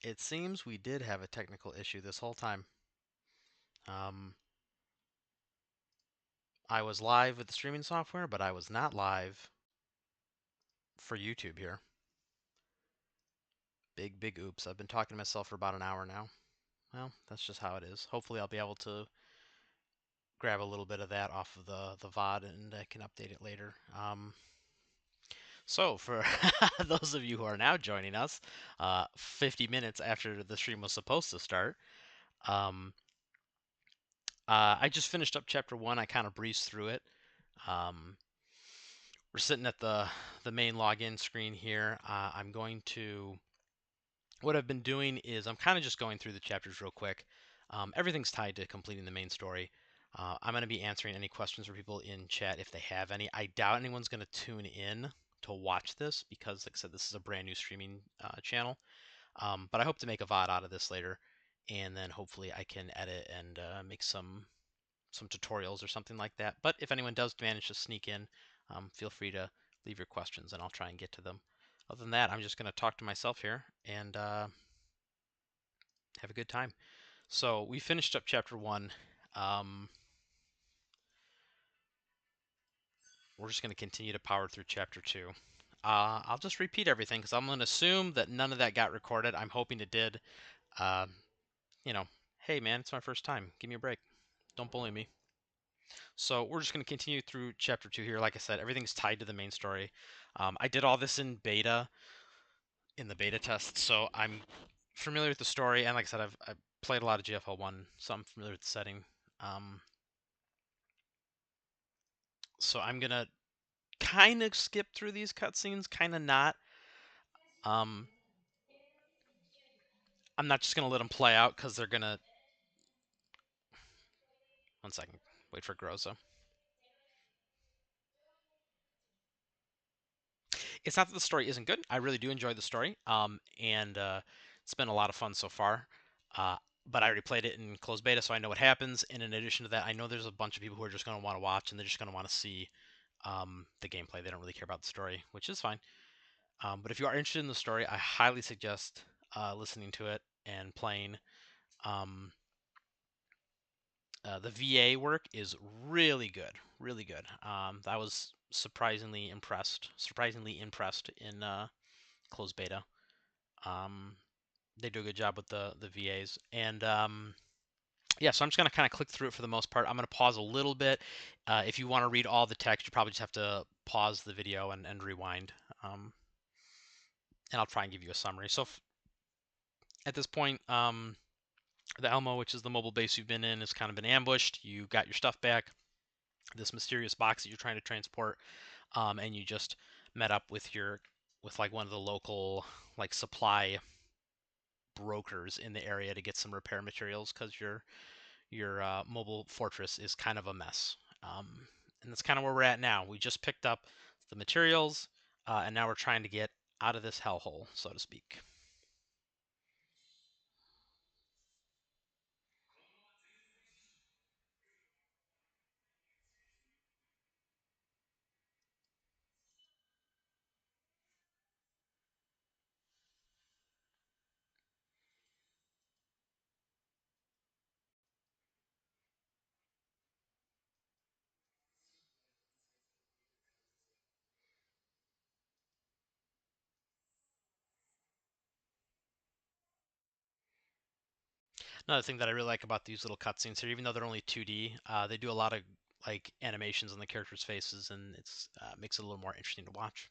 It seems we did have a technical issue this whole time. Um, I was live with the streaming software, but I was not live for YouTube here. Big, big oops. I've been talking to myself for about an hour now. Well, that's just how it is. Hopefully, I'll be able to grab a little bit of that off of the VOD and I can update it later. So, for those of you who are now joining us, 50 minutes after the stream was supposed to start, um, I just finished up chapter one. I kind of breezed through it. Um, we're sitting at the main login screen here. I'm going to what I've been doing is I'm kind of just going through the chapters real quick. Everything's tied to completing the main story. I'm going to be answering any questions for people in chat if they have any. I doubt anyone's going to tune in to watch this because, like I said, this is a brand new streaming channel. But I hope to make a VOD out of this later, and then hopefully I can edit and make some tutorials or something like that. But if anyone does manage to sneak in, feel free to leave your questions and I'll try and get to them. Other than that, I'm just going to talk to myself here and have a good time. So we finished up chapter one. Um, we're just going to continue to power through chapter two. I'll just repeat everything because I'm going to assume that none of that got recorded. I'm hoping it did. Uh, you know, hey man, it's my first time. Give me a break. Don't bully me. So we're just going to continue through chapter two here. Like I said, everything's tied to the main story. I did all this in beta, in the beta test, so I'm familiar with the story. And like I said, I've played a lot of GFL1, so I'm familiar with the setting. Um, so I'm gonna kind of skip through these cutscenes, kind of not. Um, I'm not just gonna let them play out because they're gonna. One second, wait for Groza. It's not that the story isn't good. I really do enjoy the story, and it's been a lot of fun so far. Uh, but I already played it in closed beta, so I know what happens. And in addition to that, I know there's a bunch of people who are just going to want to watch and they're just going to want to see the gameplay. They don't really care about the story, which is fine. But if you are interested in the story, I highly suggest listening to it and playing. Um, the VA work is really good, really good. I was surprisingly impressed in closed beta. Um, they do a good job with the VAs, and yeah. So I'm just gonna kind of click through it for the most part. I'm gonna pause a little bit. If you want to read all the text, you probably just have to pause the video and rewind. And I'll try and give you a summary. So at this point, the Elmo, which is the mobile base you've been in, has kind of been ambushed. You got your stuff back. This mysterious box that you're trying to transport, and you just met up with like one of the local like supply brokers in the area to get some repair materials because your mobile fortress is kind of a mess. And that's kind of where we're at now. We just picked up the materials, and now we're trying to get out of this hellhole, so to speak. Another thing that I really like about these little cutscenes here, even though they're only 2D, they do a lot of like animations on the characters' faces, and it's makes it a little more interesting to watch.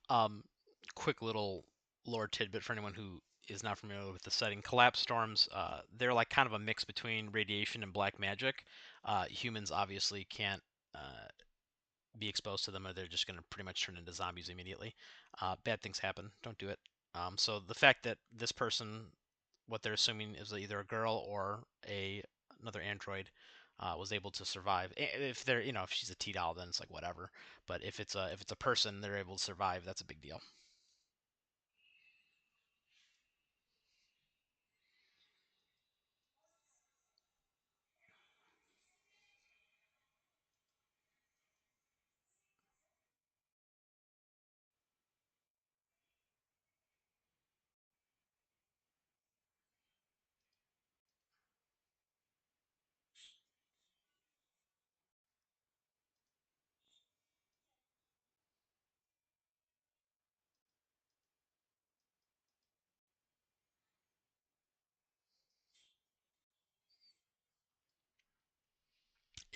Um, quick little lore tidbit for anyone who is not familiar with the setting. Collapse storms, they're like kind of a mix between radiation and black magic. Humans obviously can't be exposed to them, or they're just going to pretty much turn into zombies immediately. Bad things happen. Don't do it. So the fact that this person, what they're assuming is either a girl or another android, was able to survive. If they're, if she's a T-doll, then it's like whatever. But if it's a person, they're able to survive. That's a big deal.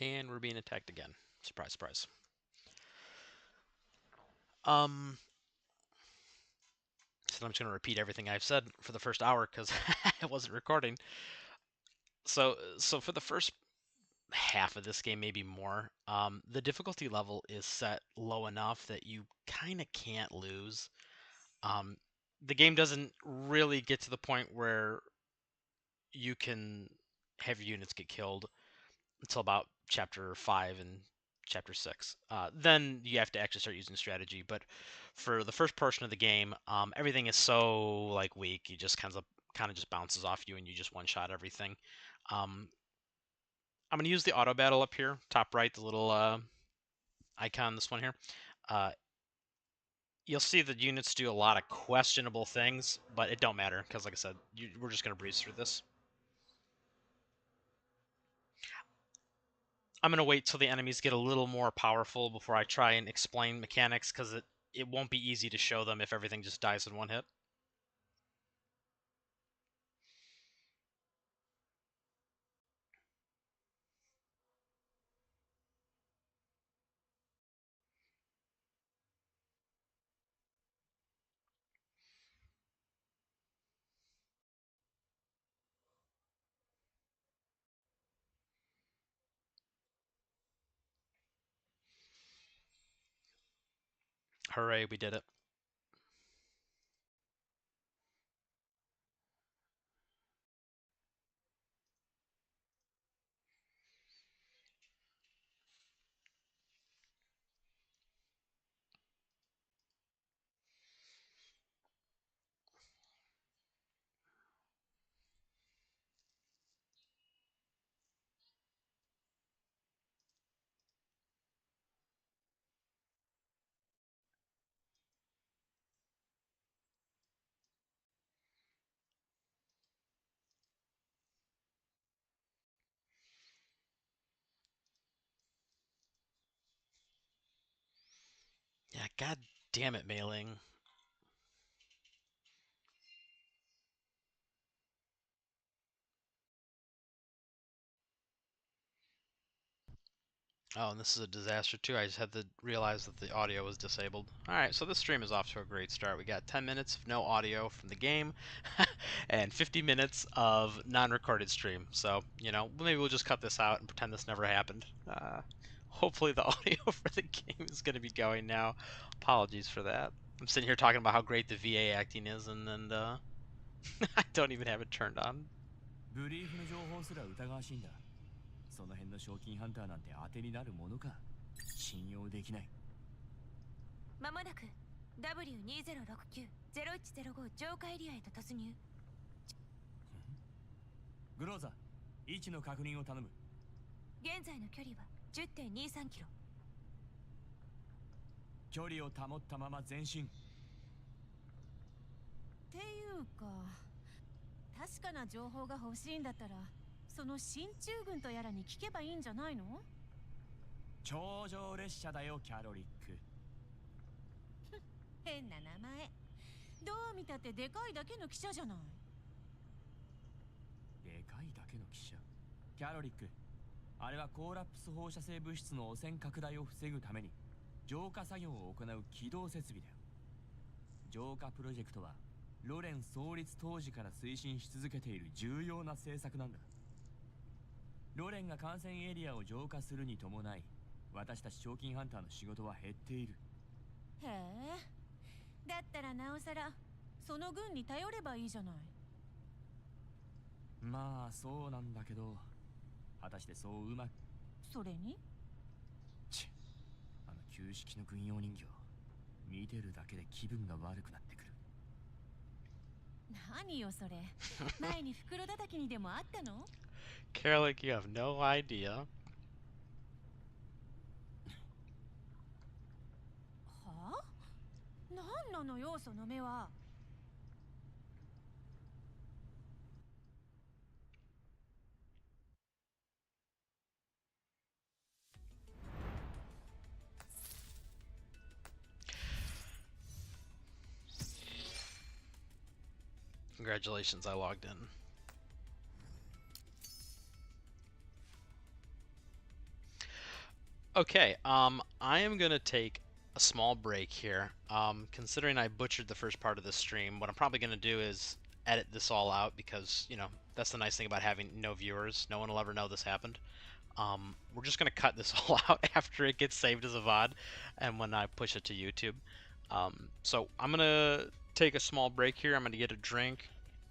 And we're being attacked again. Surprise, surprise. Um, so I'm just gonna repeat everything I've said for the first hour because I wasn't recording. So for the first half of this game, maybe more, the difficulty level is set low enough that you kind of can't lose. Um, the game doesn't really get to the point where you can have your units get killed until about chapter 5 and chapter 6. Then you have to actually start using strategy. But for the first portion of the game, everything is so like weak. You just kind of just bounces off you, and you just one shot everything. Um, I'm gonna use the auto battle up here, top right, the little icon. This one here. Uh, you'll see the units do a lot of questionable things, but it don't matter because, like I said, we're just gonna breeze through this. I'm gonna wait till the enemies get a little more powerful before I try and explain mechanics because it won't be easy to show them if everything just dies in one hit. Hooray, we did it. Yeah, god damn it, mailing. Oh, and this is a disaster too. I just had to realize that the audio was disabled. Alright, so this stream is off to a great start. We got 10 minutes of no audio from the game, and 50 minutes of non-recorded stream. So, maybe we'll just cut this out and pretend this never happened. Hopefully the audio for the game is going to be going now. Apologies for that. I'm sitting here talking about how great the VA acting is, and I don't even have it turned on. ブリーフの情報すら疑わしいんだ。その辺の賞金ハンターなんて当てになるものか。信用できない。まもなく W2069-0105 浄化エリアへと突入。グローザ、位置の確認を頼む。現在の距離は10.23キロ。距離を保ったまま前進。っていうか、確かな情報が欲しいんだったら、その進駐軍とやらに聞けばいいんじゃないの？頂上列車だよ、キャロリック。変な名前。どう見たってでかいだけの記者じゃない。でかいだけの記者。キャロリック、あれはコーラプス放射性物質の汚染拡大を防ぐために浄化作業を行う起動設備だよ。浄化プロジェクトはロレン創立当時から推進し続けている重要な政策なんだ。ロレンが感染エリアを浄化するに伴い、私たち賞金ハンターの仕事は減っている。へえ、だったらなおさらその軍に頼ればいいじゃない。まあそうなんだけど、果たしてそううまく。それにち、あの旧式の軍用人形見てるだけで気分が悪くなってくる。何よそれ。前に袋叩きにでもあったの？ Carolic, you have no idea. はあ？何なのよその目は。Congratulations, I logged in. Okay, I am gonna take a small break here. Considering I butchered the first part of this stream, what I'm probably gonna do is edit this all out because, you know, that's the nice thing about having no viewers. No one will ever know this happened. We're just gonna cut this all out after it gets saved as a VOD and when I push it to YouTube. So I'm gonna take a small break here. I'm gonna get a drink,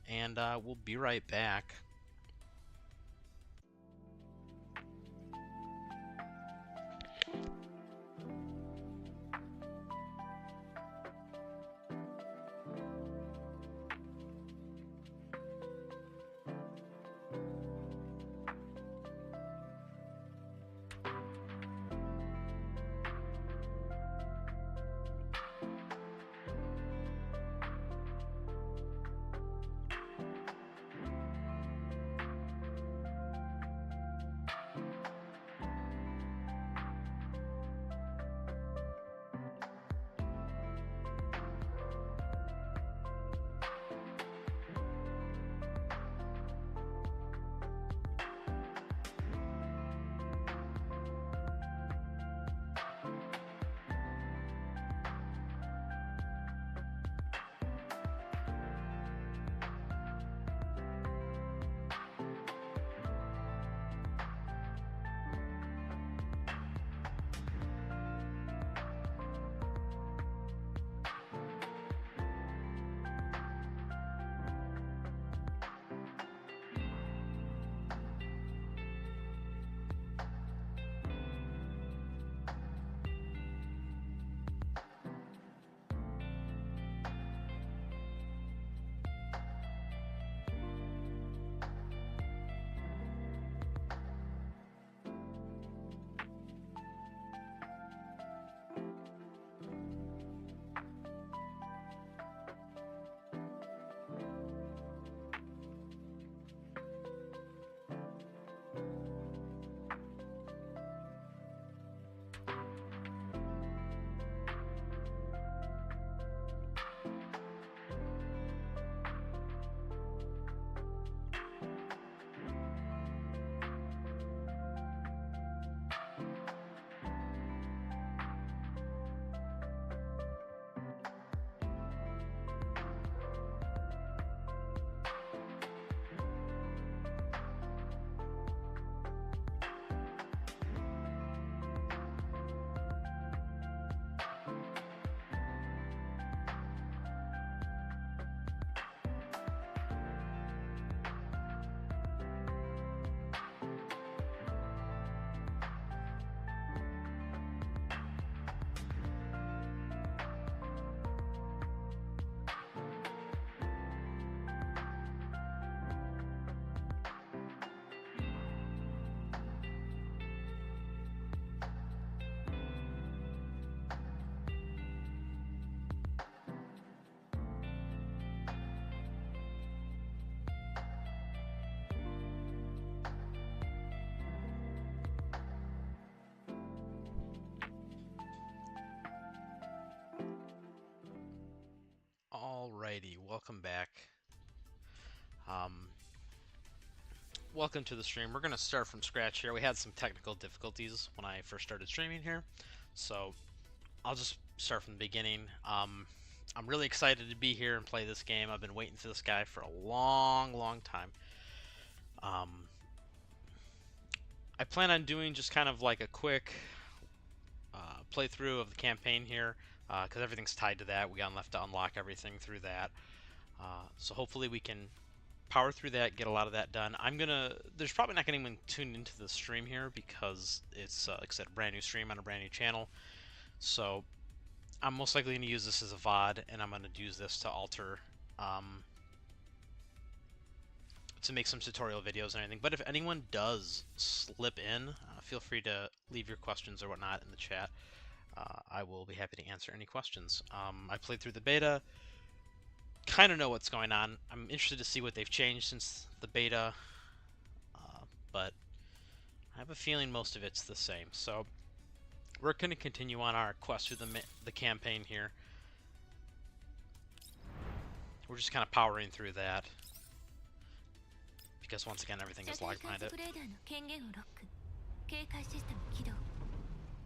and we'll be right back. Alrighty, welcome back. Um, Welcome to the stream. We're going to start from scratch here. We had some technical difficulties when I first started streaming here, so I'll just start from the beginning. I'm really excited to be here and play this game. I've been waiting for this guy for a long, long time. Um, I plan on doing just kind of like a quick playthrough of the campaign here, because everything's tied to that. We got left to unlock everything through that. So hopefully we can power through that, get a lot of that done. There's probably not going to even tune into the stream here because it's, like I said, a brand new stream on a brand new channel. So I'm most likely going to use this as a VOD, and I'm going to use this to alter, to make some tutorial videos and anything. But if anyone does slip in, feel free to leave your questions or whatnot in the chat. I will be happy to answer any questions. I played through the beta, kind of know what's going on. I'm interested to see what they've changed since the beta, but I have a feeling most of it's the same. So we're going to continue on our quest through the campaign here. We're just kind of powering through that because once again everything is logged behind it.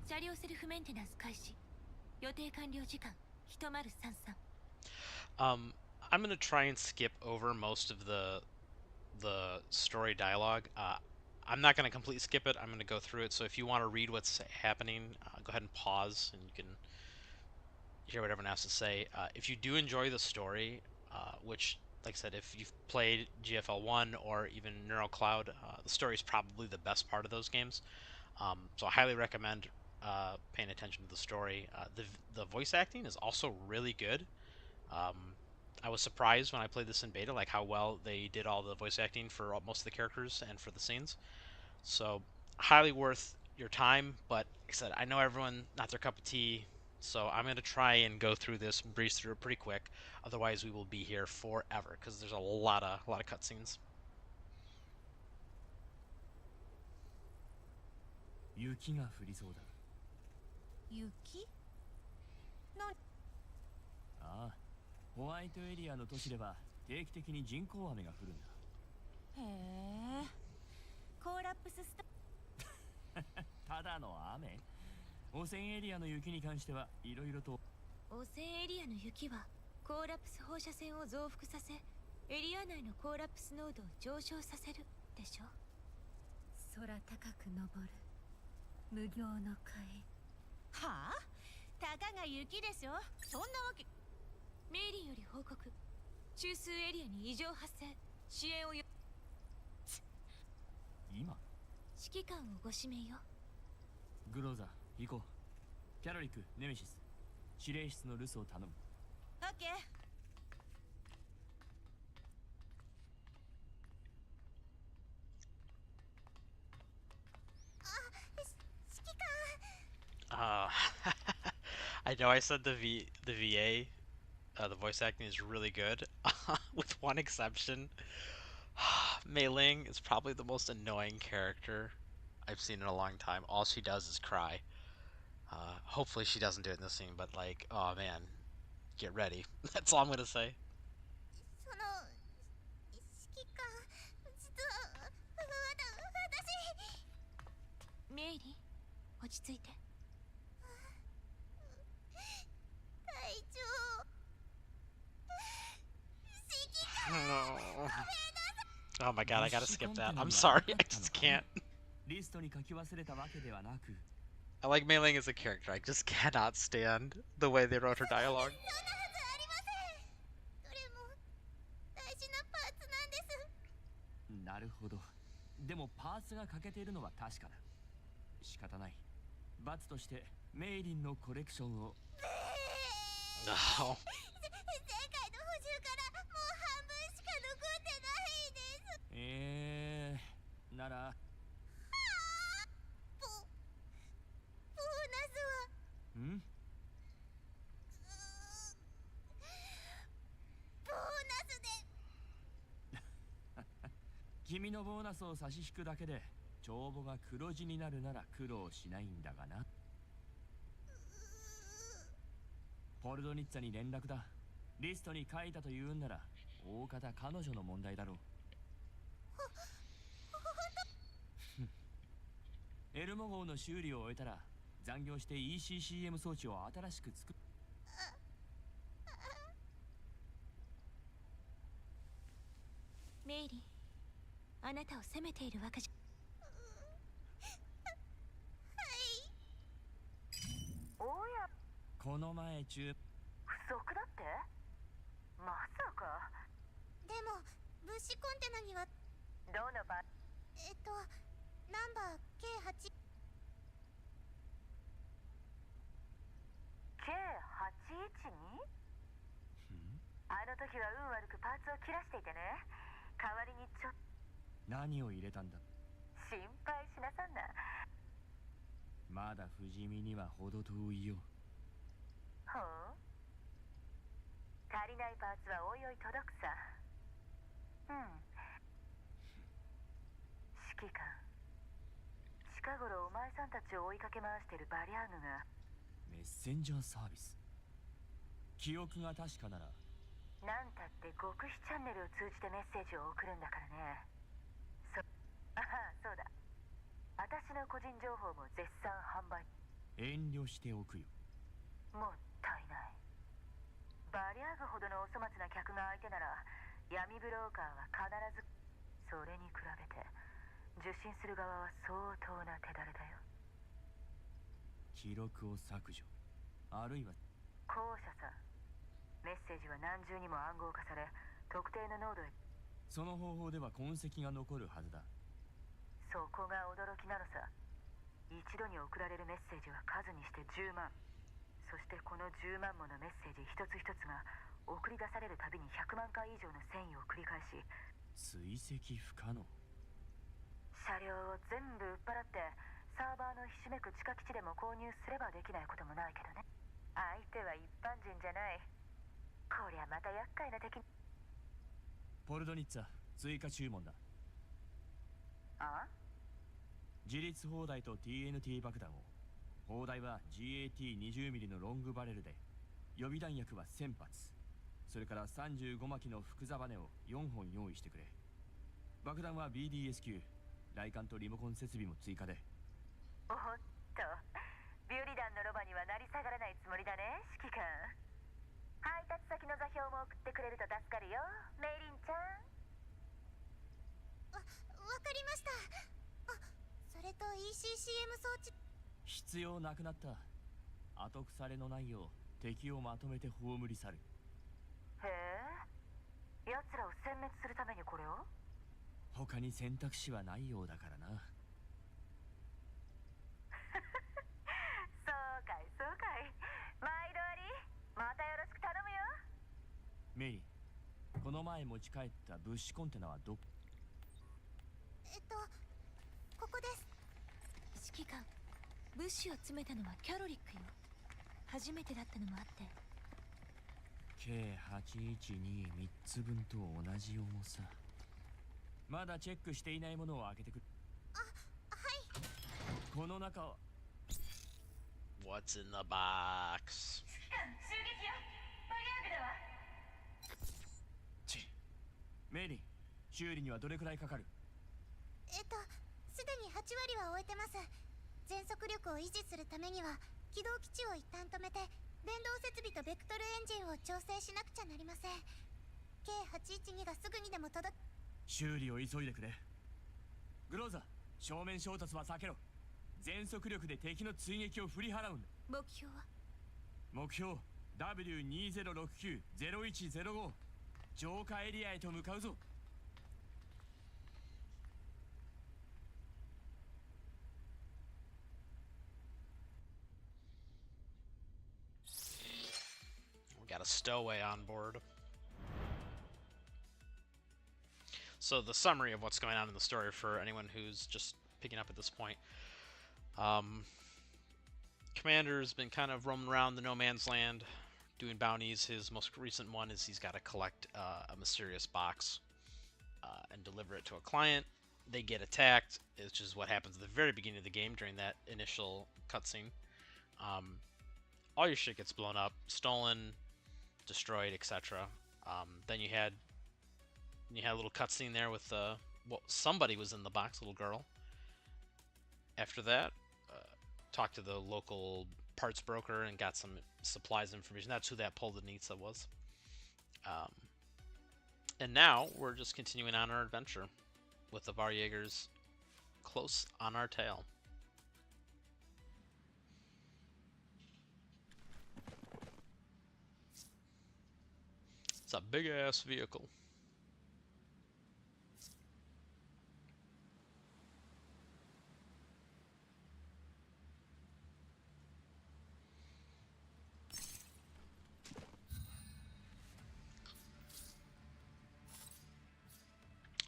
車両セルフメンテナンス開始。予定完了時間1033。I'm gonna try and skip over most of the story dialogue. I'm not gonna completely skip it. I'm gonna go through it. So if you want to read what's happening, go ahead and pause, and you can hear what everyone has to say. If you do enjoy the story, which, like I said, if you've played GFL1 or even NeuroCloud, the story is probably the best part of those games. So I highly recommend paying attention to the story. The voice acting is also really good. I was surprised when I played this in beta, like how well they did all the voice acting for most of the characters and for the scenes. So highly worth your time. But like I said, I know everyone not their cup of tea, so I'm gonna try and go through this and breeze through it pretty quick. Otherwise, we will be here forever because there's a lot of cutscenes. 雪が降りそうだ。雪？ああ、ホワイトエリアの都市では定期的に人工雨が降るんだ。へえ。コーラップススタ。ただの雨？汚染エリアの雪に関してはいろいろと。汚染エリアの雪はコーラップス放射線を増幅させ、エリア内のコーラップス濃度を上昇させるでしょ。空高く昇る無行の海。はあ？たかが雪でしょ。そんなわけ。メイリーより報告。中枢エリアに異常発生。支援をよ。今？指揮官をご指名よ。グローザー、行こう。キャロリック、ネメシス、司令室の留守を頼む。オッケー。Uh, I know I said the VA, the voice acting is really good, with one exception. Mei Ling is probably the most annoying character I've seen in a long time. All she does is cry. Hopefully she doesn't do it in this scene, but like, oh man, get ready. That's all I'm gonna say. その指揮官、実は私。メイリー、落ち着いて。隊長。Oh my god, I gotta skip that. I'm sorry, I just can't. リストに書き忘れたわけではなく。I like Mei Ling as a character. I just cannot stand the way they wrote her dialogue. そんなはずありません。どれも大事なパーツなんです。なるほど。でもパーツが欠けているのは確かだ。仕方ない。罰としてメイリンのコレクションを。No. 前回の補充からもう半分しか残ってないです。なら。ボーナスは。ん？ボーナスで。君のボーナスを差し引くだけで帳簿が黒字になるなら苦労しないんだがな。ポルドニッツァに連絡だ。リストに書いたというんなら大方彼女の問題だろう。エルモ号の修理を終えたら残業して ECCM 装置を新しく作る。はメイリー、あなたを責めているわけじゃ。おや、この前不足だって？まさか。でも物資コンテナにはどの場？ナンバー K8。 K812？ あの時は運悪くパーツを切らしていてね。代わりに何を入れたんだ。心配しなさんな。まだ不死身には程遠いよ。ほう。足りないパーツはおいおい届くさ。うん。指揮官、近頃お前さんたちを追いかけ回してるバリャーヌがメッセンジャーサービス。記憶が確かなら。なんたって極秘チャンネルを通じてメッセージを送るんだからね。ああ、そうだ。私の個人情報も絶賛販売。遠慮しておくよ。もったいない。バリャーグほどのお粗末な客が相手なら闇ブローカーは必ず。それに比べて受信する側は相当な手だれだよ。記録を削除、あるいは後者さ。メッセージは何重にも暗号化され特定の濃度へ。その方法では痕跡が残るはずだ。そこが驚きなのさ。一度に送られるメッセージは数にして10万。そしてこの10万ものメッセージ一つ一つが送り出されるたびに100万回以上の遷移を繰り返し、追跡不可能。車両を全部売っ払ってサーバーのひしめく地下基地でも購入すればできないこともないけどね。相手は一般人じゃない。こりゃまた厄介な敵。ポルドニッツァ、追加注文だ。あ？自立砲台と TNT 爆弾を。砲台は GAT20mm のロングバレルで、予備弾薬は1000発。それから35巻の福座バネを4本用意してくれ。爆弾は BDS 級、雷管とリモコン設備も追加で。おっと、ビュリダンのロバにはなり下がらないつもりだね、指揮官。配達先の座標も送ってくれると助かるよ、メイリンちゃん。わかりました。それと ECCM 装置。必要なくなった。後腐れのないよう敵をまとめて葬り去る。へえ、奴らを殲滅するためにこれを？他に選択肢はないようだからな。そうかいそうかい。毎度あり。またよろしく頼むよ。メイ、この前持ち帰った物資コンテナはどこ？ここです。指揮官、物資を詰めたのはキャロリックよ。初めてだったのもあって。 K812 つ分と同じ重さ。まだチェックしていないものを開けてくる。はい。この中は。 What's in the box? 指揮官、襲撃よ。バリアーグだわ。チッ。メイリー、修理にはどれくらいかかる？すでに8割は終えてます。全速力を維持するためには起動基地を一旦止めて電動設備とベクトルエンジンを調整しなくちゃなりません。 K812 がすぐにでも届く。修理を急いでくれ。グローザ、正面衝突は避けろ。全速力で敵の追撃を振り払うんだ。目標は？目標 W2069-0105、 浄化エリアへと向かうぞ。We got a stowaway on board. So the summary of what's going on in the story for anyone who's just picking up at this point. Commander's been kind of roaming around the no man's land doing bounties. His most recent one is he's got to collect a mysterious box and deliver it to a client. They get attacked, which is what happens at the very beginning of the game during that initial cutscene. All your shit gets blown up, stolen, destroyed, etc. Then you had a little cutscene there with somebody was in the box, little girl. After that, talked to the local parts broker and got some supplies information. That's who that Poldanitsa was. And now we're just continuing on our adventure with the Varjägers close on our tail. It's a big ass vehicle.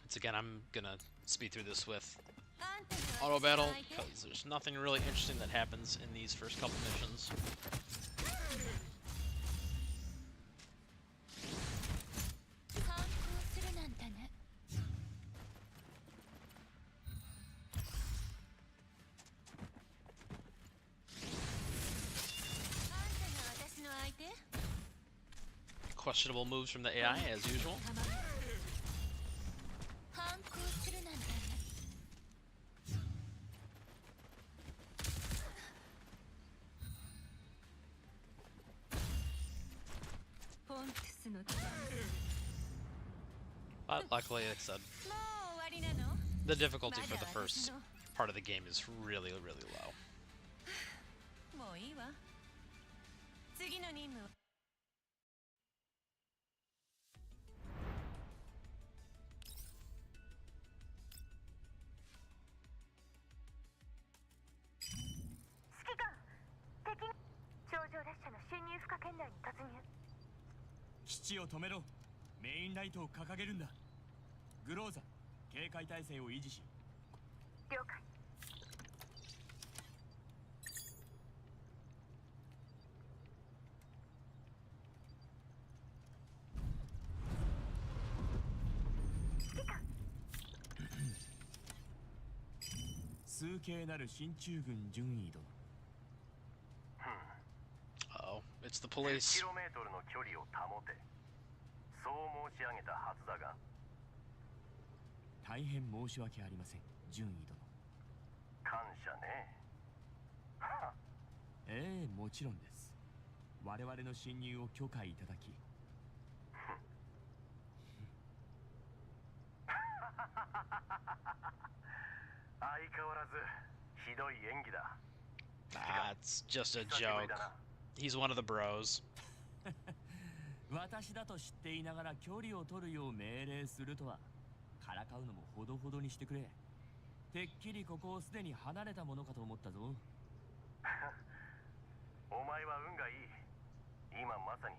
Once again, I'm gonna speed through this with auto battle because there's nothing really interesting that happens in these first couple missions. Questionable moves from the AI as usual. But luckily, like I said, the difficulty for the first part of the game is really, really low.基地を止めろ。メインライトを掲げるんだ。グローザ、警戒態勢を維持し。了解。数形なる進駐軍順位殿。Oh, it's the police. 10km の距離を保て。そう申し上げたはずだが。大変申し訳ありません、順位殿。感謝ね。ええ、もちろんです。我々の侵入を許可いただき。相変わらずひどい演技だ。That's just a joke. He's one of the bros. 私だと知っていながら距離を取るよう命令するとは、からかうのもほどほどにしてくれ。てっきりここをすでに離れたものかと思ったぞ。お前は運がいい。今まさに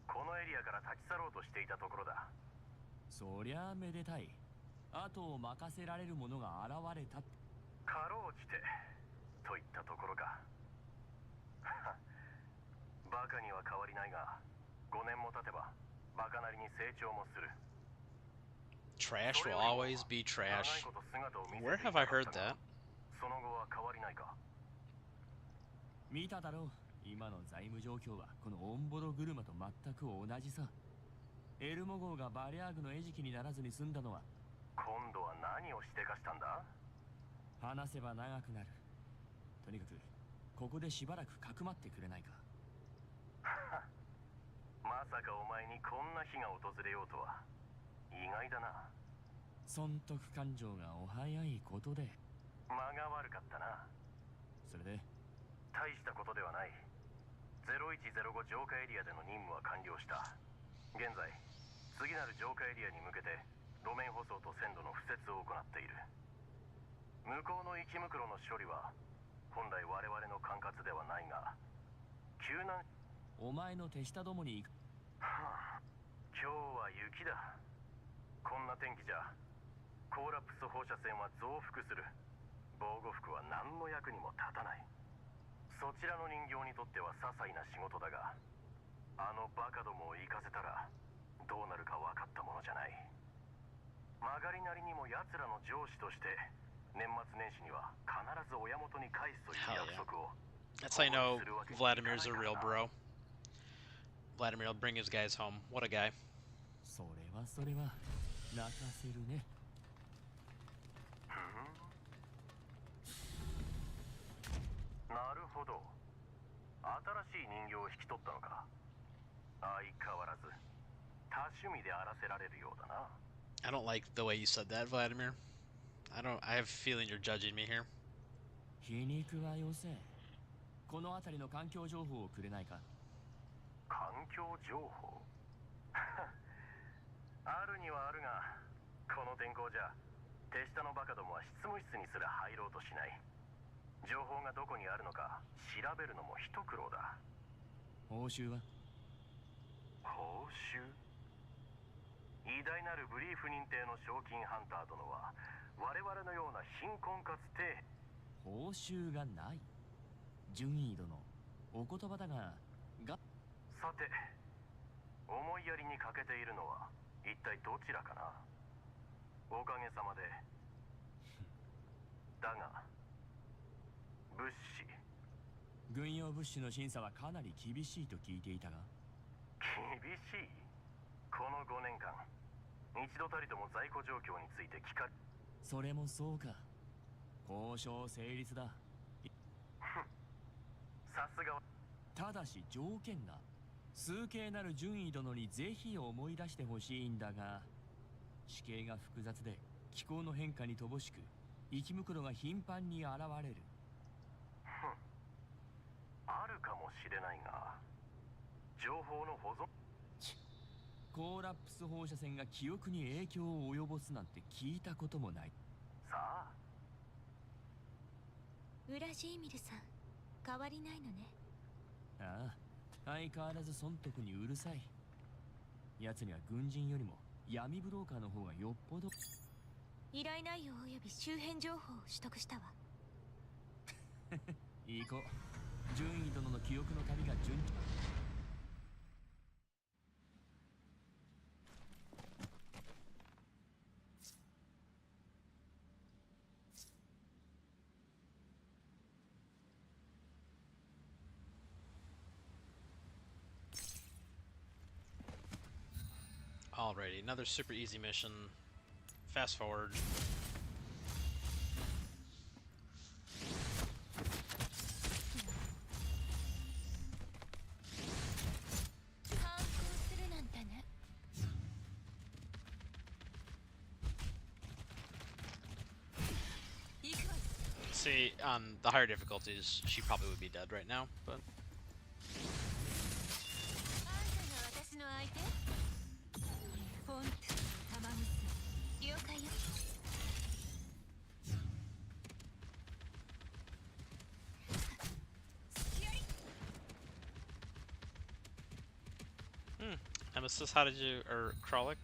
このエリアから立ち去ろうとしていたところだ。そりゃあめでたい。後を任せられる者が現れた。かろうじてといったところか。バカには変わりないが、5年も経てばバカなりに成長もする。Trash will always be trash. Where have I heard that? その後は変わりないか。見ただろう。今の財務状況はこのオンボロ車と全く同じさ。エルモ号がバリャーグの餌食にならずに済んだのは。今度は何をしでかしたんだ。話せば長くなる。とにかくここでしばらくかくまってくれないか。まさかお前にこんな日が訪れようとは意外だな。損得感情がお早いことで。間が悪かったな。それで大したことではない。0105浄化エリアでの任務は完了した。現在次なる浄化エリアに向けて路面舗装と線路の敷設を行っている。向こうの生き袋の処理は本来我々の管轄ではないが、救難。お前の手下どもに行く。今日は雪だ。こんな天気じゃコーラプス放射線は増幅する。防護服は何の役にも立たない。そちらの人形にとっては些細な仕事だが、あのバカどもを行かせたらどうなるか分かったものじゃない。曲がりなりにも奴らの上司として年末年始には必ず親元に返すという約束を。That's how you know Vladimir's a real bro. Vladimir will bring his guys home. What a guy. それは泣かせるね。なるほど。新しい人形を引き取ったのか。相変わらずた趣味であらせられるようだな。 I don't like the way you said that, Vladimir. I have a feeling you're judging me here. 皮肉はよせ。この辺りの環境情報をくれないか。環境情報あるにはあるが、この天候じゃ手下のバカどもは執務室にすら入ろうとしない。情報がどこにあるのか調べるのも一苦労だ。報酬は？報酬？偉大なるブリーフ認定の賞金ハンター殿は我々のような貧困かつて。報酬がない。順位殿、お言葉だが、さて、思いやりに欠けているのは一体どちらかな。おかげさまで。だが物資。軍用物資の審査はかなり厳しいと聞いていたが。厳しい？この5年間一度たりとも在庫状況について聞か。それもそうか。交渉成立だ。さすが。ただし条件が、数形なる順位殿にぜひ思い出してほしいんだが、地形が複雑で気候の変化に乏しく、生き袋が頻繁に現れる。あるかもしれないが、情報の保存。コーラップス放射線が記憶に影響を及ぼすなんて聞いたこともない。さあ、ウラジーミルさん、変わりないのね。ああ、相変わらず損得にうるさい。奴には軍人よりも闇ブローカーの方がよっぽど。依頼内容及び周辺情報を取得したわ。行こう。順位殿の記憶の旅が順調。Alrighty, another super easy mission. Fast forward. See, on the higher difficulties, she probably would be dead right now, but... Nemesis, how did you... or Kralik?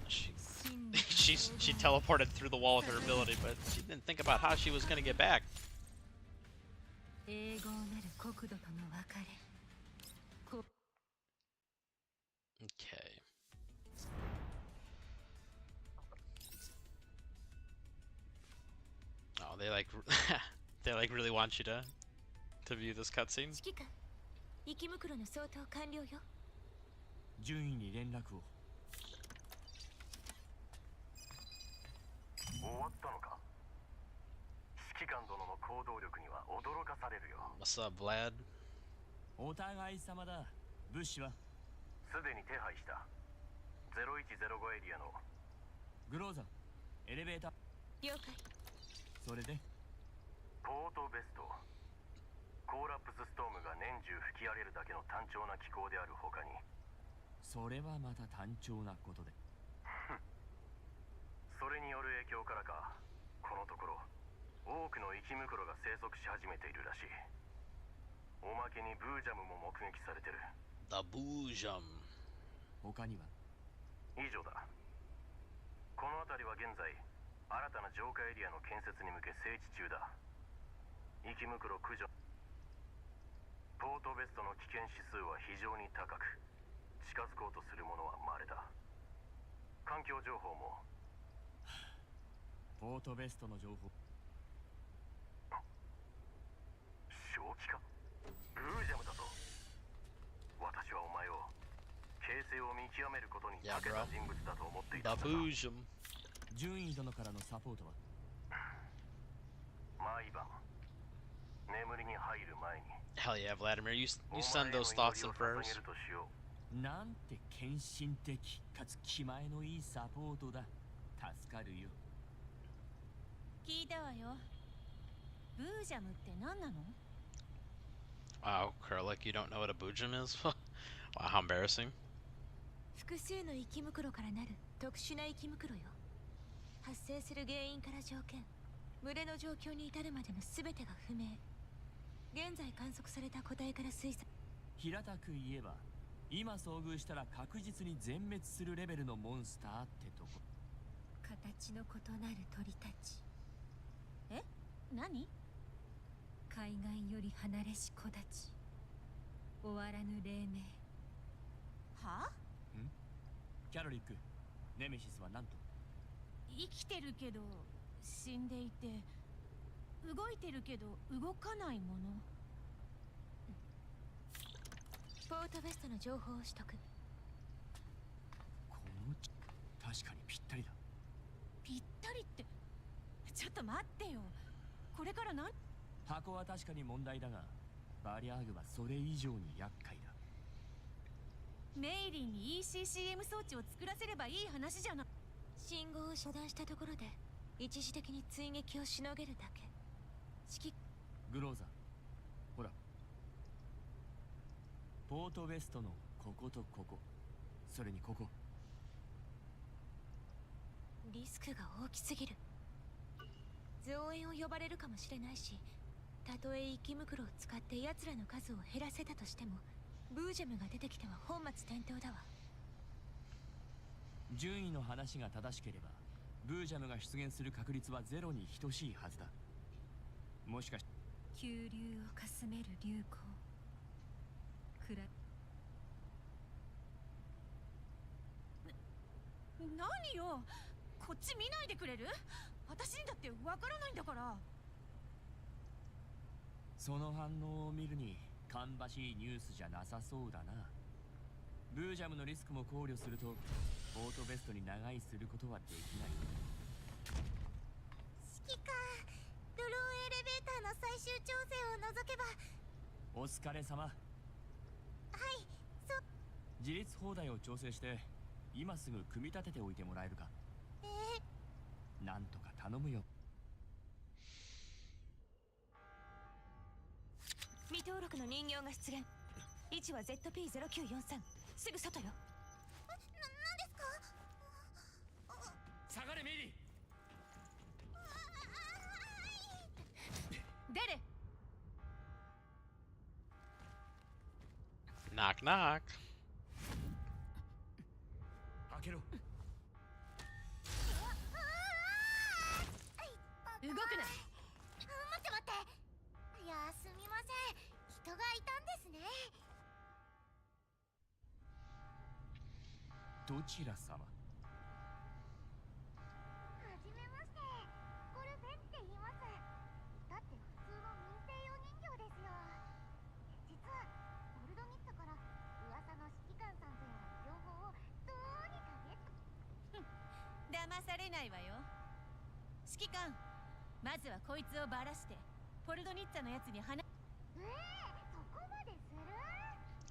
She teleported through the wall with her ability, but she didn't think about how she was gonna get back. Okay. Oh, they like they like really want you to view this cutscene. 生き袋の相当完了よ。順位に連絡を。終わったのか。指揮官殿の行動力には驚かされるよ。What's up, Vlad? お互い様だ。物資はすでに手配した。0105エリアのグローザ、エレベーター。了解。それでポートベスト。コーラップスストームが年中吹き荒れるだけの単調な気候である他に。それはまた単調なことで。それによる影響からか、このところ多くの生き袋が生息し始めているらしい。おまけにブージャムも目撃されてる。 The Boojum. 他には？以上だ。この辺りは現在新たな浄化エリアの建設に向け整地中だ。生き袋駆除。ポートベストの危険指数は非常に高く、近づこうとする者は稀だ。環境情報も。ポートベストの情報。正気か？ブージャムだと。私はお前を形勢を見極めることに長けた人物だと思っていた。 The Boojum. 順位殿からのサポートは？毎晩眠りに入る前に。 Hell yeah, Vladimir. You send those thoughts and prayers. お前への祈りを捧げるとしよう。なんて献身的かつ気前のいいサポートだ。助かるよ。聞いたわよ。ブージャムって何なの？ Wow, Kurlik, you don't know what a boojum is? Wow, how embarrassing. 複数の生き袋からなる特殊な生き袋よ。発生する原因から条件、群れの状況に至るまでの全てが不明。現在観測された個体から推測。平たく言えば、今遭遇したら確実に全滅するレベルのモンスターってとこ。形の異なる鳥たち。え？何？海岸より離れし子たち。終わらぬ黎明。は？キャロリック、ネメシスは何と？生きてるけど死んでいて、動いてるけど動かないもの。ポートベストの情報を取得。この確かにぴったりだ。ぴったりって、ちょっと待ってよ。これから何？箱は確かに問題だが、バリアーグはそれ以上に厄介だ。メイリンに ECCM 装置を作らせればいい話じゃない。信号を遮断したところで一時的に追撃をしのげるだけ。指揮グローザ、ほら。ポートウェストのこことここ、それにここ。リスクが大きすぎる。増援を呼ばれるかもしれないし、たとえ生き袋を使って奴らの数を減らせたとしても、ブージェムが出てきては本末転倒だわ。順位の話が正しければ、ブージャムが出現する確率はゼロに等しいはずだ。もしかし急流をかすめる流行。何よ、こっち見ないでくれる？私にだってわからないんだから。その反応を見るに芳しいニュースじゃなさそうだな。ブージャムのリスクも考慮すると、ポートベストに長居することはできない。指揮官、ドローンエレベーターの最終調整を除けば。お疲れ様。はい、そう。自立砲台を調整して今すぐ組み立てておいてもらえるか。なんとか頼むよ。未登録の人形が出現。位置は ZP-0943。すぐ外よ。何ですか？下がれメイリー。出れ。Knock, knock. 開けろ。動くな。待って待って。いや、すみません。人がいたんですね。どちら様？はじめまして。これベンって言います。だって普通の民生用人形ですよ。実はボルドミッツから噂の指揮官さんという情報をどうにかゲット。騙されないわよ。指揮官、まずはこいつをバラしてポルドニッツァのやつに話。そこまでする？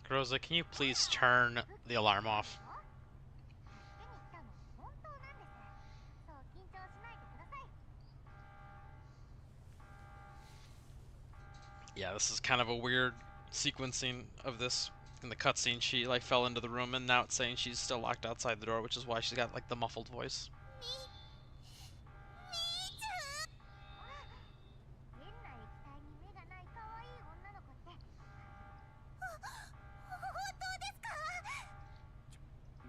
Groza, can you please turn the alarm off? 助けに来たの本当なんです。そう緊張しないでください。Yeah, this is kind of a weird sequencing of this. In the cutscene, she like fell into the room, and now it's saying she's still locked outside the door, which is why she's got like the muffled voice. 変な液体に目がない可愛い女の子って。本当ですか？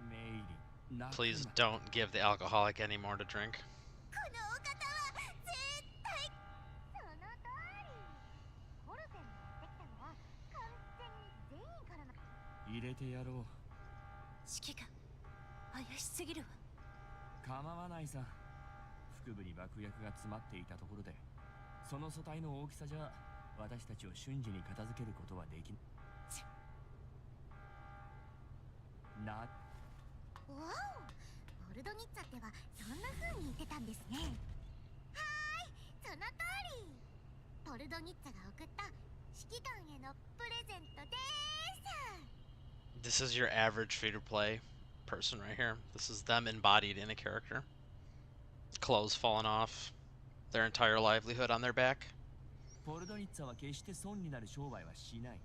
メイリン、泣くな。 Please don't give the alcoholic any more to drink. このお方は絶対。その通り。コルテンにやってきたのは完全に全員からの。入れてやろう。指揮官、怪しすぎるわ。構わないさ。腹部に爆薬が詰まっていたところで、その素体の大きさじゃ私たちを瞬時に片付けることはできな。わお、ボルドニッツァってはそんな風に言ってたんですね。はーい、その通り。ボルドニッツァが送った指揮官へのプレゼントでーす。This is your average free-to-play person right here. This is them embodied in a character. Clothes falling off, their entire livelihood on their back. ポルドニッツァは決して損になる商売はしない。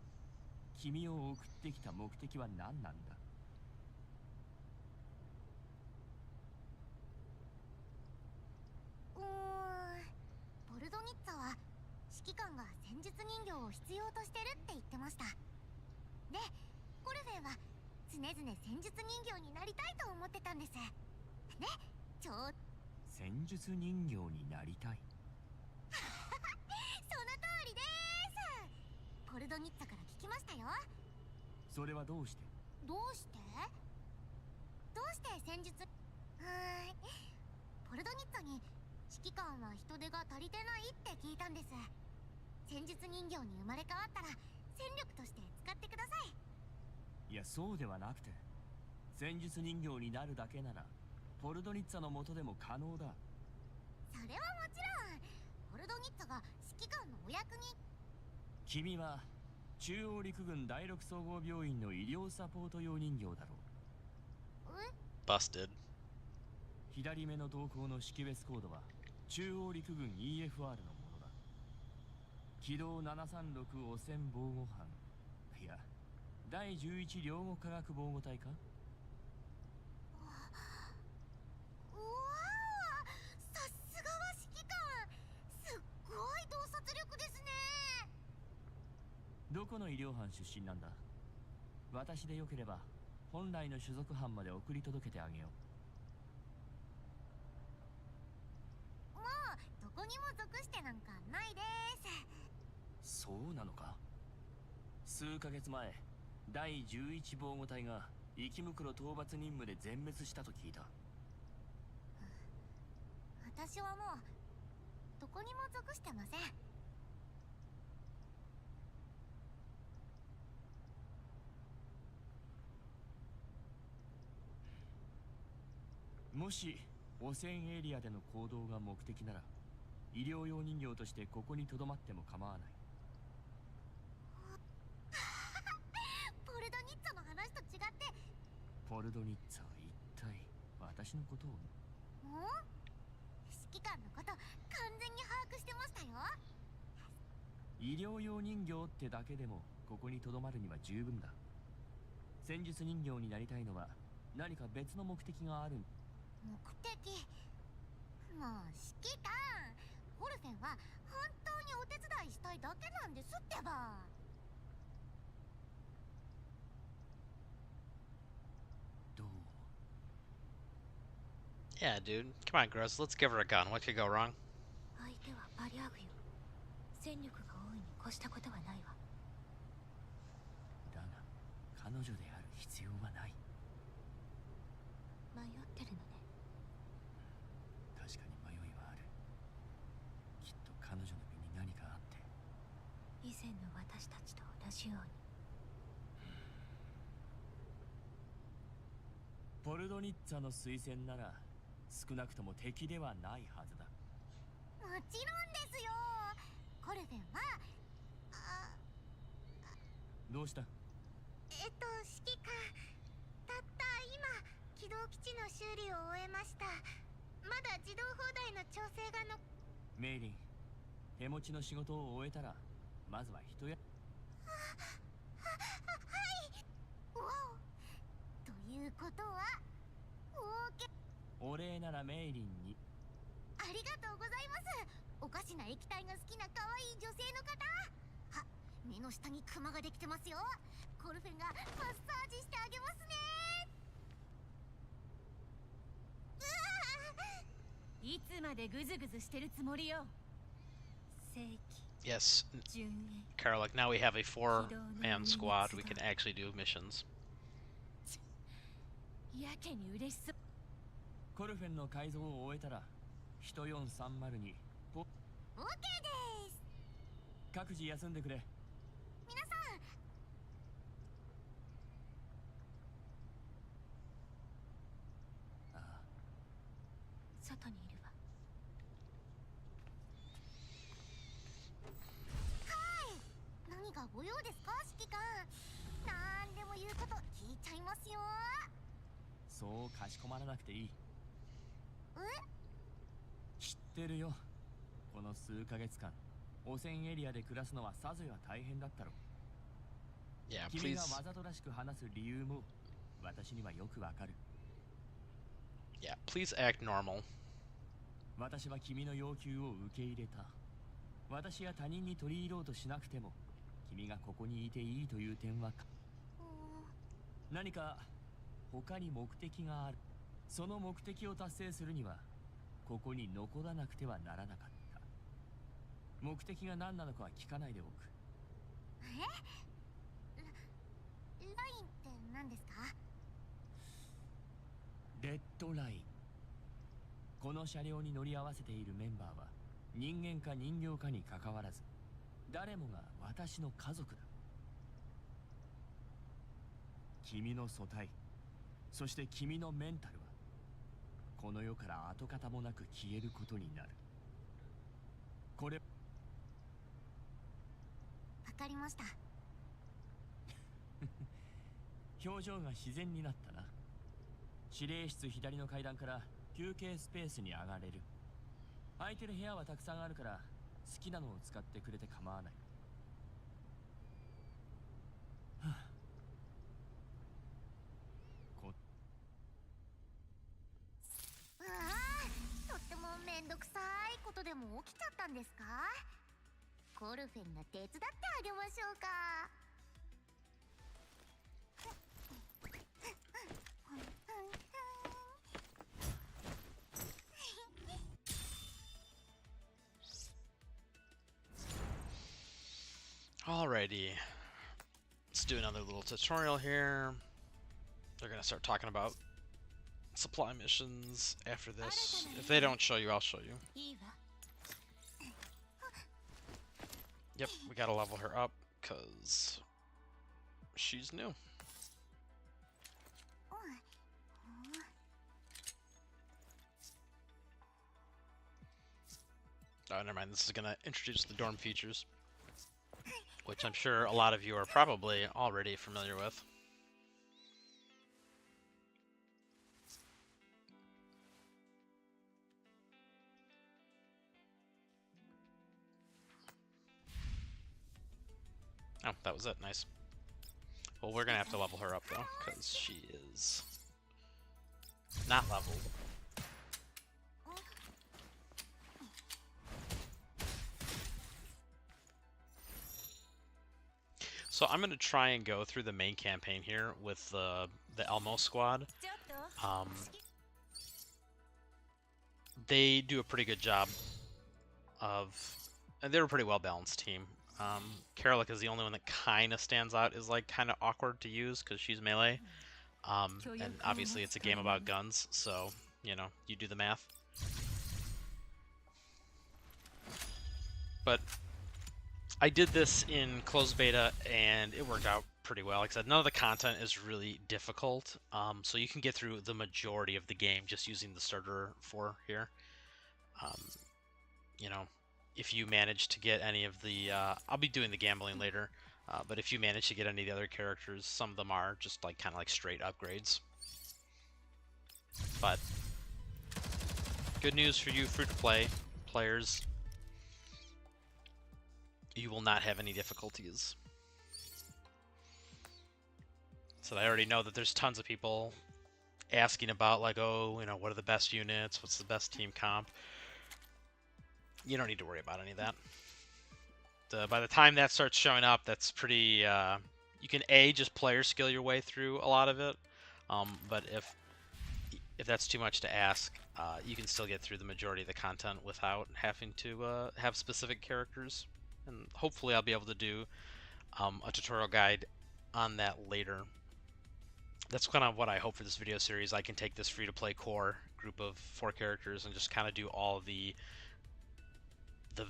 君を送ってきた目的は何なんだ。ポルドニッツァは指揮官が戦術人形を必要としてるって言ってました。で、コルフェンは常々戦術人形になりたいと思ってたんです。ね、戦術人形になりたい。その通りです。ポルドニッツァから聞きましたよ。それはどうして？どうして戦術ポルドニッツァに指揮官は人手が足りてないって聞いたんです。戦術人形に生まれ変わったら戦力として使ってください。いや、そうではなくて、戦術人形になるだけならポルドニッツァの下でも可能だ。それはもちろんポルドニッツァが指揮官のお役に。君は中央陸軍第6総合病院の医療サポート用人形だろう。Busted. 左目の瞳孔の識別コードは中央陸軍 EFR のものだ。軌道736汚染防護班、いや第11領護科学防護隊か。うわあ、さすがは指揮官、すっごい洞察力ですね。どこの医療班出身なんだ。私でよければ本来の所属班まで送り届けてあげよもうどこにも属してなんかないです。そうなのか。数ヶ月前第11防護隊が生袋討伐任務で全滅したと聞いた。私はもうどこにも属してません。もし汚染エリアでの行動が目的なら医療用人形としてここに留まっても構わない。ポルドニッツァの話と違って。ポルドニッツァは一体私のことを。指揮官のこと完全に把握してましたよ。医療用人形ってだけでもここに留まるには十分だ。戦術人形になりたいのは何か別の目的がある。目的。もう指揮官、ホルフェンは本当にお手伝いしたいだけなんですってば。どう？ Yeah, dude. Come on, Gross. Let's give her a gun. What could go wrong? 相手はバリア軍よ。戦力が多いに越したことはないわ。だが彼女である必要はない。迷ってるのね。確かに迷いはある。きっと彼女の身に何かあって。以前の私たちと同じように。ポルドニッツァの推薦なら少なくとも敵ではないはずだ。もちろんですよ。コルフェンはどうした？指揮官、たった今機動基地の修理を終えました。まだ自動砲台の調整がの。メイリン、手持ちの仕事を終えたらまずは人や。わお。ということはお礼ならメイリンに。ありがとうございます。おかしな液体が好きな可愛い女性の方。あ、目の下にクマができてますよ。コルフェンがマッサージしてあげますね。いつまでグズグズしてるつもりよ。正規 Yes, 順延 Karlak. Now we have a 4-man squad. We can actually do missions. やけに嬉しそう。コルフェンの改造を終えたら1430にオッケーです。各自休んでくれ。皆さん。ああ、外にいるわ。何かご用ですか、指揮官。なんでも言うこと聞いちゃいますよ。そうかしこまらなくていい。え？知ってるよ。この数ヶ月間汚染エリアで暮らすのはさぞや大変だったろう。 Yeah, 君 please. がわざとらしく話す理由も私にはよくわかる。 Yeah, please act normal. 私は君の要求を受け入れた。私や他人に取り入ろうとしなくても君がここにいていいという点は何か他に目的がある。その目的を達成するにはここに残らなくてはならなかった。目的が何なのかは聞かないでおく。ラインって何ですか？レッドライン。この車両に乗り合わせているメンバーは人間か人形かにかかわらず誰もが私の家族だ。君の素体、そして君のメンタルはこの世から跡形もなく消えることになる。これわかりました。表情が自然になったな。指令室左の階段から休憩スペースに上がれる。空いてる部屋はたくさんあるから好きなのを使ってくれて構わない。はあ、うわあ、とってもめんどくさいことでも起きちゃったんですか？コルフェンが手伝ってあげましょうか。Alrighty. Let's do another little tutorial here. They're gonna start talking about supply missions after this. If they don't show you, I'll show you. いいわ。 Yep, we gotta level her up, because she's new. Oh, never mind, this is gonna introduce the dorm features, which I'm sure a lot of you are probably already familiar with. Oh, that was it. Nice. Well, we're gonna have to level her up though, because she is not leveled. So I'm gonna try and go through the main campaign here with the Elmo squad. ちょっと。 They do a pretty good job of, and they're a pretty well balanced team. Karalik is the only one that kind of stands out, is like kind of awkward to use because she's melee. And obviously it's a game about guns, so you know, you do the math. But I did this in closed beta and it worked out pretty well. Like I said, none of the content is really difficult, so you can get through the majority of the game just using the starter 4 here. You know, if you manage to get any of the, I'll be doing the gambling later, but if you manage to get any of the other characters, some of them are just like kind of like straight upgrades. But good news for you free-to-play players, you will not have any difficulties. So I already know that there's tons of people asking about like, oh, you know, what are the best units? What's the best team comp? You don't need to worry about any of that. By the time that starts showing up, that's pretty, you can just player skill your way through a lot of it. But if that's too much to ask, you can still get through the majority of the content without having to have specific characters. And hopefully I'll be able to do a tutorial guide on that later. That's kind of what I hope for this video series. I can take this free-to-play core group of 4 characters and just kind of do all the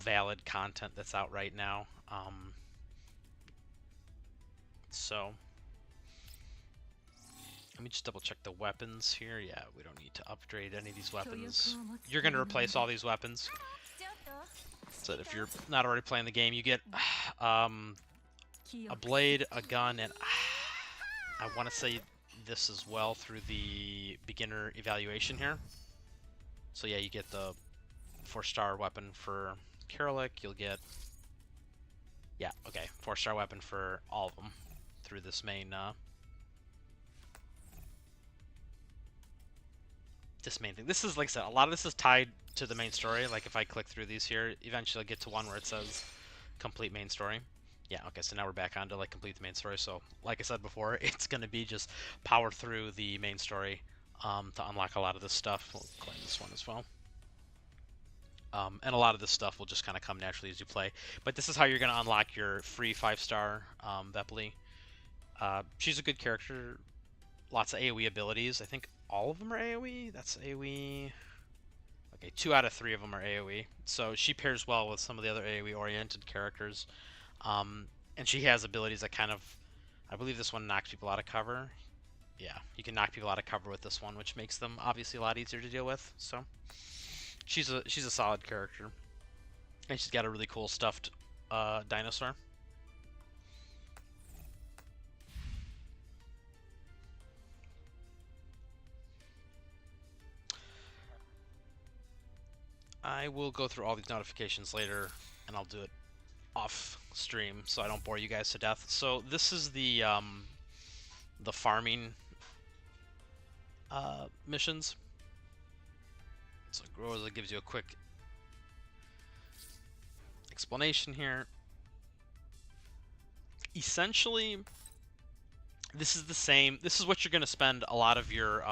valid content that's out right now. So let me just double check the weapons here. Yeah, we don't need to upgrade any of these weapons. You're going to replace all these weapons. ちょっと。 So that if you're not already playing the game, you get a blade, a gun, and I want to say this as well through the beginner evaluation here. So yeah, you get the 4-star weapon for Karalik. You'll get, yeah, okay, 4-star weapon for all of them through this main thing. This is, like I said, a lot of this is tied to the main story. Like if I click through these here, eventually I'll get to one where it says complete main story. Yeah, okay, so now we're back on to like complete the main story. So like I said before, it's gonna be just power through the main story to unlock a lot of this stuff. We'll claim this one as well. And a lot of this stuff will just kind of come naturally as you play. But this is how you're going to unlock your free 5-star Vepley. She's a good character. Lots of AoE abilities. I think all of them are AoE. That's AoE. Okay, 2 out of 3 of them are AoE. So she pairs well with some of the other AoE-oriented characters. And she has abilities that kind of... I believe this one knocks people out of cover. Yeah, you can knock people out of cover with this one, which makes them obviously a lot easier to deal with. So she's a solid character. And she's got a really cool stuffed dinosaur. I will go through all these notifications later, and I'll do it off stream so I don't bore you guys to death. So this is the farming missions. So Rosa gives you a quick explanation here. Essentially, this is the same. This is what you're going to spend a lot of your...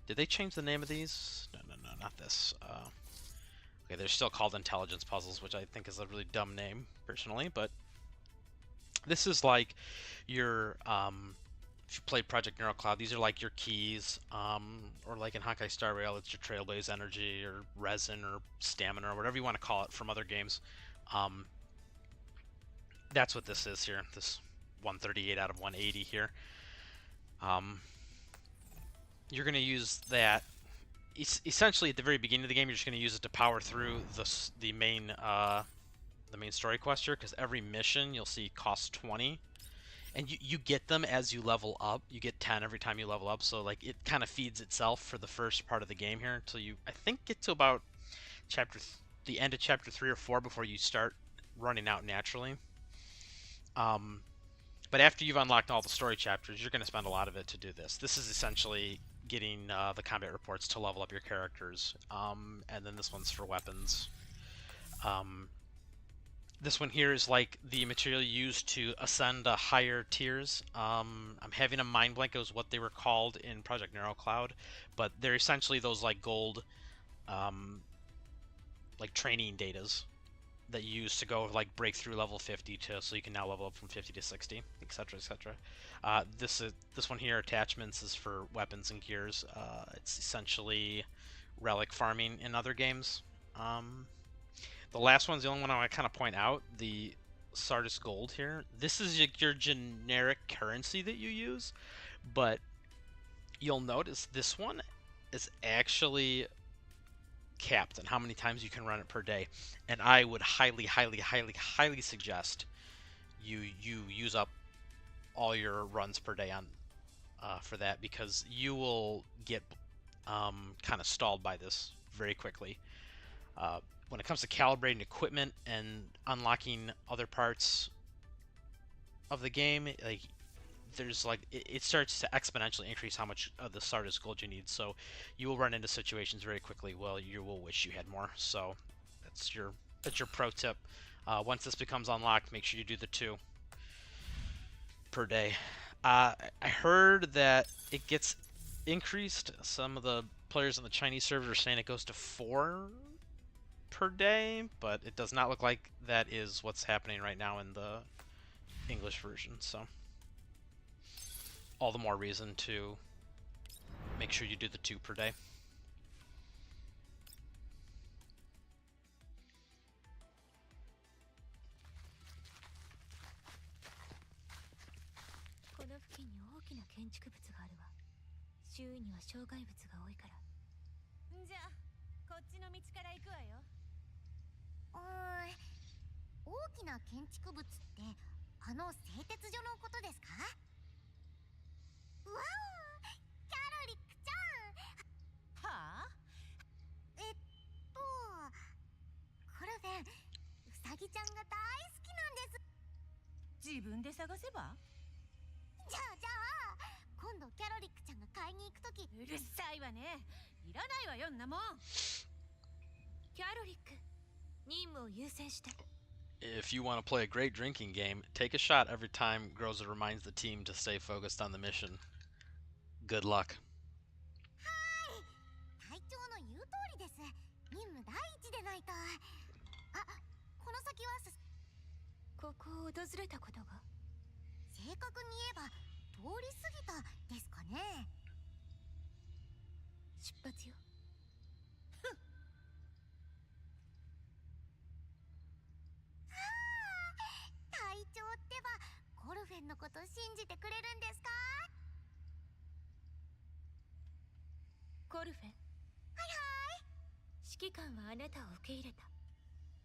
Did they change the name of these? No, not this. Okay, they're still called intelligence puzzles, which I think is a really dumb name, personally, but this is like your, if you played Project Neural Cloud, these are like your keys, or like in Honkai Star Rail, it's your Trailblaze Energy, or Resin, or Stamina, or whatever you want to call it from other games. That's what this is here, this 138 out of 180 here. You're going to use that essentially at the very beginning of the game. You're just going to use it to power through the main story quest here, because every mission you'll see costs 20, and you get them as you level up. You get 10 every time you level up, so like it kind of feeds itself for the first part of the game here until you, I think, get to about the end of chapter 3 or 4 before you start running out naturally. But after you've unlocked all the story chapters, you're going to spend a lot of it to do this. This is essentially getting the combat reports to level up your characters. And then this one's for weapons. This one here is like the material used to ascend higher tiers. I'm having a mind blank as what they were called in Project Neural Cloud, but they're essentially those like gold like training datas that you use to go like break through level 50 to, so you can now level up from 50 to 60, etc., etc. This one here, attachments, is for weapons and gears. It's essentially relic farming in other games. The last one's the only one I want to kind of point out, the Sardis Gold here. This is your generic currency that you use, but you'll notice this one is actually capped on how many times you can run it per day, and I would highly suggest you use up all your runs per day on for that, because you will get kind of stalled by this very quickly. When it comes to calibrating equipment and unlocking other parts of the game, like there's like it starts to exponentially increase how much of the Sardis gold you need. So you will run into situations very quickly. Well, you will wish you had more. So that's your pro tip. Once this becomes unlocked, make sure you do the 2 per day. I heard that it gets increased. Some of the players on the Chinese server are saying it goes to 4 per day, but it does not look like that is what's happening right now in the English version. So all the more reason to make sure you do the 2 per day. この付近に大きな建築物があるわ。周囲には障害物が多いから。じゃあこっちの道から行くわよ。大きな建築物ってあの製鉄所のことですか？わお、キャロリックちゃん。はあ、コルフェン、ウサギちゃんが大好きなんです。自分で探せば。じゃあ今度キャロリックちゃんが買いに行くとき。うるさいわね、いらないわよんなもん。キャロリック、任務を優先して。 If you want to play a great drinking game, take a shot every time Groza reminds the team to stay focused on the mission. Good luck. はい、隊長の言う通りです。任務第一でないと。この先はここを訪れたことが。正確に言えば通り過ぎたですかね。出発よ。隊長ってばコルフェンのこと信じてくれるんですか？コルフェン。はいはい。指揮官はあなたを受け入れた。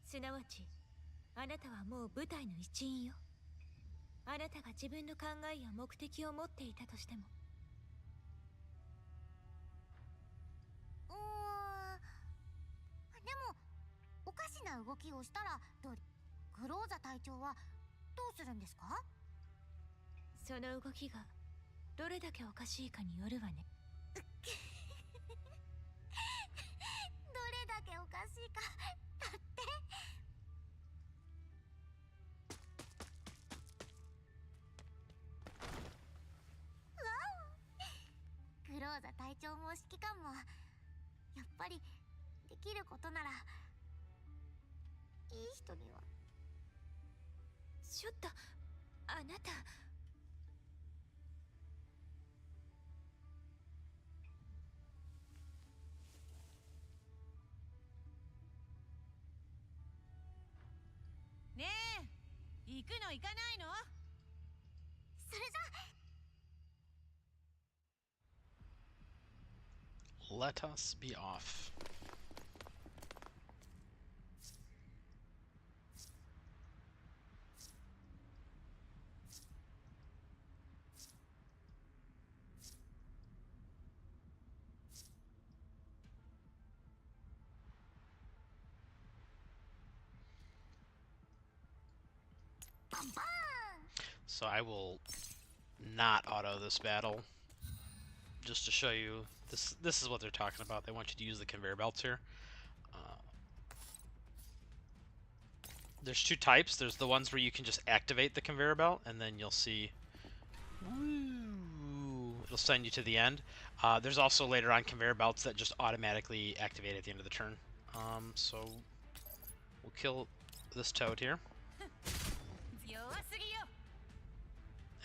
すなわちあなたはもう部隊の一員よ。あなたが自分の考えや目的を持っていたとしても。でもおかしな動きをしたらグローザ隊長はどうするんですか？その動きがどれだけおかしいかによるわね。どれだけおかしいかだって。グローザ隊長も指揮官もやっぱりできることならいい人には。ちょっとあなた。ねえ、行くの行かないの？それじゃ。 Let us be off. So I will not auto this battle, just to show you this is what they're talking about. They want you to use the conveyor belts here. There's two types. There's the ones where you can just activate the conveyor belt, and then you'll see, woo, it'll send you to the end. There's also later on conveyor belts that just automatically activate at the end of the turn. So we'll kill this toad here,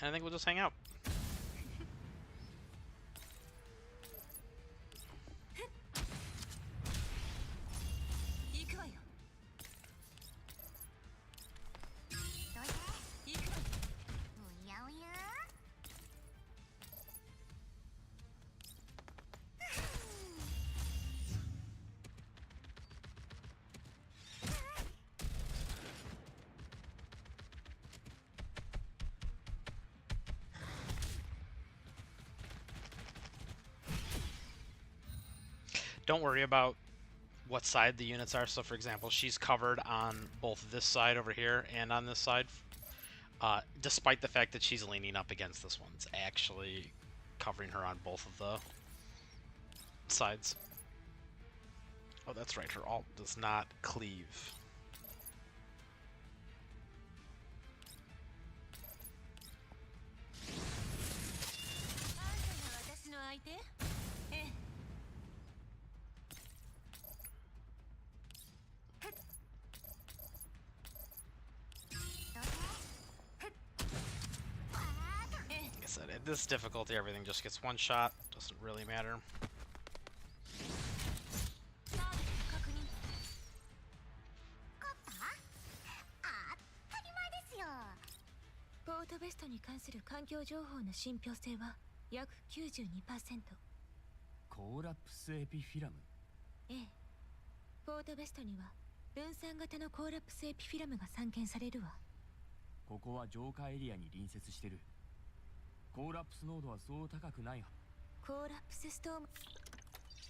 and I think we'll just hang out. Don't worry about what side the units are. So for example, she's covered on both this side over here and on this side. Despite the fact that she's leaning up against this one, it's actually covering her on both of the sides. Oh, that's right, her alt does not cleave. Like I said, at this difficulty, everything just gets one shot. Doesn't really matter. ポートベストに関する環境情報の信憑性は約 92%。 コーラプスエピフィラム。ええ、ポートベストには分散型のコーラプスエピフィラムが散見されるわ。ここは浄化エリアに隣接してる。コーラプス濃度はそう高くない。コーラプスストーム、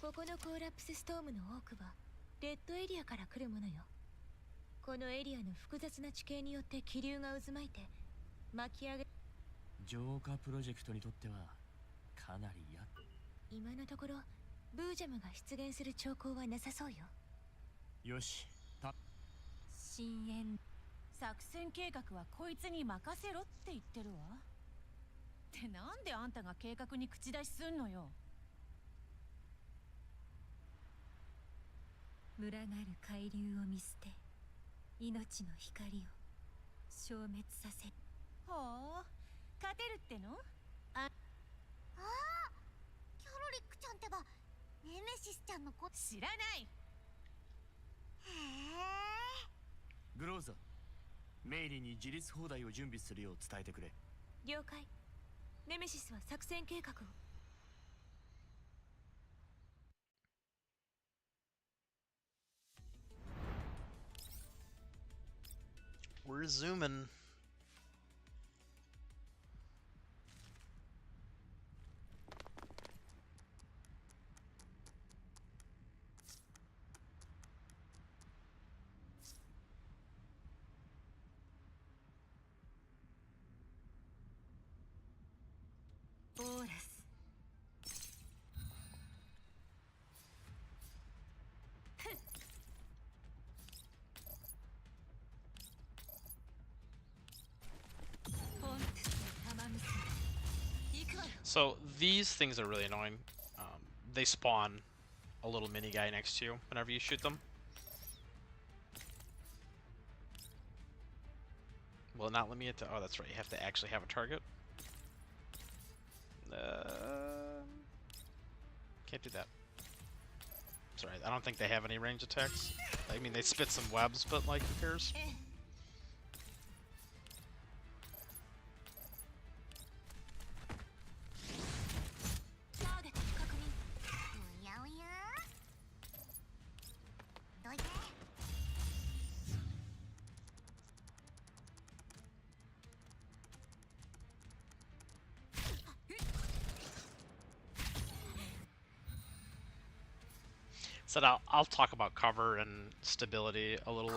ここのコーラプスストームの多くはレッドエリアから来るものよ。このエリアの複雑な地形によって気流が渦巻いて巻き上げ、浄化プロジェクトにとってはかなり今のところブージャムが出現する兆候はなさそうよ。よし。深淵、作戦計画はこいつに任せろって言ってるわ。ってなんであんたが計画に口出しすんのよ。群がる海流を見捨て命の光を消滅させ。ほう、勝てるっての？ああ、キャロリックちゃんってばネメシスちゃんの子。知らない。へえ。グローザ、メイリーに自立放題を準備するよう伝えてくれ。了解。ネメシスは作戦計画を。We're zooming. So these things are really annoying. They spawn a little mini guy next to you whenever you shoot them. Will it not let me into? Oh, that's right. You have to actually have a target. Can't do that. Sorry, I don't think they have any range attacks. I mean, they spit some webs, but like, who cares? So I'll talk about cover and stability a little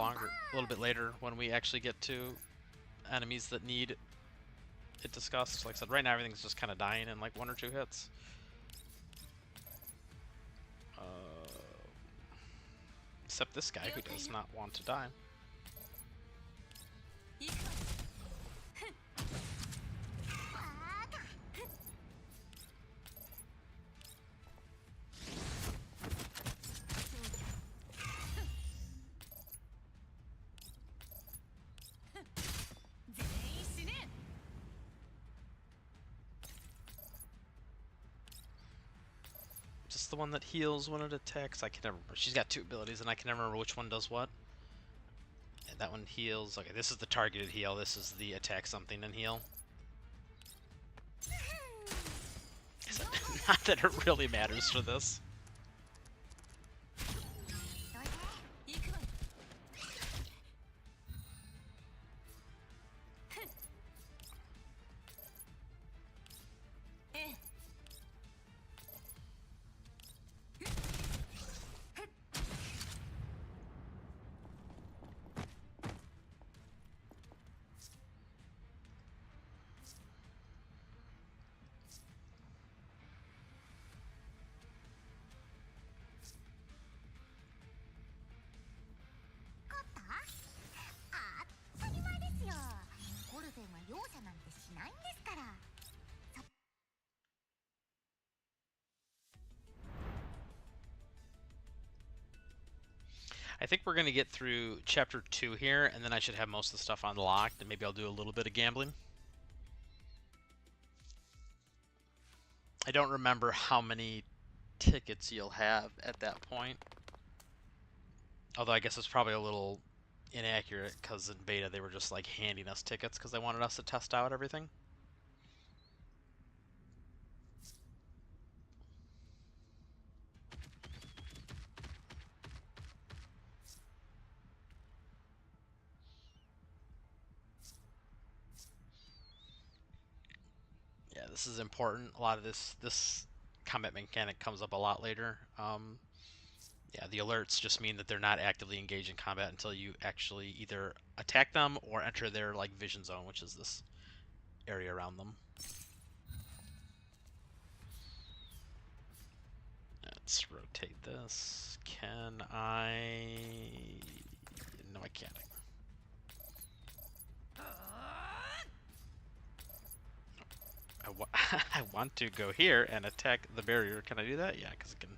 bit later when we actually get to enemies that need it discussed. Like I said, right now everything's just kind of dying in like 1 or 2 hits. Except this guy who does not want to die. Just the one that heals when it attacks. I can never remember. She's got 2 abilities and I can never remember which one does what. And that one heals. Okay, this is the targeted heal. This is the attack something and heal. Not that it really matters for this. I think we're going to get through chapter 2 here, and then I should have most of the stuff unlocked, and maybe I'll do a little bit of gambling. I don't remember how many tickets you'll have at that point. Although I guess it's probably a little inaccurate, because in beta they were just like handing us tickets because they wanted us to test out everything. Yeah, this is important. A lot of this combat mechanic comes up a lot later. Yeah, the alerts just mean that they're not actively engaged in combat until you actually either attack them or enter their like vision zone, which is this area around them. Let's rotate this. Can I? No, I can't. I want to go here and attack the barrier. Can I do that? Yeah, because it can.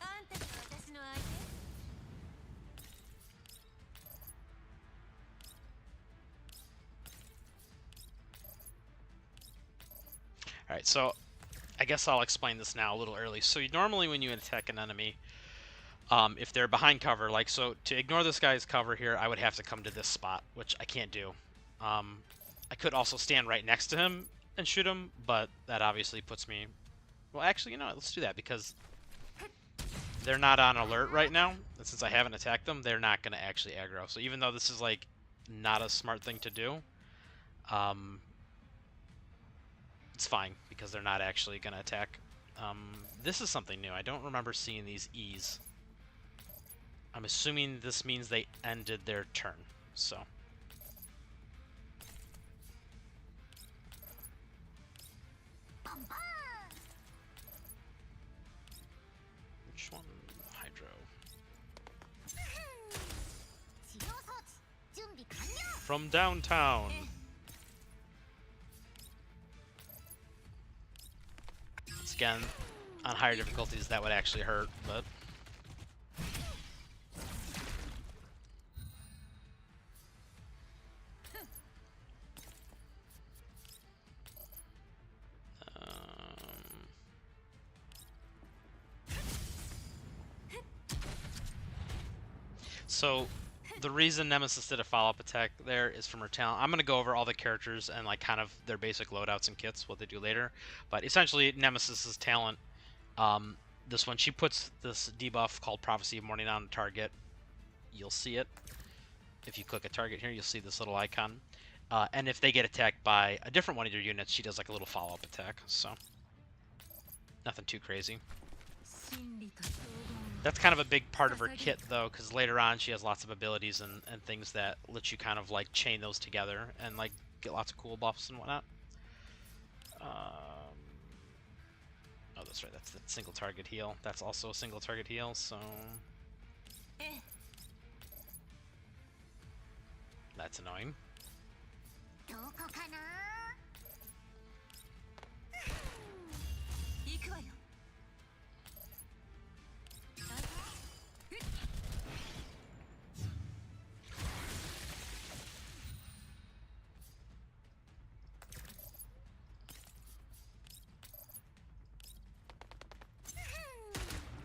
あんたが私の相手？ Alright, so I guess I'll explain this now a little early. So normally when you attack an enemy, if they're behind cover, like so to ignore this guy's cover here, I would have to come to this spot, which I can't do. I could also stand right next to him and shoot him, but that obviously puts me... Well, actually, you know what? Let's do that, because they're not on alert right now, and since I haven't attacked them, they're not going to actually aggro. So even though this is, like, not a smart thing to do, it's fine, because they're not actually going to attack. This is something new. I don't remember seeing these E's. I'm assuming this means they ended their turn, so... Which one? Hydro. 治療装置準備完了。 From downtown. Once again, on higher difficulties that would actually hurt, but... So, the reason Nemesis did a follow-up attack there is from her talent. I'm going to go over all the characters and like kind of their basic loadouts and kits, what they do later. But essentially, Nemesis's talent, this one, she puts this debuff called Prophecy of Morning on the target. You'll see it. If you click a target here, you'll see this little icon. And if they get attacked by a different one of your units, she does like a little follow-up attack. So, nothing too crazy. 心理と総合 That's kind of a big part of her kit, though, because later on she has lots of abilities and things that let you kind of, like, chain those together and, like, get lots of cool buffs and whatnot. Oh, that's right, that's the single target heal. That's also a single target heal, so... That's annoying. どこかな。行くわよ。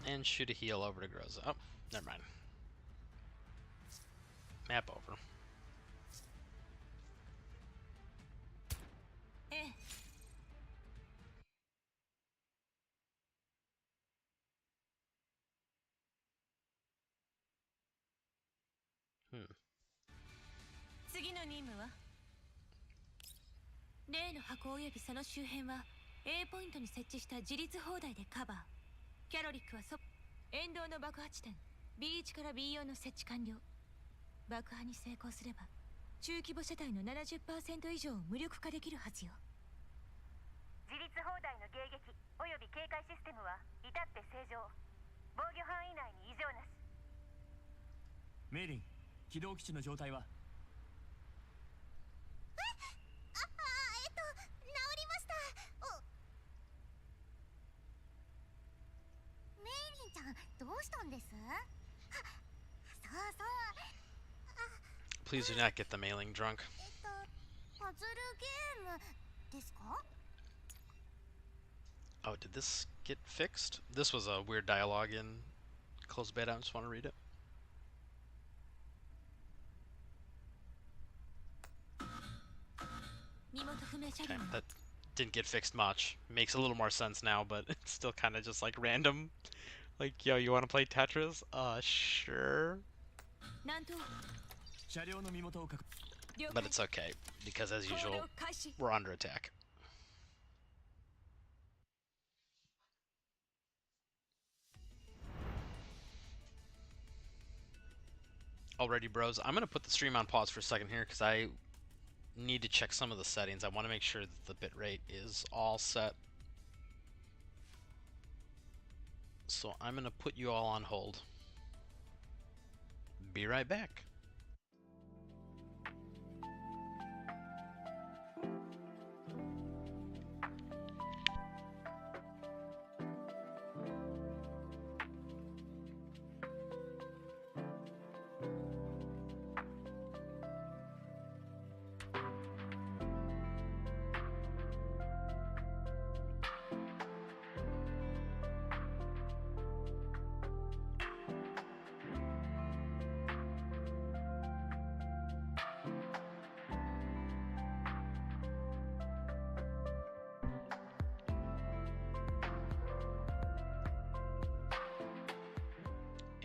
And shoot a heal over to Groza. Oh, never mind. Map over. ええ。 次の任務は例の箱およびその周辺は A ポイントに設置した自立放題でカバー。キャロリックは沿道の爆破地点 B1 から B4 の設置完了。爆破に成功すれば中規模車体の 70% 以上を無力化できるはずよ。自立放題の迎撃および警戒システムは至って正常。防御範囲内に異常なし。メイリン、起動基地の状態は？治りました。メイリンちゃんどうしたんです？そうそう。 Please do not get the mailing drunk. パズルゲームですか？ Oh, did this get fixed? This was a weird dialogue in closed beta. I just want to read it. Okay, that didn't get fixed much. Makes a little more sense now, but it's still kind of just like random. Like, yo, you want to play Tetris? Sure. なんと 車両の身元を確 了 But 解 it's okay, because as 行 usual, 動開始。 we're under attack. Alrighty, bros. I'm gonna put the stream on pause for a second here because I need to check some of the settings. I want to make sure that the bitrate is all set. So I'm gonna put you all on hold. Be right back.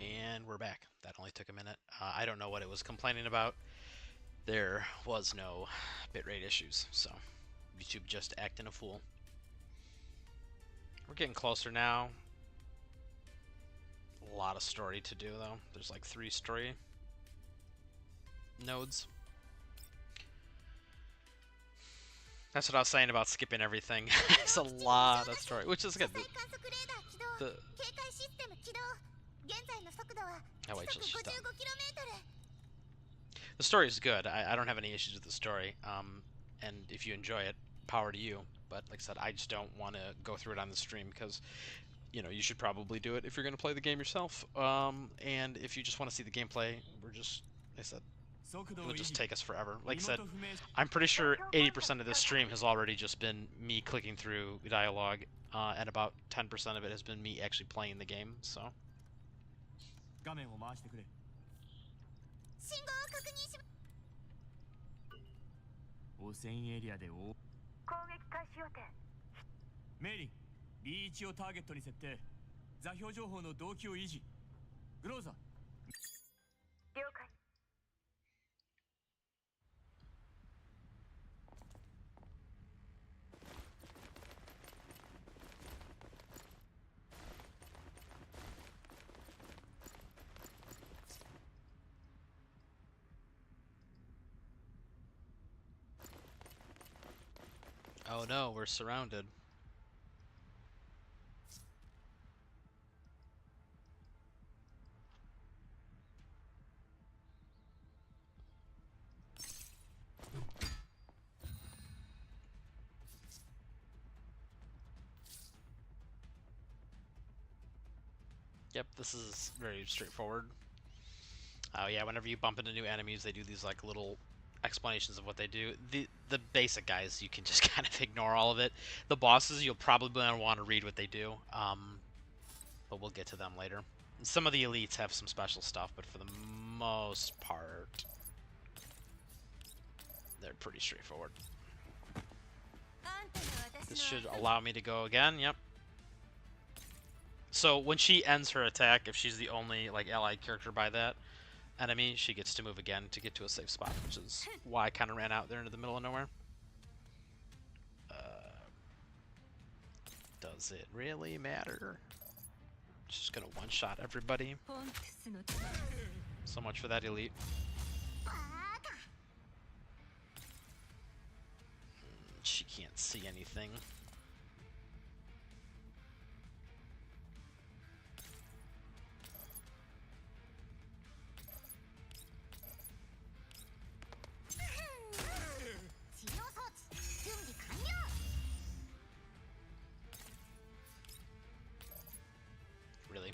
And we're back. That only took a minute. I don't know what it was complaining about. There was no bitrate issues, so YouTube just acting a fool. We're getting closer now. A lot of story to do, though. There's like 3 story nodes. That's what I was saying about skipping everything. It's a lot of story, which is good. Oh wait, she's done. The story is good. I don't have any issues with the story. And if you enjoy it, power to you. But like I said, I just don't want to go through it on the stream because, you know, you should probably do it if you're going to play the game yourself. And if you just want to see the gameplay, like I said, it'll just take us forever. Like I said, I'm pretty sure 80% of this stream has already just been me clicking through dialogue, and about 10% of it has been me actually playing the game. So. 画面を回してくれ。信号を確認し汚染エリアで攻撃開始予定。メイリン B1 をターゲットに設定。座標情報の同期を維持。グローザー。了解。Oh no, we're surrounded. Yep, this is very straightforward. Oh yeah, whenever you bump into new enemies, they do these like little explanations of what they do. The basic guys, you can just kind of ignore all of it. The bosses, you'll probably want to read what they do, but we'll get to them later. And some of the elites have some special stuff, but for the most part, they're pretty straightforward. This should allow me to go again, yep. So when she ends her attack, if she's the only like allied character by that enemy, she gets to move again to get to a safe spot, which is why I kind of ran out there into the middle of nowhere. Does it really matter? Just gonna one-shot everybody. So much for that elite. She can't see anything. Really?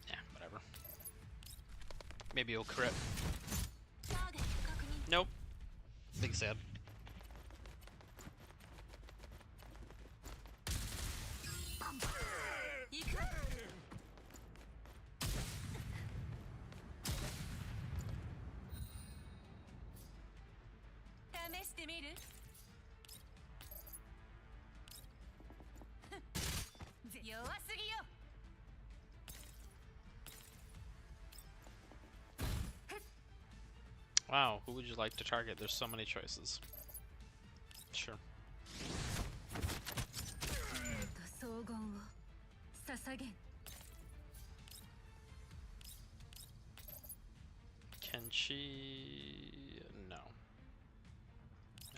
Yeah, whatever. Maybe he'll crit. Nope. Big sad. Wow, who would you like to target? There's so many choices. Sure. 捧げん。 Can she? No.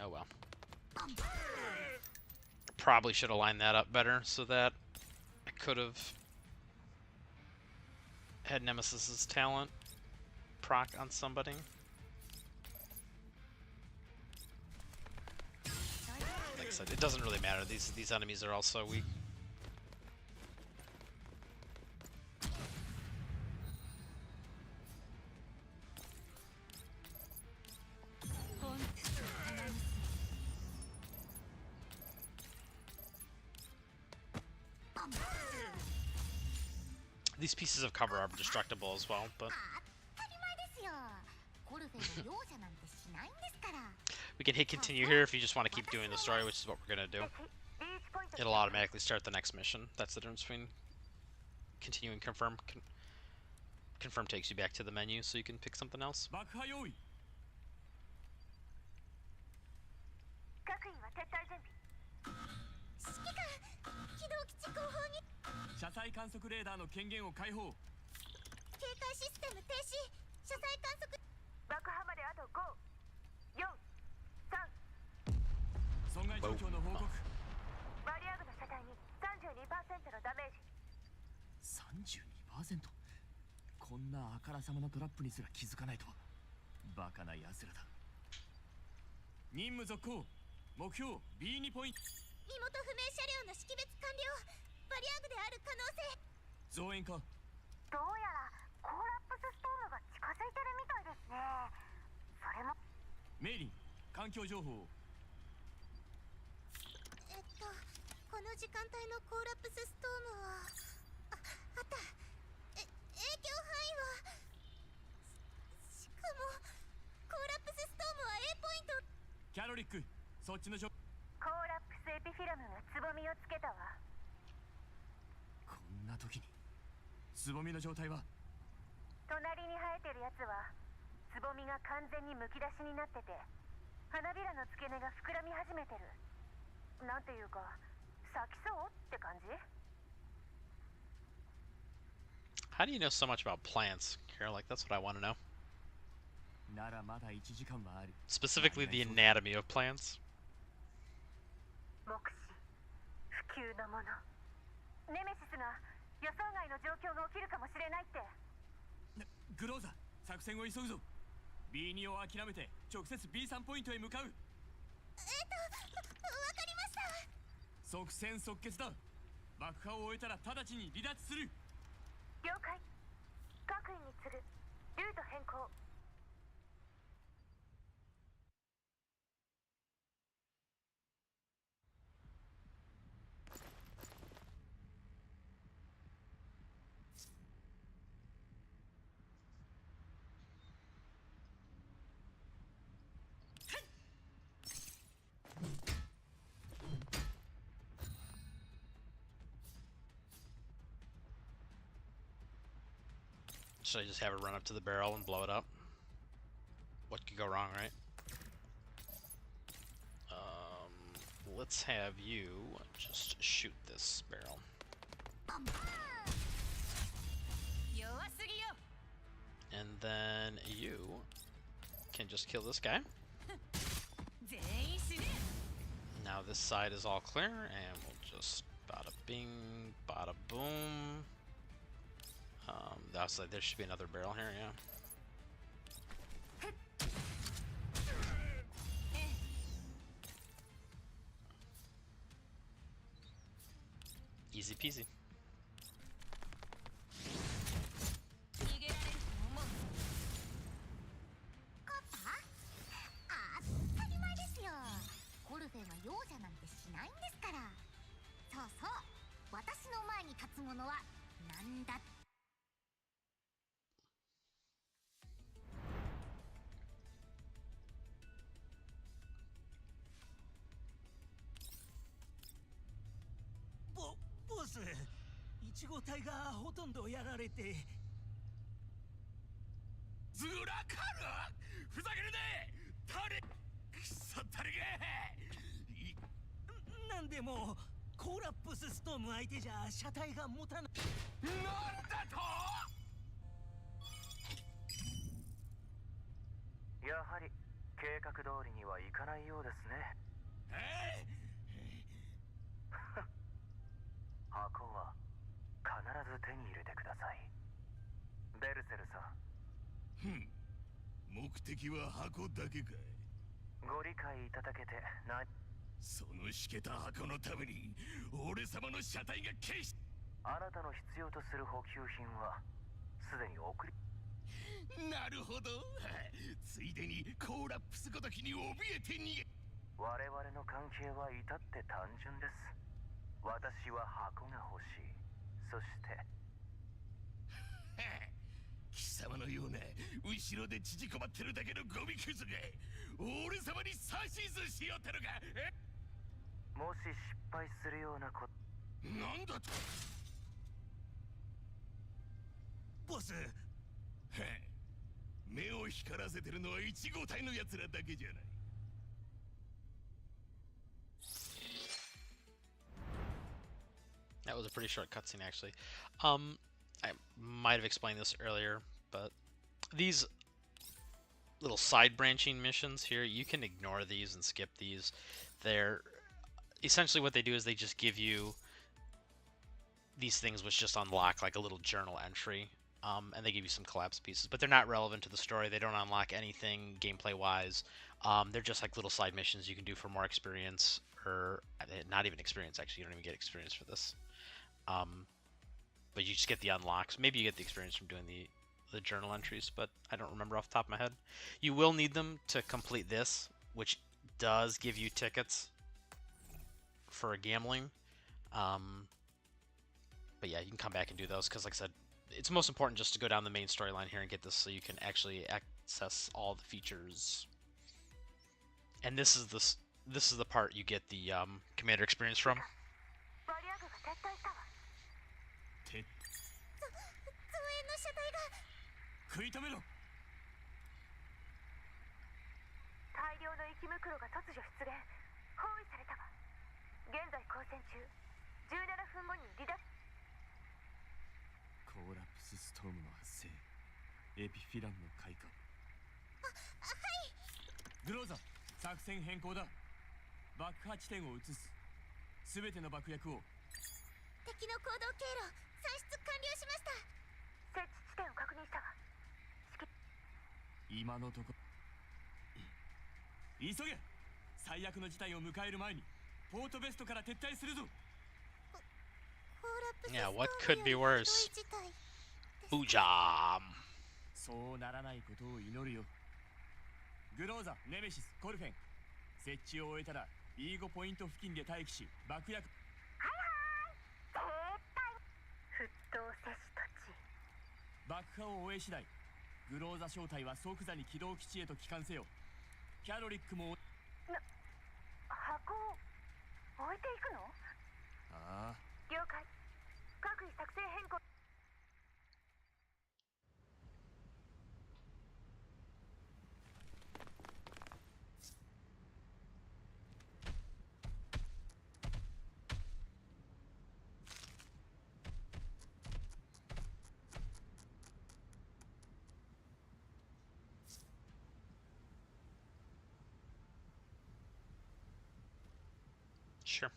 Oh well. Probably should have lined that up better so that I could have had Nemesis's talent proc on somebody. Like I said, it doesn't really matter. These enemies are all so weak. These pieces of cover are destructible as well, but 当たり前ですよ。ゴルフェの容赦なんてしないんですから。 we can hit continue here if you just want to keep doing the story, which is what we're gonna do. リーチポイント It'll automatically start the next mission. That's the difference between continue and confirm. Confirm takes you back to the menu, so you can pick something else. 爆破用意。各員は撤退準備。指揮官、機動基地後方に車載観測レーダーの権限を解放。警戒システム停止。車載観測。爆破まであと5、4、3。損害状況の報告。バリア具の車体に 32% のダメージ。32%。こんなあからさまなトラップにすら気づかないとはバカな奴らだ。任務続行。目標 B2 ポイント。身元不明車両の識別完了。バリア具である可能性。増援か。どうやらコーラップスストームが近づいてるみたいですね。それもメイリン、環境情報を。この時間帯のコーラプスストームはあった。影響範囲はしかもコーラプスストームは A ポイント。キャロリック、そっちの情報。コーラップスエピフィラムがつぼみをつけたわ。こんな時につぼみの状態は。隣に生えてるやつはつぼみが完全にむき出しになってて、花びらの付け根が膨らみ始めてる。なんていうか咲きそうって感じ。 How do you know so much about plants, Carol? Like, that's what I want to know. ならまだ1時間はある。 Specifically the anatomy of plants. 目視不及のもの。ネメシスが予想外の状況が起きるかもしれないって。グローザ、作戦を急ぐぞ。 B2 を諦めて直接 B3 ポイントへ向かう。わかりました。即戦即決だ。爆破を終えたら直ちに離脱する。了解。各員に次ぐルート変更。Should I just have her run up to the barrel and blow it up? What could go wrong, right? Let's have you just shoot this barrel. And then you can just kill this guy. Now this side is all clear, and we'll just bada bing, bada boom. That's like there should be another barrel here, yeah. Easy peasy. 当たり前ですよ。ゴルフェは容赦なんてしないんですから。そうそう。私の前に立つものはなんだ。ボス、1号隊がほとんどやられて。ズラカル、ふざけるね。タレ、くそタレが。なんでもココーラップスストーム相手じゃ車体が持たない。なんだと。やはり計画通りにはいかないようですね。箱は必ず手に入れてください。ベルセルさん。目的は箱だけかい。ご理解いただけてそのしけた箱のために俺様の車体が消し。あなたの必要とする補給品はすでに送り。なるほど。ついでにコーラップスごときに怯えて逃げ。我々の関係は至って単純です。私は箱が欲しい。そして貴様のような後ろで縮こまってるだけのゴミクズが俺様に指図しよったのか。もし失敗するようなこと。なんだと。ボス、目を光らせてるのは1号隊のやつらだけじゃない。That was a pretty short cutscene, actually. I might have explained this earlier, but these little side branching missions here, you can ignore these and skip these. They're essentially what they do is they just give you these things which just unlock like a little journal entry, and they give you some collapse pieces, but they're not relevant to the story. They don't unlock anything gameplay wise. They're just like little side missions you can do for more experience, or not even experience, actually. You don't even get experience for this. But you just get the unlocks. Maybe you get the experience from doing the journal entries, but I don't remember off the top of my head. You will need them to complete this, which does give you tickets for gambling. But yeah, you can come back and do those, because like I said, it's most important just to go down the main storyline here and get this so you can actually access all the features. And this is the part you get the commander experience from. 食い止めろ。大量の生き袋が突如出現。包囲されたわ。現在交戦中。17分後に離脱。コーラップスストームの発生。エピフィランの開花。はい。グローザ、作戦変更だ。爆破地点を移す。すべての爆薬を。敵の行動経路算出完了しました。設置地点を確認したわ。今のとこ急げ。最悪の事態を迎える前にポートベストから撤退するぞ。Yeah, what could be worse? Boojam! そうならないことを祈るよ。グローザ、ネメシス、コルフェン、設置を終えたらビーゴポイント付近で待機し、爆薬。はいはい、絶対沸騰せしとち。爆破を終え次第、グローザ正体は即座に起動基地へと帰還せよ。キャロリックも箱を置いていくの？ああ、了解。各位作戦変更。Sure.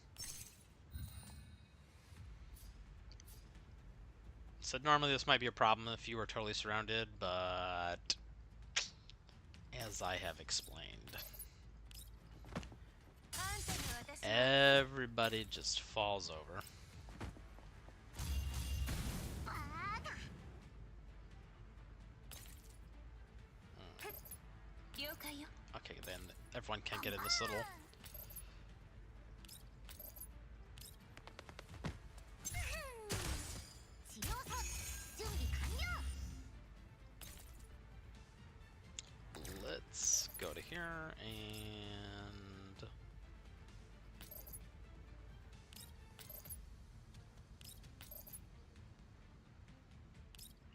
So normally this might be a problem if you were totally surrounded, but as I have explained, everybody just falls over. Okay, then everyone can get in this little... Let's go to here and...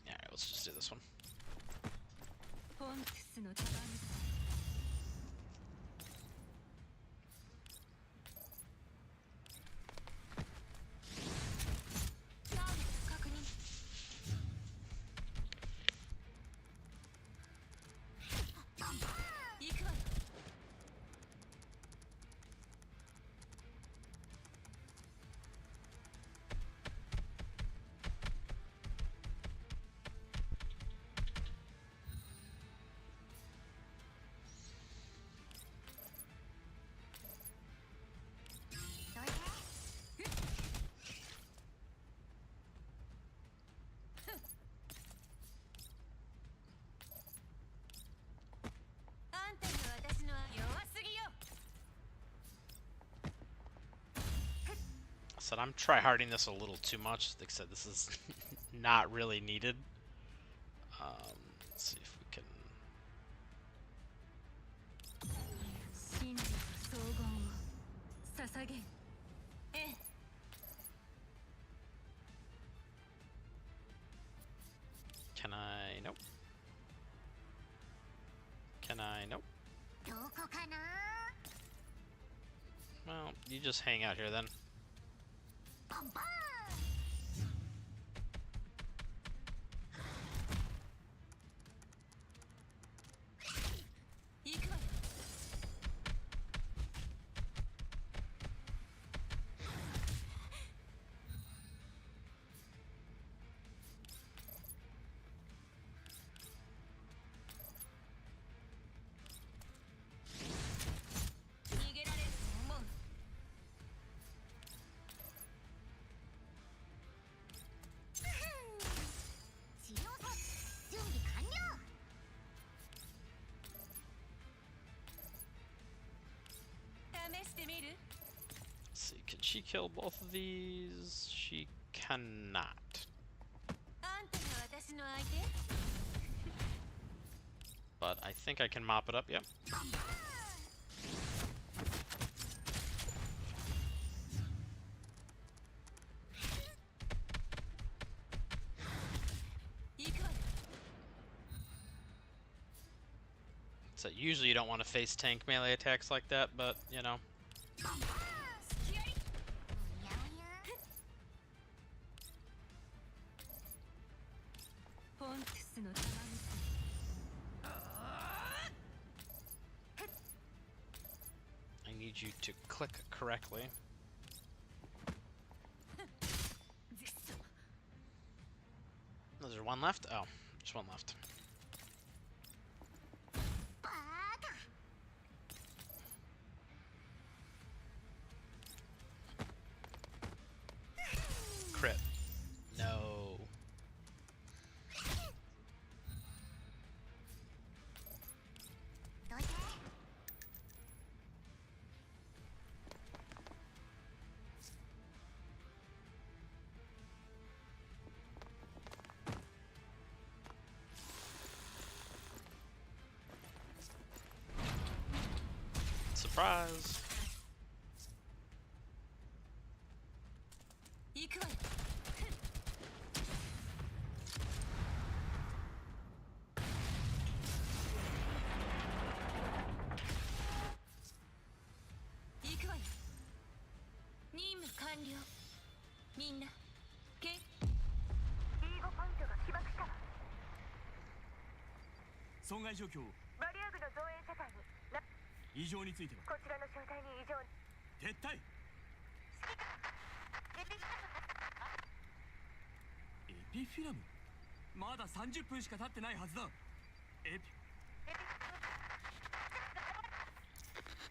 Alright, let's just do this one. said, I'm try-harding this a little too much. Like I said, this is not really needed. Let's see if we can... 真理と荘厳を捧げん。ええ。Can I? Nope. Can I? Nope. どこかな Well, you just hang out here then. パンパン 行くわよ。逃げられると思う。使用装置準備完了 試してみる？ Let's see, can she kill both of these? She cannot. あんたが私の相手？ But I think I can mop it up, yep. 行くわよ。 So usually you don't want to face tank melee attacks like that, but, you know. 隙あり。おやおや ポンクスの玉結 I need you to click correctly. び。ぜっそ。 Is there one left? Oh, there's one left. バカ Crit. No. どいて Surprise. 行くわよ。 行くわよ。任務完了。みんな、けん。 E5 ポイントが起爆したわ。損害状況バリアグの増援世帯にな異常についてはこちらの小隊に異常撤退エピフィラムまだ30分しか経ってないはずだ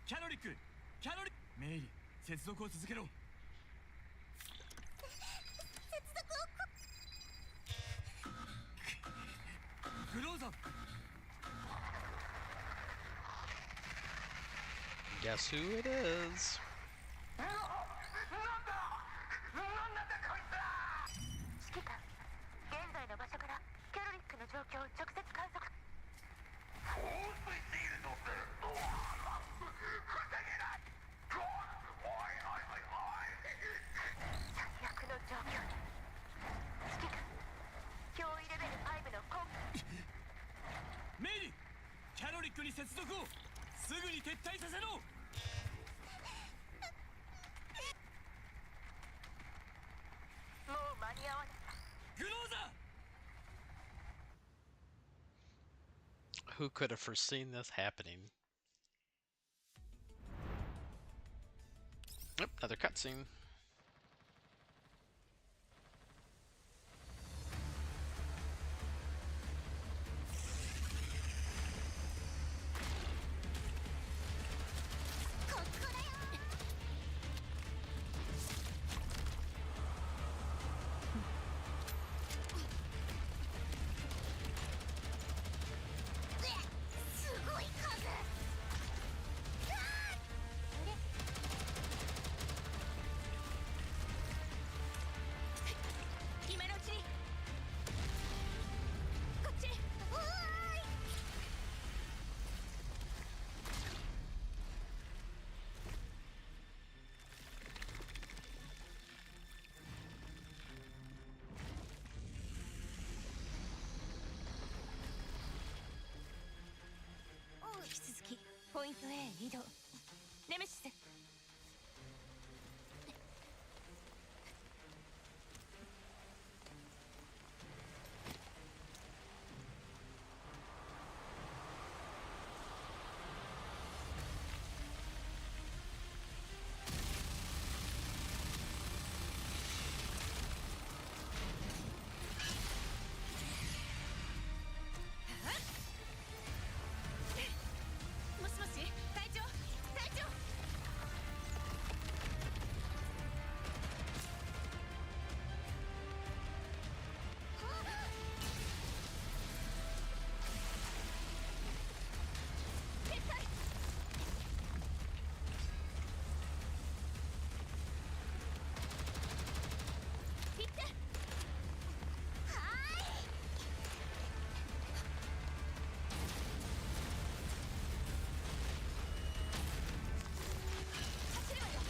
キャロリックメイリ接続を続けろグローザ Guess who it is? 指揮官現在の場所からキャロリックの状況を直接観測最悪の状況に指揮官脅威レベル5のコンメイリキャロリックに接続をすぐに撤退させろ もう間に合わないグローザ Who could have foreseen this happening? Yep, another cutscene. イント A へ移動。ネメシス。もしもし、隊長、隊長。撤退。行って。走るわよ。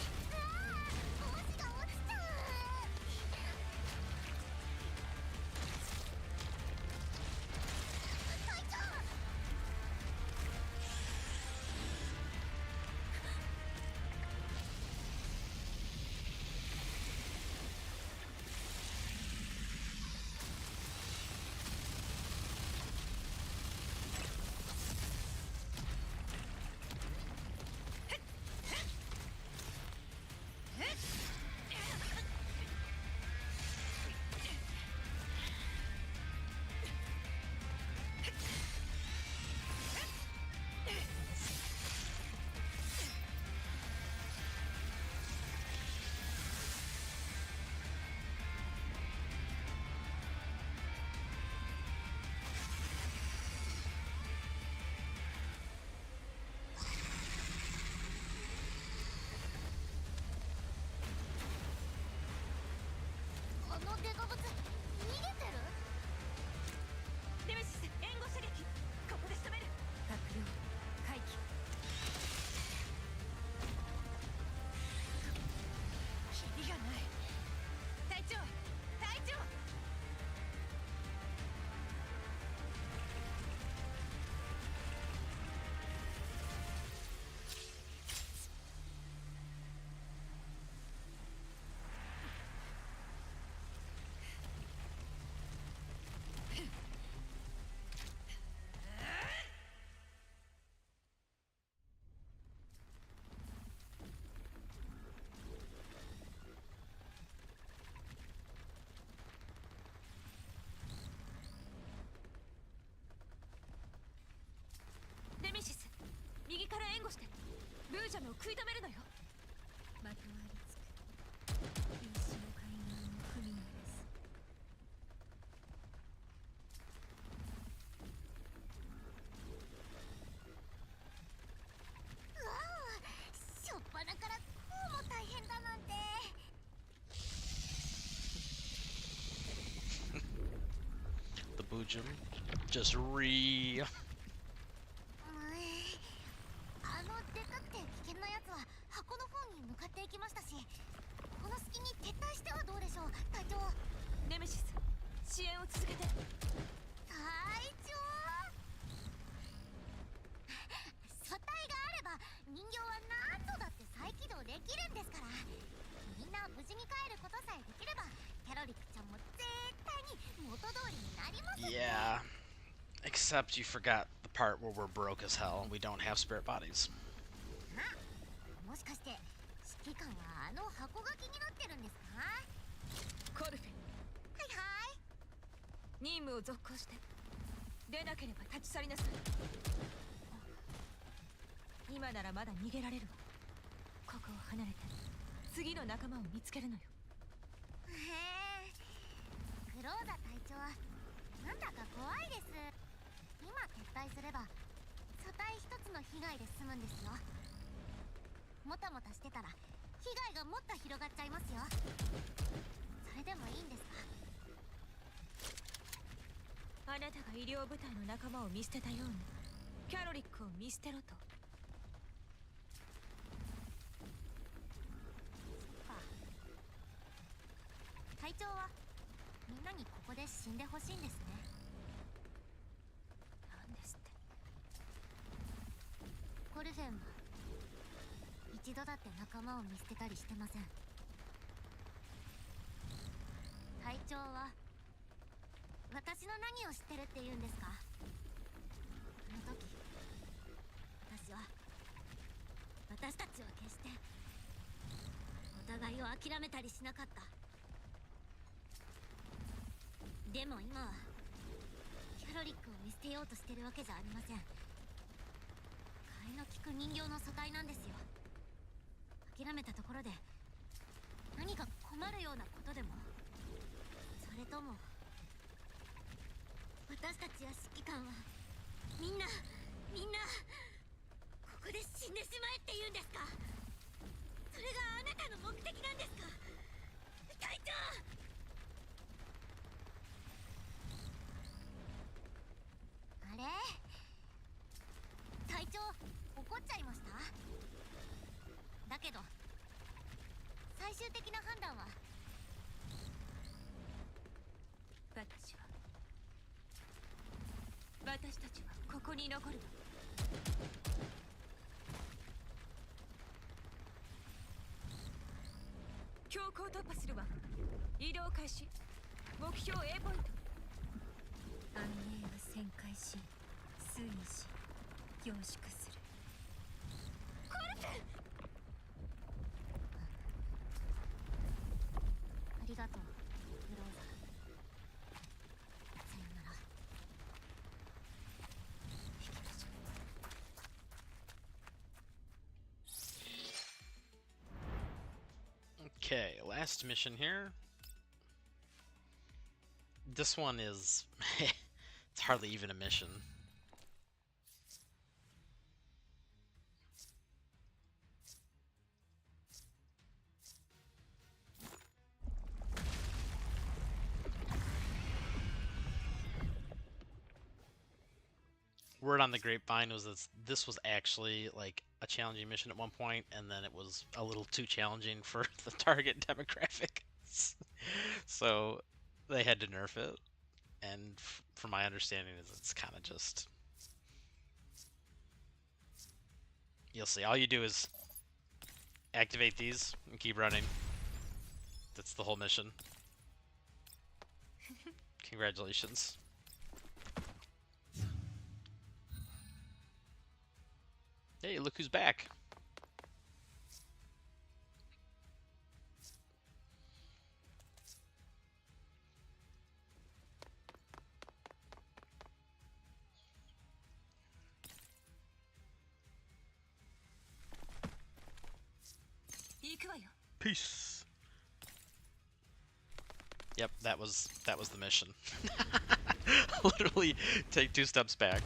帽子が落ちちゃう。隊長。あのデカブツ逃げてる？ネメシス、援護射撃。ここで仕留める。閣僚回帰。キリがない。隊長、隊長。ネメシス、右から援護して。ルージャムを食い止めるのよ。まとわりつく西の海岸のクミナです。うわあ、しょっぱなからこうも大変だなんて。The Boojum just re. あのでかくて危険なやつは箱の方に向かっていきましたし、この隙に撤退してはどうでしょう、隊長。ネメシス、支援を続けて。隊長。素体があれば人形は何度だって再起動できるんですから。みんな無事に帰ることさえできればキャロリックちゃんも絶対に元通りになりますって。 Yeah. Except you forgot the part where we're broke as hell and we don't have spirit bodies. もしかして指揮官はあの箱が気になってるんですか？コルフェ、はいはい。任務を続行して。出なければ立ち去りなさい。今ならまだ逃げられるわ。ここを離れて次の仲間を見つけるのよ。へえ、クローザ隊長、なんだか怖いです。今撤退すれば素体一つの被害で済むんですよ。もたもたしてたら被害がもっと広がっちゃいますよ。それでもいいんですか？あなたが医療部隊の仲間を見捨てたようにキャロリックを見捨てろと。隊長はみんなにここで死んでほしいんですね。なんですって。こコルフェンは一度だって仲間を見捨てたりしてません。隊長は私の何を知ってるって言うんですか？あの時私たちは決してお互いを諦めたりしなかった。でも今はキャロリックを見捨てようとしてるわけじゃありません。替えの利く人形の素体なんですよ。諦めたところで何か困るようなことでも、それとも私たちや指揮官はみんなここで死んでしまえって言うんですか？それがあなたの目的なんですか？隊長！あれ？隊長、怒っちゃいました？だけど最終的な判断は私たちはここに残るわ。強行突破するわ。移動開始。目標 A ポイント。安寧は旋回し推移し凝縮する。コルフ！ありがとう、ブローザ。さよなら。行きましょう。Okay, last mission here. This one is... it's hardly even a mission. Word on the grapevine was that this was actually like a challenging mission at one point, and then it was a little too challenging for the target demographic. So they had to nerf it, and from my understanding is it's kind of just... You'll see. All you do is activate these and keep running. That's the whole mission. Congratulations. Hey, look who's back. Peace. Yep, that was the mission. Literally take 2 steps back.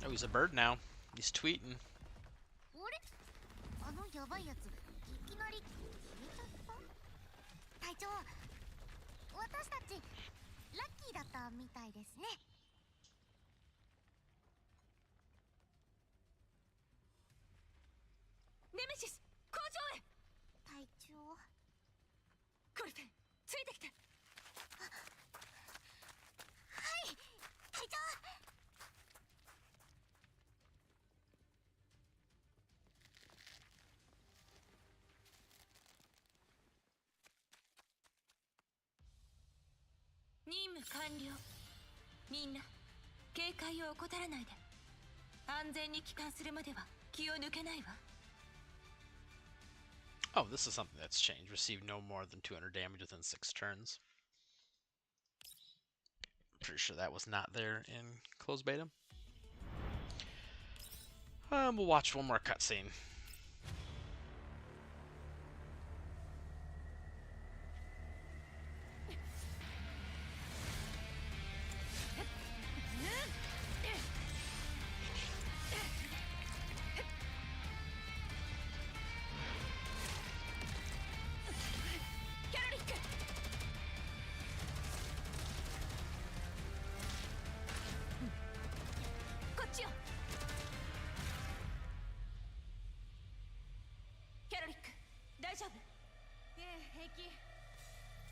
Oh, he's a bird now. He's tweeting. あのヤバいやつ、いきなり消えちゃった？隊長、私たちラッキーだったみたいですね。ネメシス、工場へ。隊長。コルフェン、ついてきて。はい、隊長。任務完了。みんな警戒を怠らないで。安全に帰還するまでは気を抜けないわ。 Oh, this is something that's changed. Receive no more than 200 damage within 6 turns. Pretty sure that was not there in closed beta. We'll watch one more cutscene.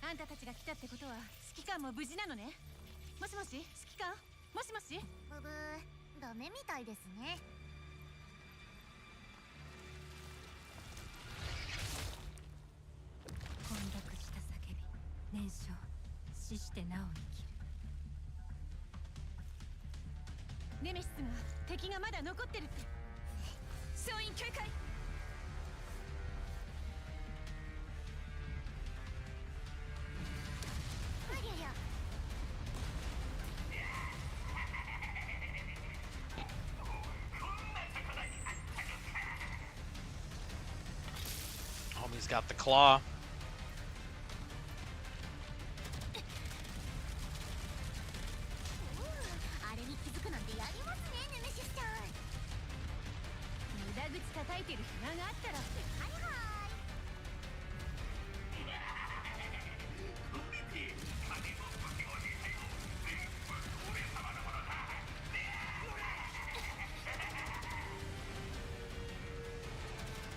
あんたたちが来たってことは指揮官も無事なのね。もしもし指揮官、もしもし。ブブー、ダメみたいですね。混濁した叫び、燃焼、死してなお生きる。ネメシスが敵がまだ残ってるって。総員警戒。ありゃりゃ。Homie's got the claw. あれに気づくなんてやりますね、ネメシスちゃん。無駄口叩いてる暇があったら。はいは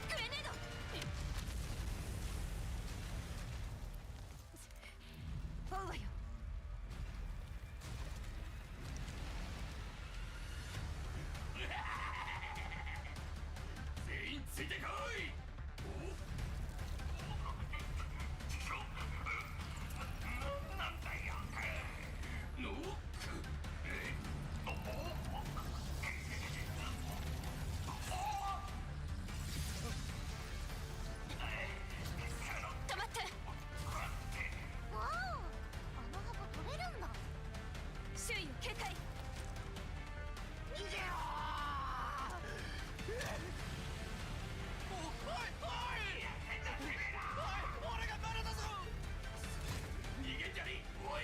グレネード。追うわよ。全員ついてこい。なんだよ。ノック。止まって。い。わお、あの箱取れるんだ。周囲を警戒。逃げろおいおい俺がバレたぞ。逃げんじゃねえ。おい。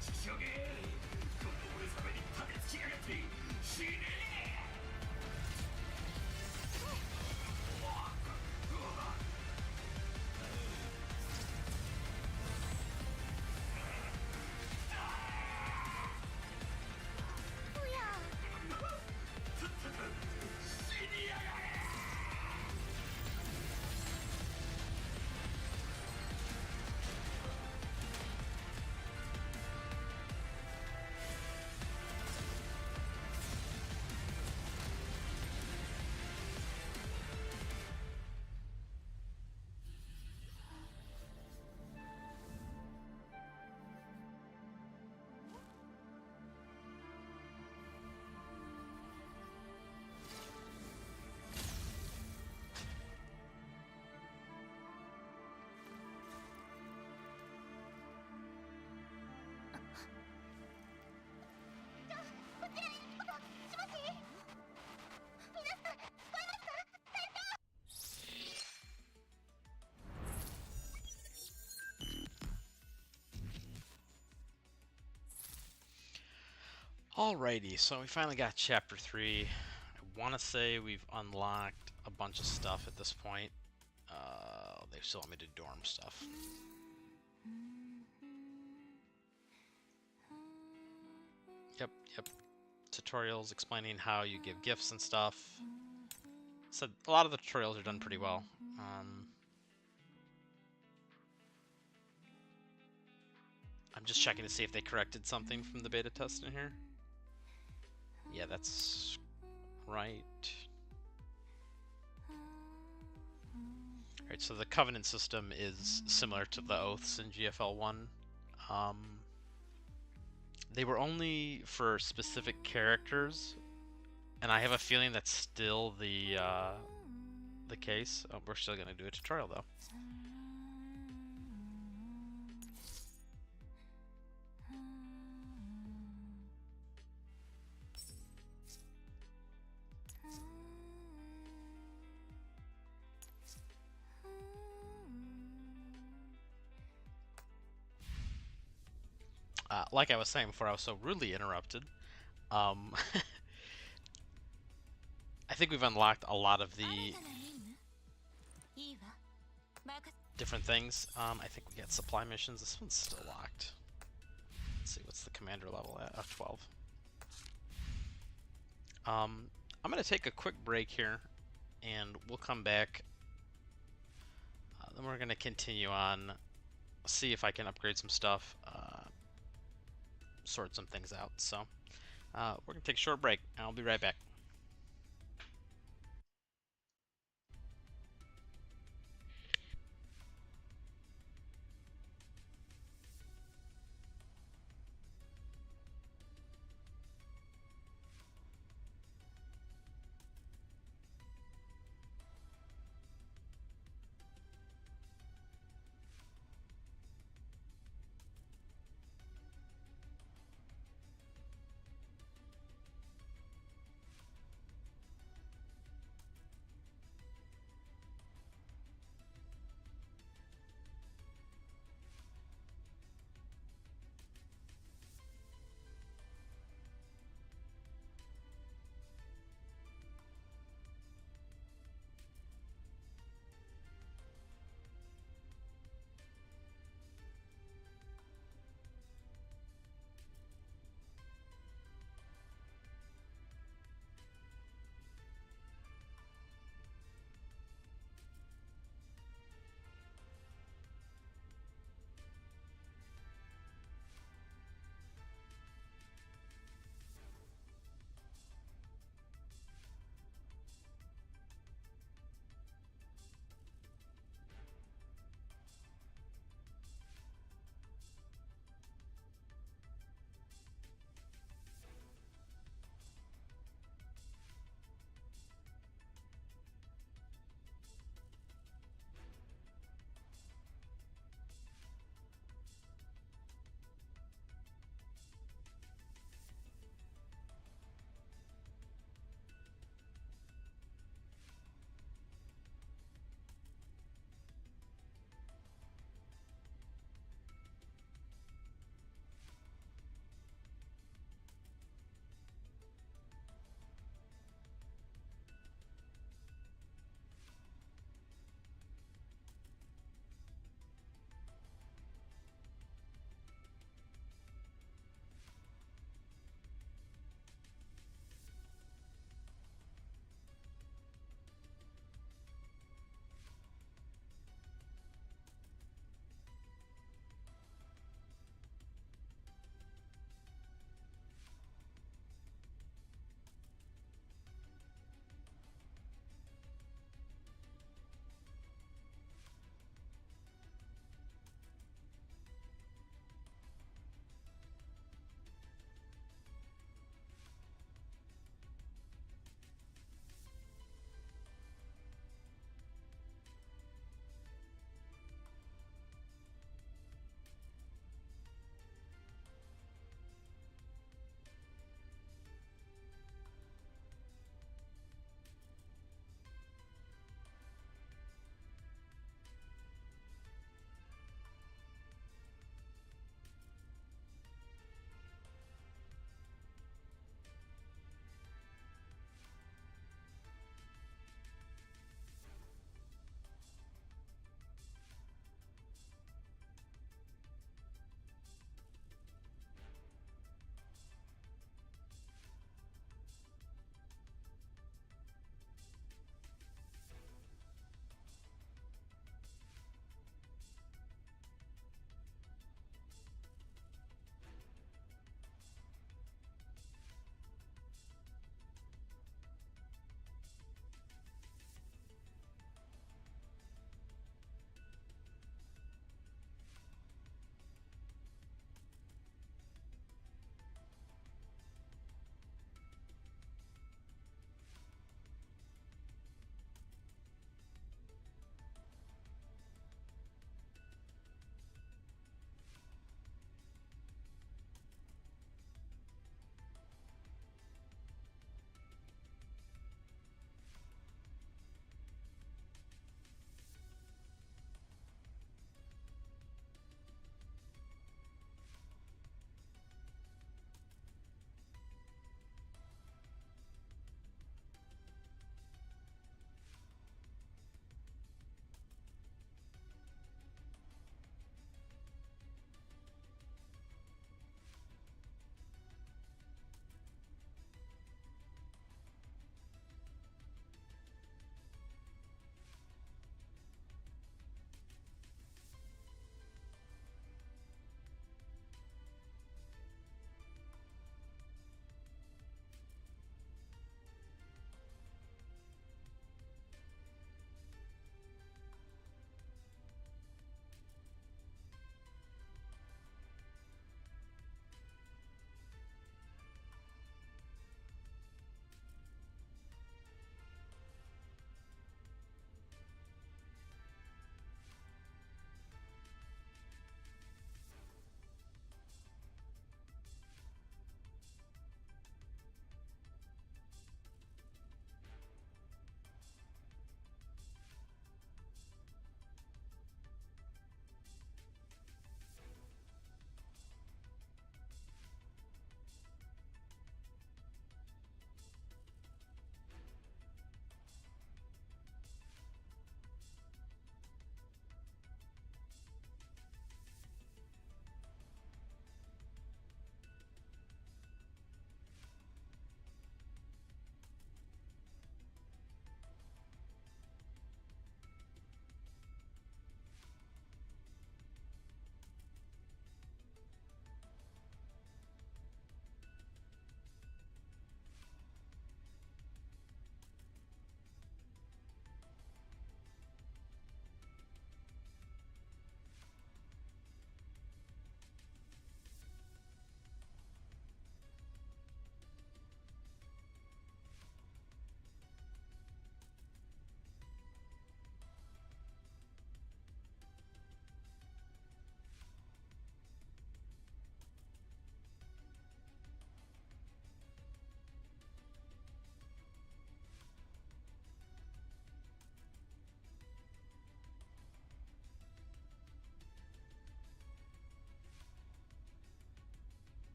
ちくしょげ。この俺様に立てつきやがって死ねえ。おや。死にやがれ。こちらへ。もしもし。皆さん、聞こえますか？隊長。 Alrighty, so we finally got chapter 3. I want to say we've unlocked a bunch of stuff at this point. They still want me to do dorm stuff. Yep. Tutorials explaining how you give gifts and stuff. So a lot of the tutorials are done pretty well. I'm just checking to see if they corrected something from the beta test in here. Yeah, that's right. Alright, so the covenant system is similar to the oaths in GFL1. They were only for specific characters, and I have a feeling that's still the case. Oh, we're still gonna do a tutorial though. Like I was saying before, I was so rudely interrupted. I think we've unlocked a lot of the different things. I think we got supply missions. This one's still locked. Let's see, what's the commander level at? 12. I'm gonna take a quick break here, and we'll come back. Then we're gonna continue on, see if I can upgrade some stuff, sort some things out. So we're gonna take a short break, and I'll be right back.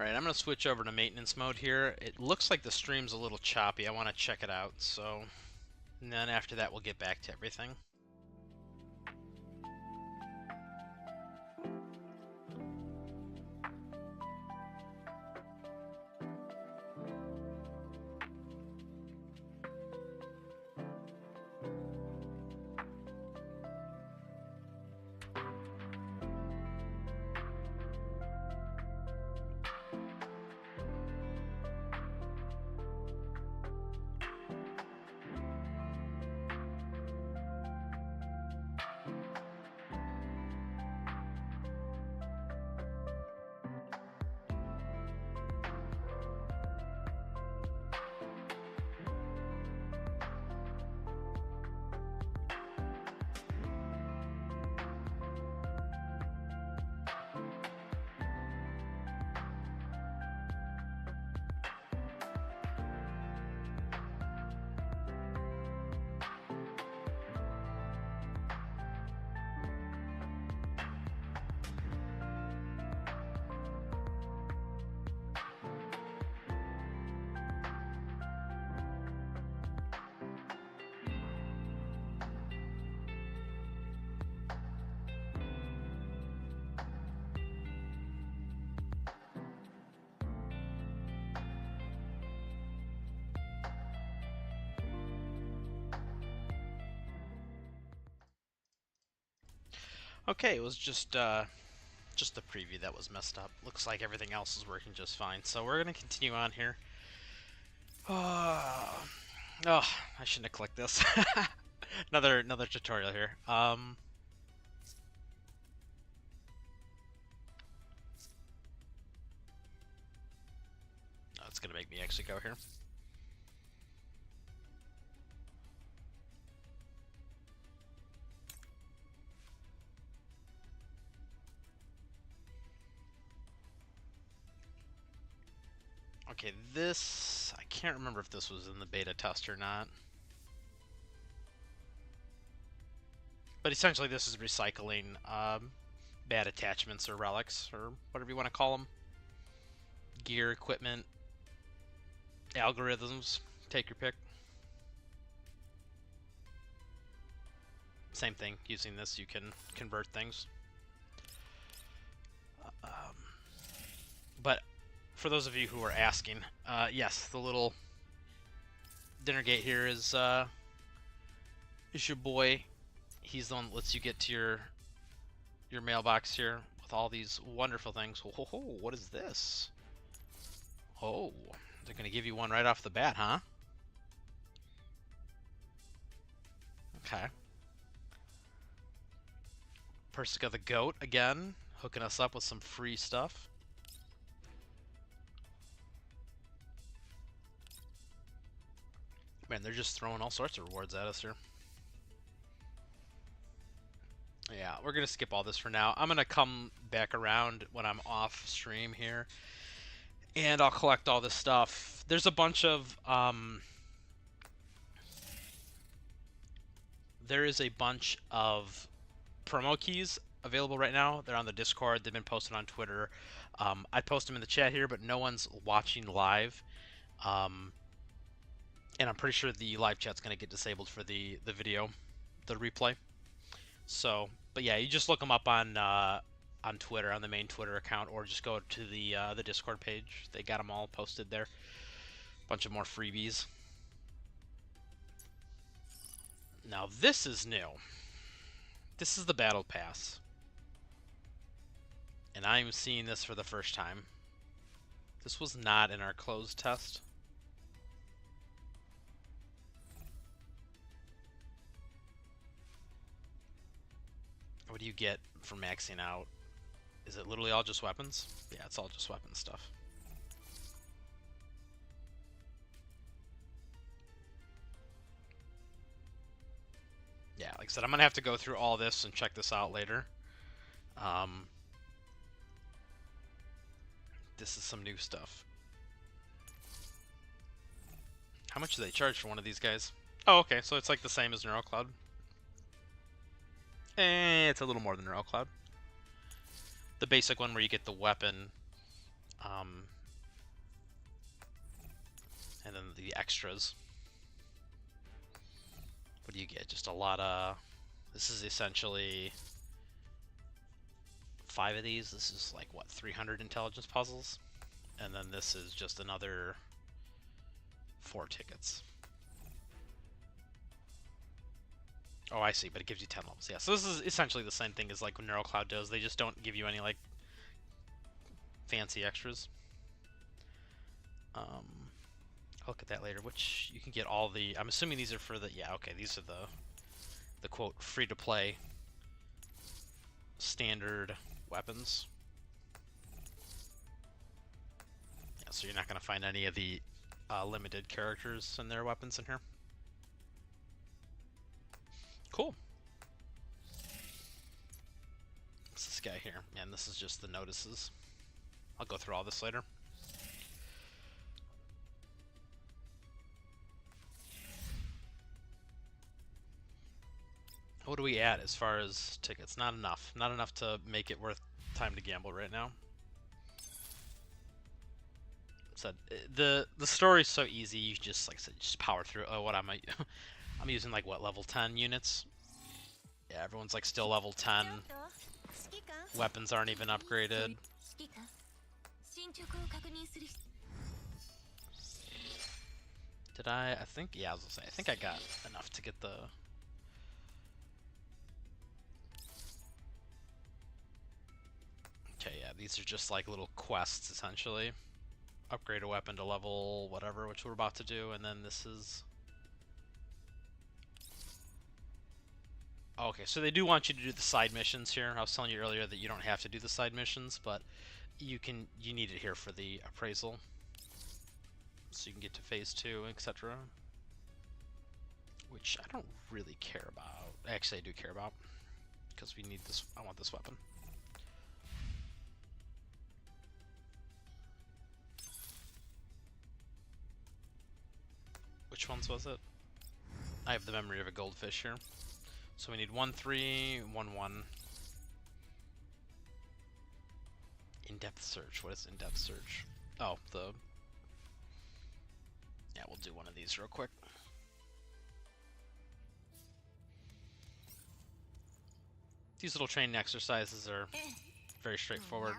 Alright, I'm going to switch over to maintenance mode here. It looks like the stream's a little choppy. I want to check it out, so... And then after that, we'll get back to everything. Okay, it was just the preview that was messed up. Looks like everything else is working just fine. So we're gonna continue on here. Oh, I shouldn't have clicked this. another tutorial here. Oh, it's gonna make me actually go here. Okay, this... I can't remember if this was in the beta test or not. But essentially this is recycling bad attachments or relics, or whatever you want to call them. Gear, equipment, algorithms, take your pick. Same thing, using this you can convert things. But for those of you who are asking, yes, the little dinner gate here is your boy. He's the one that lets you get to your mailbox here with all these wonderful things. Oh, what is this? Oh, they're gonna give you one right off the bat, huh? Okay. Persica the Goat again, hooking us up with some free stuff. Man, they're just throwing all sorts of rewards at us here. Yeah, we're gonna skip all this for now. I'm gonna come back around when I'm off stream here, and I'll collect all this stuff. There's a bunch of there is a bunch of promo keys available right now. They're on the Discord. They've been posted on Twitter. I post them in the chat here, but no one's watching live. And I'm pretty sure the live chat's going to get disabled for the video, the replay. So, but yeah, you just look them up on Twitter, on the main Twitter account, or just go to the Discord page. They got them all posted there. Bunch of more freebies. Now this is new. This is the Battle Pass. And I'm seeing this for the first time. This was not in our closed test. What do you get for maxing out? Is it literally all just weapons? Yeah, it's all just weapon stuff. Yeah, like I said, I'm going to have to go through all this and check this out later. This is some new stuff. How much do they charge for one of these guys? Oh, okay, so it's like the same as NeuroCloud. It's a little more than NeuroCloud. The basic one where you get the weapon And then the extras. What do you get? Just a lot of... This is essentially 5 of these. This is like, what, 300 intelligence puzzles? And then this is just another 4 tickets. Oh, I see, but it gives you 10 levels. Yeah, so this is essentially the same thing as like what NeuroCloud does. They just don't give you any like fancy extras. I'll look at that later. Which you can get all the... I'm assuming these are for the... Yeah, okay, these are the quote free-to-play standard weapons. Yeah, so you're not going to find any of the limited characters and their weapons in here. Cool. What's this guy here? And this is just the notices. I'll go through all this later. What are we at as far as tickets? Not enough. Not enough to make it worth time to gamble right now. Said the story's so easy. You just like I said, just power through. Oh, what am I? I'm using like what, level 10 units? Yeah, everyone's like still level 10. Weapons aren't even upgraded. Did I think, yeah, I was gonna say, I think I got enough to get the... Okay, yeah, these are just like little quests, essentially. Upgrade a weapon to level whatever, which we're about to do, and then this is... Okay, so they do want you to do the side missions here. I was telling you earlier that you don't have to do the side missions, but you need it here for the appraisal. So you can get to phase 2, etc. Which I don't really care about. Actually, I do care about, because we need this. I want this weapon. Which ones was it? I have the memory of a goldfish here. So we need 1, 3, 1, 1. In-depth search. What is in-depth search? Oh, the... Yeah, we'll do one of these real quick. These little training exercises are very straightforward.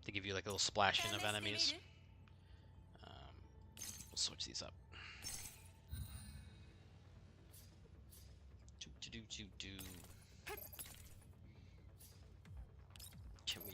They give you like a little splashing of enemies. We'll switch these up. Do. Can we...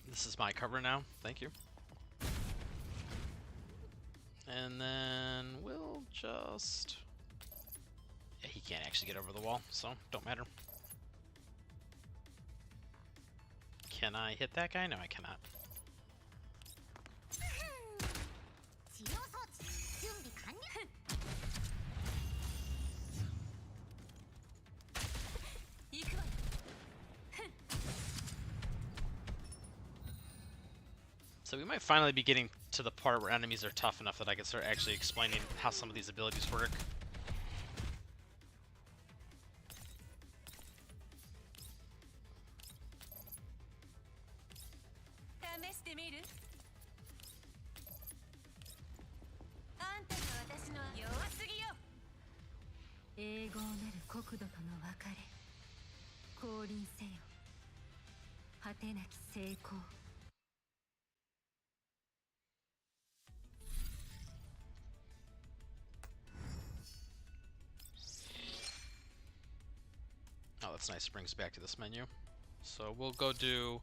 This is my cover now. Thank you. And then we'll just... Yeah, he can't actually get over the wall, so don't matter. Can I hit that guy? No, I cannot. So we might finally be getting to the part where enemies are tough enough that I can start actually explaining how some of these abilities work. Oh, that's nice. It brings us back to this menu. So we'll go do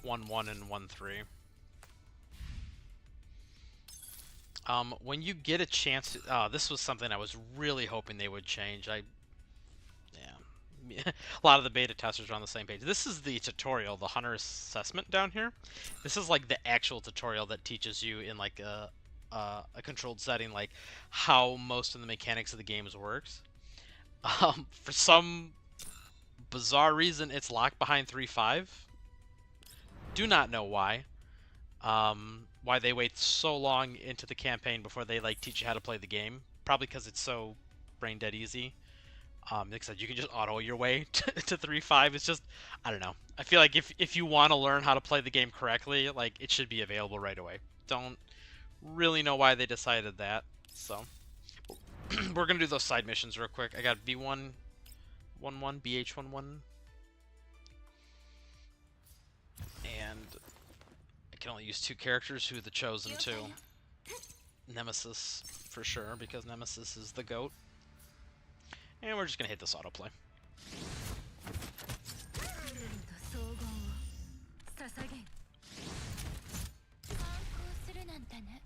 1, 1, and 1, 3. When you get a chance to, this was something I was really hoping they would change. Yeah, a lot of the beta testers are on the same page. This is the tutorial, the hunter assessment down here. This is like the actual tutorial that teaches you in like a controlled setting, like how most of the mechanics of the games works. For some bizarre reason, it's locked behind 3.5. Do not know why. Why they wait so long into the campaign before they like teach you how to play the game. Probably because it's so brain dead easy. Like I said, you can just auto your way to 3.5. It's just, I don't know. I feel like if you want to learn how to play the game correctly, like it should be available right away. Don't really know why they decided that. So we're gonna do those side missions real quick. I got B1 11, BH11, and I can only use 2 characters. Who the chosen 2? Nemesis for sure, because Nemesis is the GOAT. And we're just gonna hit this autoplay. 総合を捧げ反抗するなんてね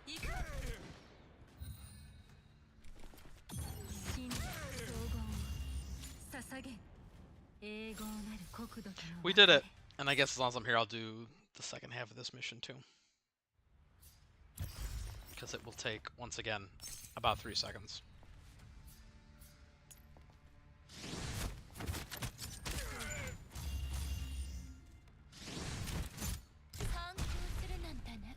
行く真理総合を捧げ栄光なる国土との We did it! And I guess as long as I'm here, I'll do the second half of this mission too. Because it will take, once again, about 3 seconds. 反抗するなんてね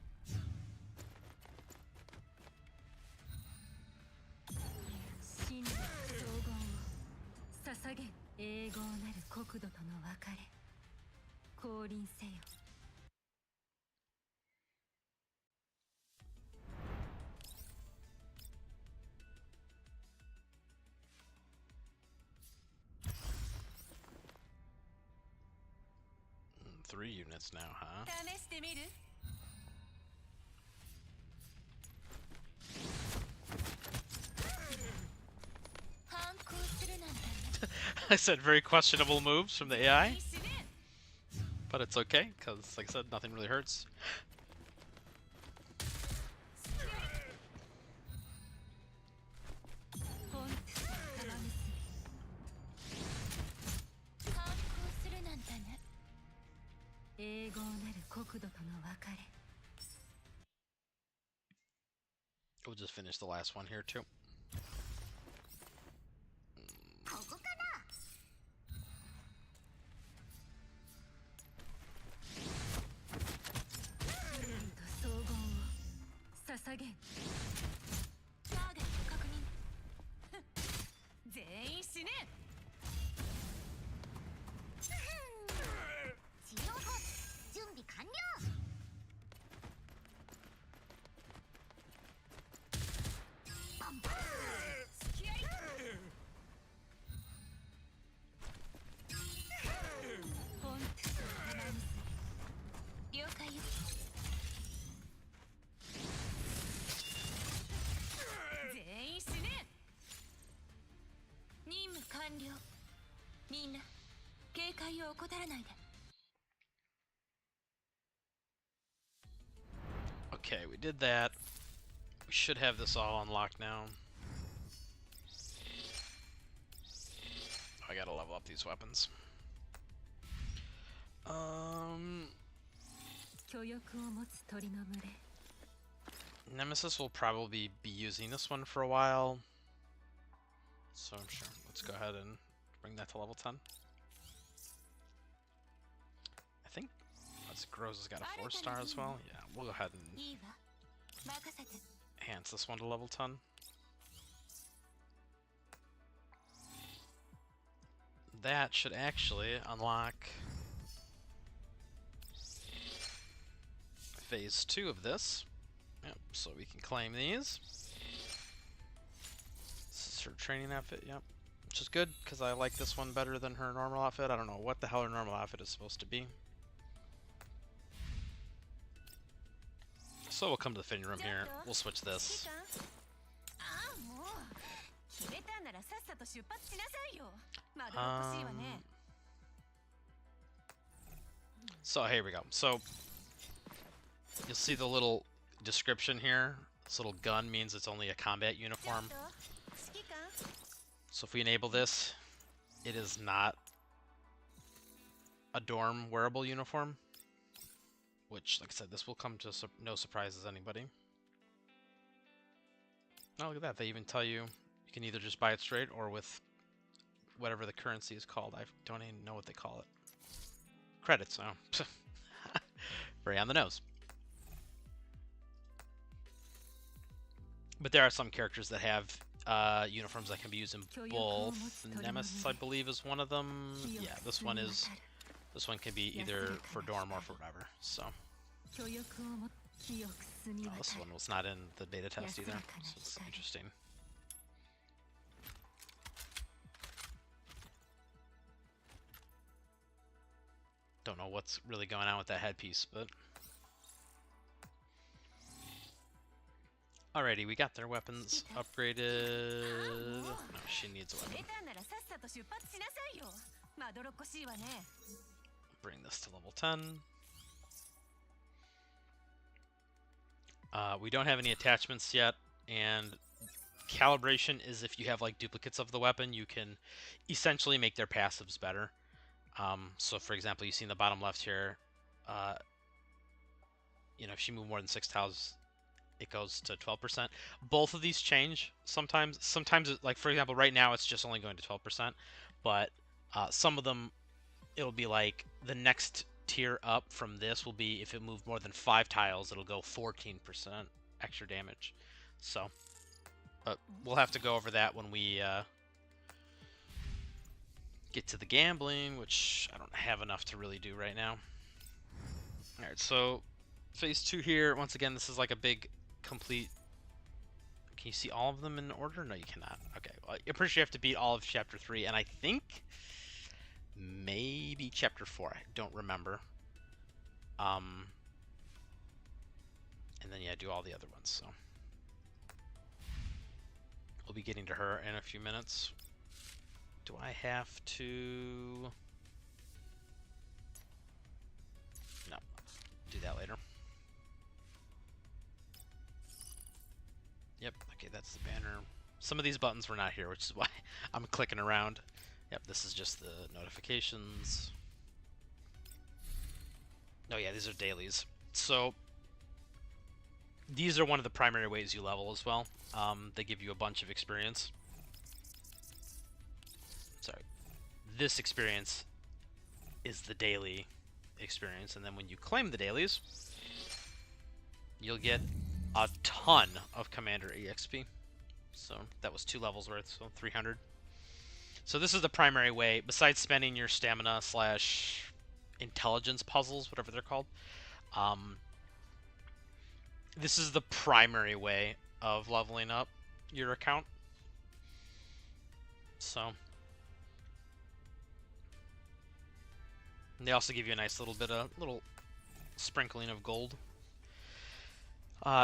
真理総合を捧げ栄光なる国土との別れ降臨せよ 3 units now, huh? 試してみる 反抗するなんてね I said very questionable moves from the AI. But it's okay, because, like I said, nothing really hurts. 本当玉結び反抗するなんてね栄光なる国土との別れ We'll just finish the last one here, too. ここかな真理と総合を捧げターゲット確認全員死ね治療法準備完了バンバン付き合い本当と玉結び了解よ全員死ね任務完了みんな警戒を怠らないで Okay, we did that. We should have this all unlocked now. I gotta level up these weapons. 許欲を持つ鳥の群れ Nemesis will probably be using this one for a while. So I'm sure. Let's go ahead and bring that to level 10. I think Gross has got a 4-star as well. Yeah, we'll go ahead and いいわ任せて enhance this one to level 10. That should actually unlock phase 2 of this. Yep, so we can claim these. This is her training outfit, yep. Which is good, because I like this one better than her normal outfit. I don't know what the hell her normal outfit is supposed to be. So we'll come to the fitting room here. We'll switch this. ああもう決めたんならさっさと出発しなさいよまだ欲しいわね So here we go. So you'll see the little description here. This little gun means it's only a combat uniform. 指揮官 So if we enable this, it is not a dorm wearable uniform. Which, like I said, this will come to no surprises anybody. Oh, look at that. They even tell you you can either just buy it straight or with whatever the currency is called. I don't even know what they call it. Credits. Oh. Very on the nose. But there are some characters that have uniforms that can be used in both. Nemesis, I believe, is one of them. Yeah, this one is. This one can be either for Dorm or for whatever. So. Oh, this one was not in the beta test either. So it's interesting. Don't know what's really going on with that headpiece, but. Alrighty, we got their weapons upgraded. No, she needs a weapon. Bring this to level 10. We don't have any attachments yet, and calibration is if you have like duplicates of the weapon, you can essentially make their passives better. So for example, you see in the bottom left here, you know, if she moves more than 6 tiles, it goes to 12%. Both of these change sometimes. Sometimes, like for example, right now it's just only going to 12%, but some of them, it'll be like the next tier up from this will be if it moved more than 5 tiles, it'll go 14% extra damage. So, but we'll have to go over that when we get to the gambling, which I don't have enough to really do right now. Alright, so phase 2 here, once again, this is like a big complete. Can you see all of them in order? No, you cannot. Okay, well, I'm pretty sure you have to beat all of chapter 3, and I think maybe chapter 4. I don't remember. And then yeah, do all the other ones. So we'll be getting to her in a few minutes. Do I have to? No, do that later. Yep, okay, that's the banner. Some of these buttons were not here, which is why I'm clicking around. Yep, this is just the notifications. Oh yeah, these are dailies. So these are one of the primary ways you level as well. They give you a bunch of experience. Sorry. This experience is the daily experience, and then when you claim the dailies, you'll get a ton of Commander EXP. So that was 2 levels worth, so 300. So this is the primary way, besides spending your stamina / intelligence puzzles, whatever they're called. This is the primary way of leveling up your account. So and they also give you a nice little sprinkling of gold.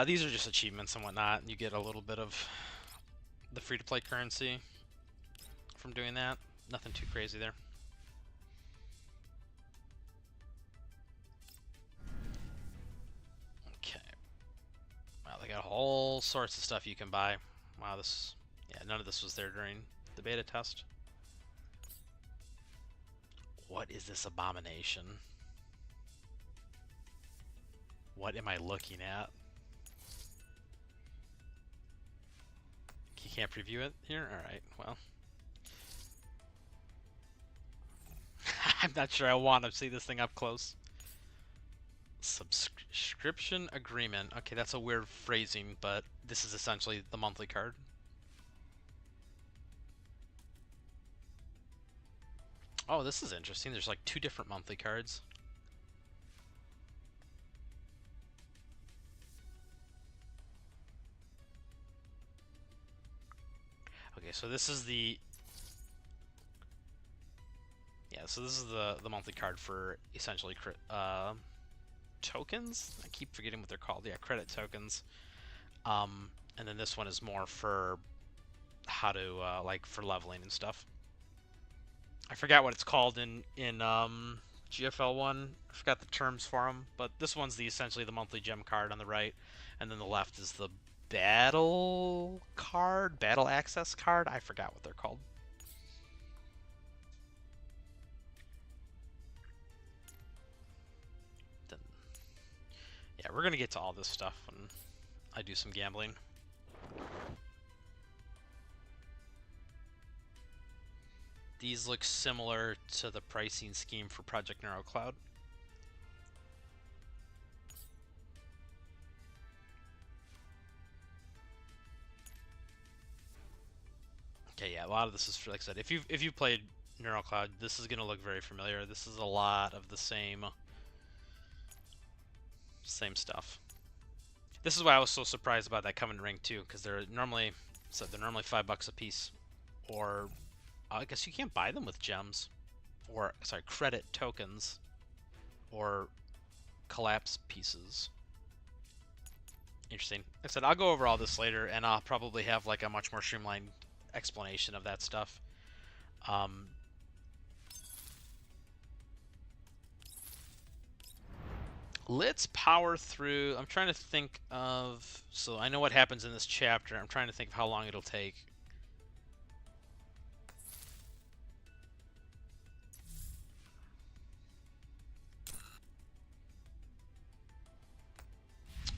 These are just achievements and whatnot. You get a little bit of the free-to-play currency from doing that. Nothing too crazy there. Okay. Wow, they got all sorts of stuff you can buy. Wow, yeah, none of this was there during the beta test. What is this abomination? What am I looking at? You can't preview it here? Alright, well. I'm not sure I want to see this thing up close. Subscription agreement. Okay, that's a weird phrasing, but this is essentially the monthly card. Oh, this is interesting. There's like 2 different monthly cards. Okay, so this is the so this is the monthly card for essentially tokens. I keep forgetting what they're called. Yeah, credit tokens. And then this one is more for how to like for leveling and stuff. I forgot what it's called in GFL1. I forgot the terms for them, but this one's essentially the monthly gem card on the right, and then the left is the battle card, battle access card. I forgot what they're called. Then, yeah, we're gonna get to all this stuff when I do some gambling. These look similar to the pricing scheme for Project NeuroCloud. Okay, yeah, a lot of this is for, like I said, if you played NeuroCloud, this is gonna look very familiar. This is a lot of the same stuff. This is why I was so surprised about that Covenant Ring too, because they're normally $5 a piece, or I guess you can't buy them with gems, or sorry, credit tokens, or collapse pieces. Interesting. Like I said, I'll go over all this later, and I'll probably have like a much more streamlined explanation of that stuff. Let's power through. I'm trying to think of. So I know what happens in this chapter. I'm trying to think of how long it'll take.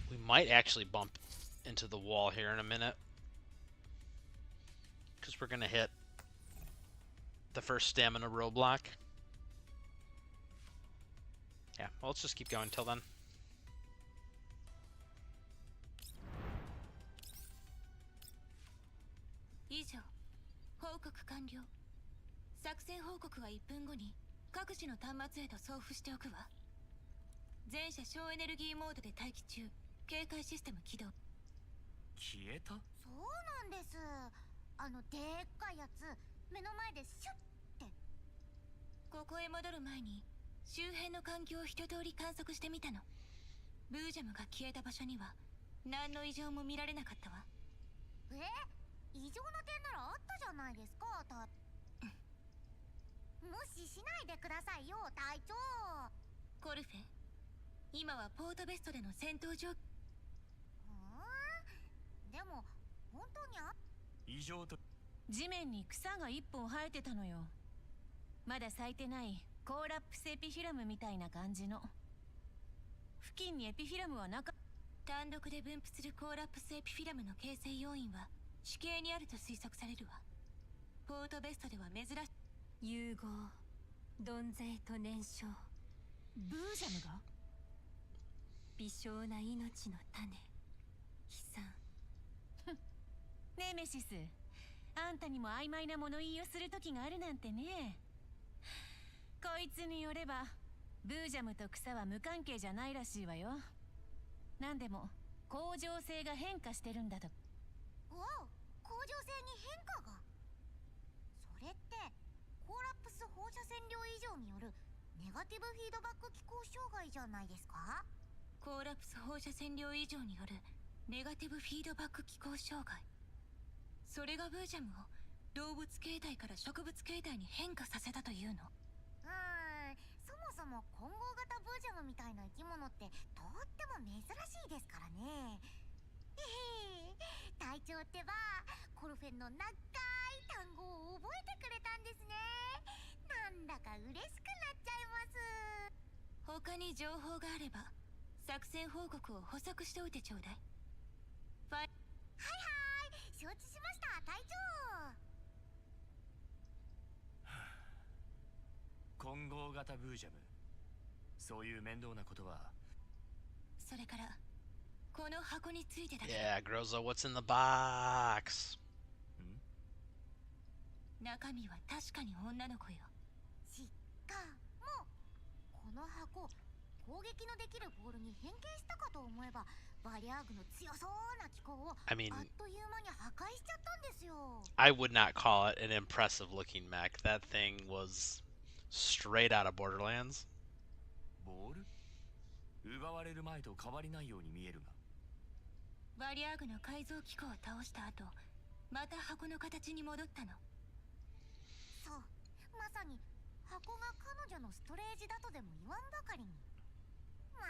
We might actually bump into the wall here in a minute, because we're going to hit the first stamina roadblock. Yeah, well, let's just keep going until then.報告完了。作戦報告は1分後に各自の端末へと送付しておくわ。全社省エネルギーモードで待機中。警戒システム起動。消えた？そうなんです。でっかいやつ目の前でシュッて。ここへ戻る前に周辺の環境を一通り観測してみたの。ブージャムが消えた場所には何の異常も見られなかったわ。異常な点ならあったじゃないですか。無視しないでくださいよ、隊長。コルフェ、今はポートベストでの戦闘状況。でも本当に異常と。地面に草が一本生えてたのよ。まだ咲いてないコーラップスエピフィラムみたいな感じの。付近にエピフィラムはなか。単独で分布するコーラップスエピフィラムの形成要因は地形にあると推測されるわ。ポートベストでは珍しい融合、鈍性と燃焼。ブージャムが微小な命の種、悲惨。ネメシス、あんたにも曖昧な物言いをする時があるなんてね。こいつによればブージャムと草は無関係じゃないらしいわよ。なんでも恒常性が変化してるんだと。おお、恒常性に変化が。それってコーラップス放射線量異常によるネガティブフィードバック機構障害じゃないですか。コーラプス放射線量異常によるネガティブフィードバック機構障害。それがブージャムを動物形態から植物形態に変化させたというの。そもそも混合型ブージャムみたいな生き物ってとっても珍しいですからね。隊長ってばコルフェンの長い単語を覚えてくれたんですね。なんだか嬉しくなっちゃいます。他に情報があれば作戦報告を補足しておいてちょうだい。はい承知しました、隊長。混合型ブージャム、そういう面倒なことは。それからこの箱についてだけど。Yeah, Grozo, what's in the box? 中身は確かに女の子よ。しかもこの箱、攻撃のできるボールに変形したかと思えばバリアーグの強そうな機構をあっという間に破壊しちゃったんですよ。I would not call it an impressive looking mech. That thing was straight out of Borderlands. ボール？奪われる前と変わりないように見えるが。バリアーグの改造機構を倒した後、また箱の形に戻ったの。そう、まさに箱が彼女のストレージだとでも言わんばかりに。まっ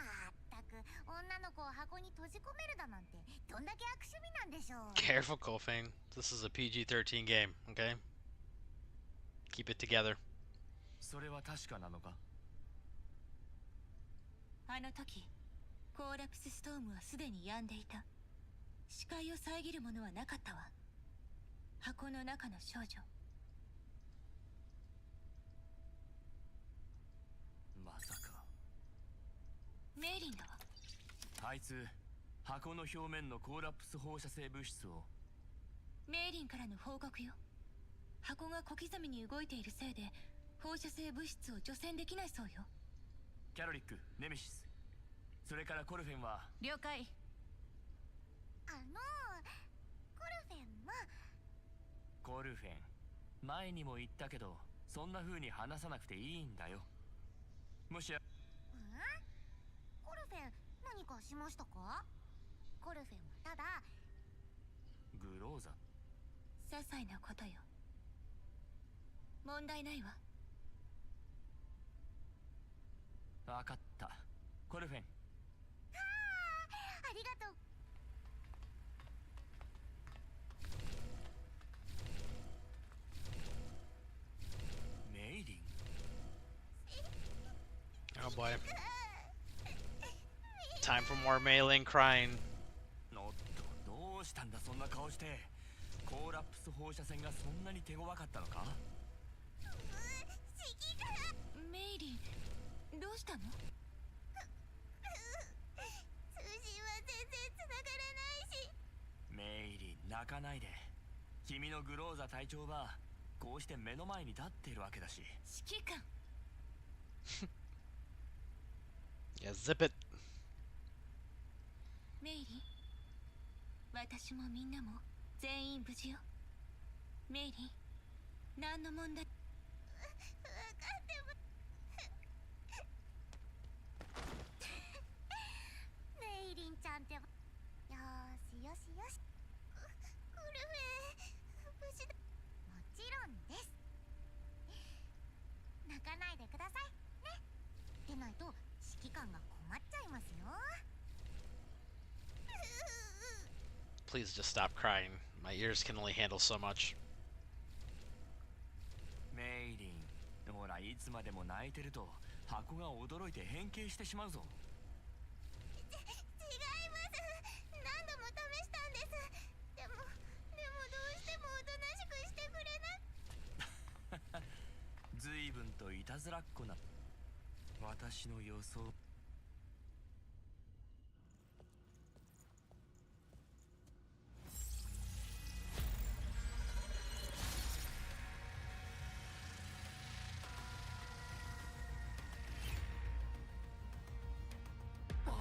たく女の子を箱に閉じ込めるだなんてどんだけ悪趣味なんでしょう。Careful, Kofang. This is a PG-13 game, okay? Keep it together. それは確かなのか？あの時、コーラプスストームはすでに止んでいた。視界を遮るものはなかったわ。箱の中の少女。メイリンだわ。あいつ箱の表面のコーラプス放射性物質を。メイリンからの報告よ。箱が小刻みに動いているせいで放射性物質を除染できないそうよ。キャロリック、ネメシス、それからコルフェンは。了解。コルフェンも。コルフェン、前にも言ったけどそんな風に話さなくていいんだよ。もしや。コルフェン何かしましたか？コルフェンはただ。グローザ。些細なことよ。問題ないわ。分かった。コルフェン。ありがとう。メイリン。 Oh boy. Time for more Mei-Ling crying. おっと、どうしたんだそんな顔して。コーラプス放射線がそんなに手強かったのか？メイリン、どうしたの？通信は全然つながらないし。メイリン、泣かないで。君のグローザ隊長はこうして目の前に立っているわけだし。指揮官。Yeah, zip it. メイリン、私もみんなも全員無事よ。メイリン、何の問題？分かっても。メイリンちゃんって。よーしよしよし。コルフェン無事だ。もちろんです。泣かないでくださいね。でないと指揮官が困っちゃいますよ。Please just stop crying. My ears can only handle so much. メイリン、ほらいつまでも泣いてると箱が驚いて変形してしまうぞ。違います。何度も試したんです。でもどうしてもおとなしくしてくれな。随分といたずらっ子な。私の予想。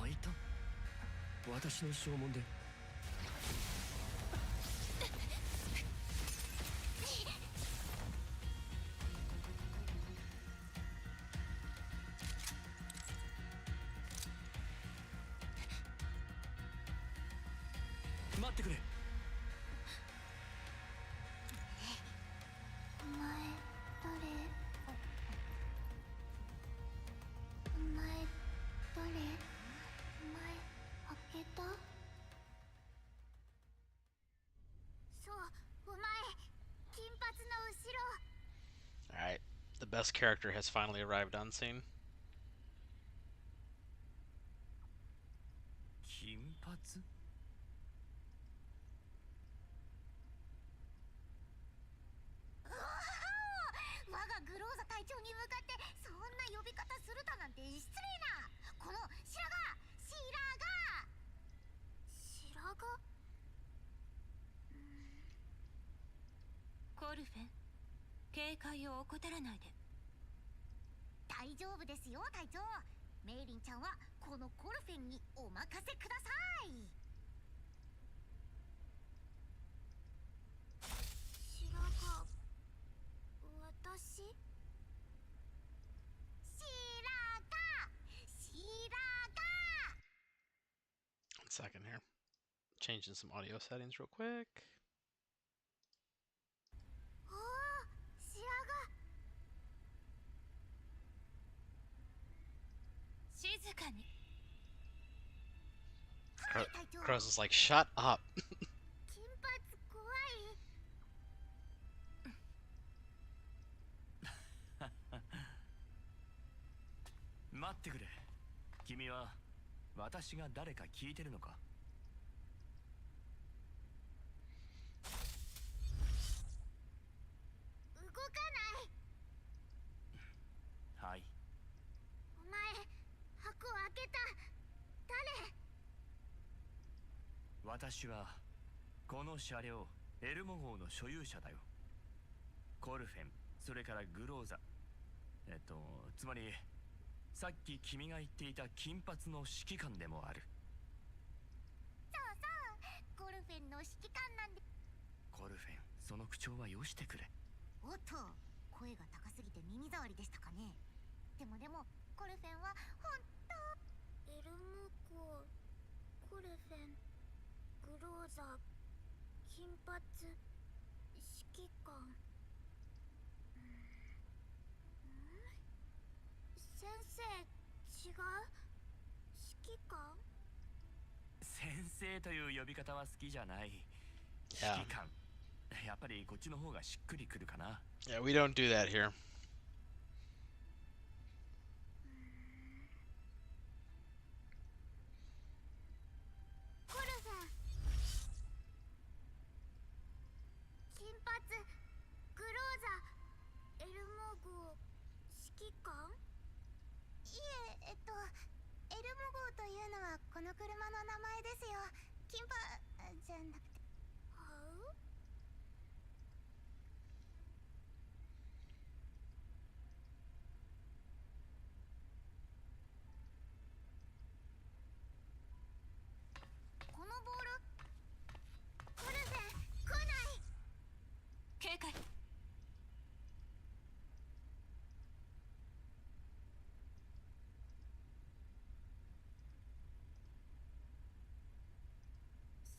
開いた。私の証文で。待ってくれ。お前誰？お前誰？お前開けた？そう、お前金髪の後ろ。 Alright, the best character has finally arrived on scene. 金髪？我がグローザ隊長に向かってそんな呼び方するだなんて失礼な。この白髪。コルフェン、警戒を怠らないで。大丈夫ですよ隊長。メイリンちゃんはこのコルフェンにお任せください。白髪、私？One second here. Changing some audio settings real quick. おお、白髪。静かに。はい隊長。 Crows is like, shut up. 金髪怖い。待ってくれ。君は私が誰か聞いてるのか？動かない。はい。お前箱開けた。私はこの車両エルモ号の所有者だよ。コルフェン、それからグローザ、つまりさっき君が言っていた金髪の指揮官でもある。そうそう、コルフェンの指揮官なんで。コルフェン、その口調はよしてくれ。おっと、声が高すぎて耳障りでしたかね。でもコルフェンは本当。エルモコ、コルフェン、グローザ、金髪、指揮官。先生、違う？指揮官？先生という呼び方は好きじゃない。指 Yeah. 揮官。やっぱりこっちの方がしっくりくるかな。Yeah, we don't do that here. コルフェン、金髪、グローザ、エルモ号、指揮官？いえ、エルモ号というのはこの車の名前ですよ。金髪じゃなくて。はう？このボール、コルフェン、来ない。警戒。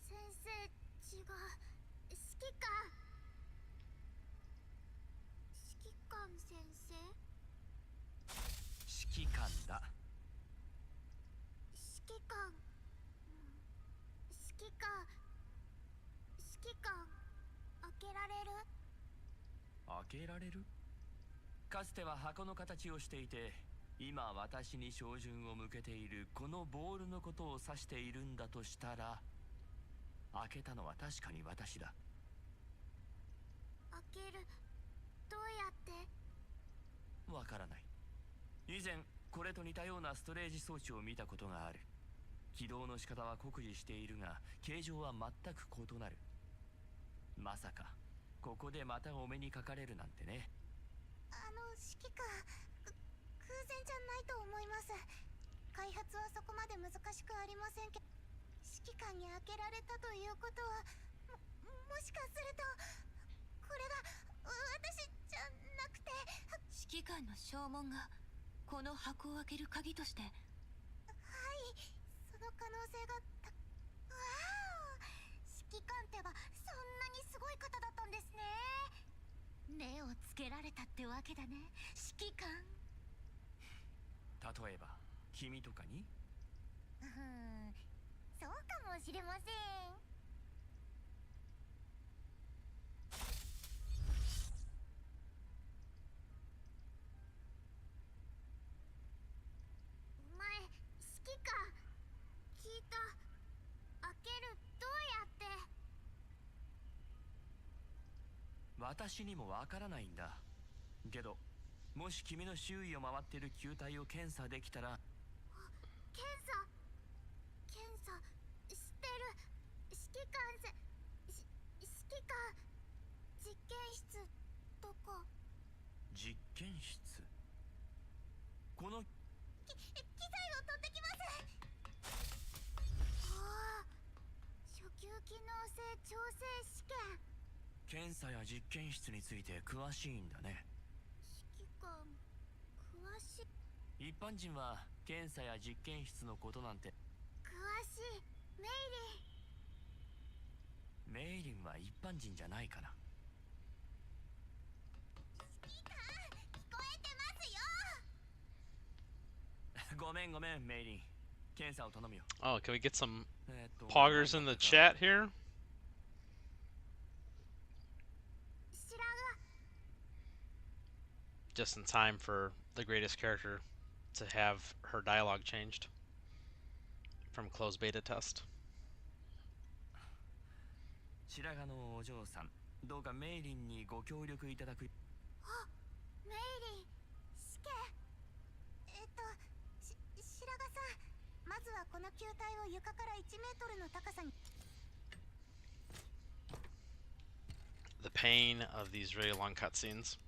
先生、違う。指揮官。指揮官先生？指揮官だ。指揮官。指揮官。指揮官。開けられる？開けられる？かつては箱の形をしていて、今私に照準を向けているこのボールのことを指しているんだとしたら、開けたのは確かに私だ。開ける？どうやって？わからない。以前これと似たようなストレージ装置を見たことがある。起動の仕方は酷似しているが、形状は全く異なる。まさかここでまたお目にかかれるなんてね。指揮官、偶然じゃないと思います。開発はそこまで難しくありませんけど、指揮官に開けられたということは、もしかするとこれが私じゃなくて。指揮官の証文がこの箱を開ける鍵として。はい、その可能性がわーお、指揮官ってばそんなにすごい方だったんですね。目をつけられたってわけだね、指揮官。例えば君とかに？そうかもしれません。お前、指揮官、聞いた。開ける？どうやって？私にもわからないんだ。けどもし君の周囲を回っている球体を検査できたら。検査してる。指揮官指揮官、実験室どこ？実験室？この機材を取ってきます。ああ、初級機能性調整試験。検査や実験室について詳しいんだね。指揮官、詳しい。一般人は検査や実験室のことなんて。詳しい。メイリン。メイリンは一般人じゃないかな。指揮官、聞こえてますよ。ごめんメイリン。検査を頼むよ。Oh, can we get some poggers in the chat here? 白髪。 Just in time for the greatest character to have her dialogue changed from closed beta test. 白髪のお嬢さん、どうかメイリンにご協力いただく。あ、メイリン、試験。白髪さん、まずはこの球体を床から1メートルの高さに。the pain of these really long cutscenes.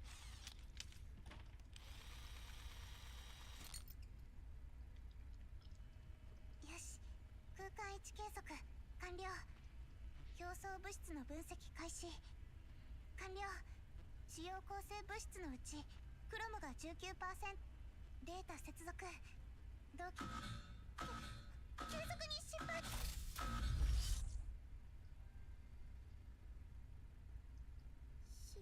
よし、空間位置計測完了。表層物質の分析開始完了。主要構成物質のうちクロムが 19%。 データ接続同期計測に失敗。失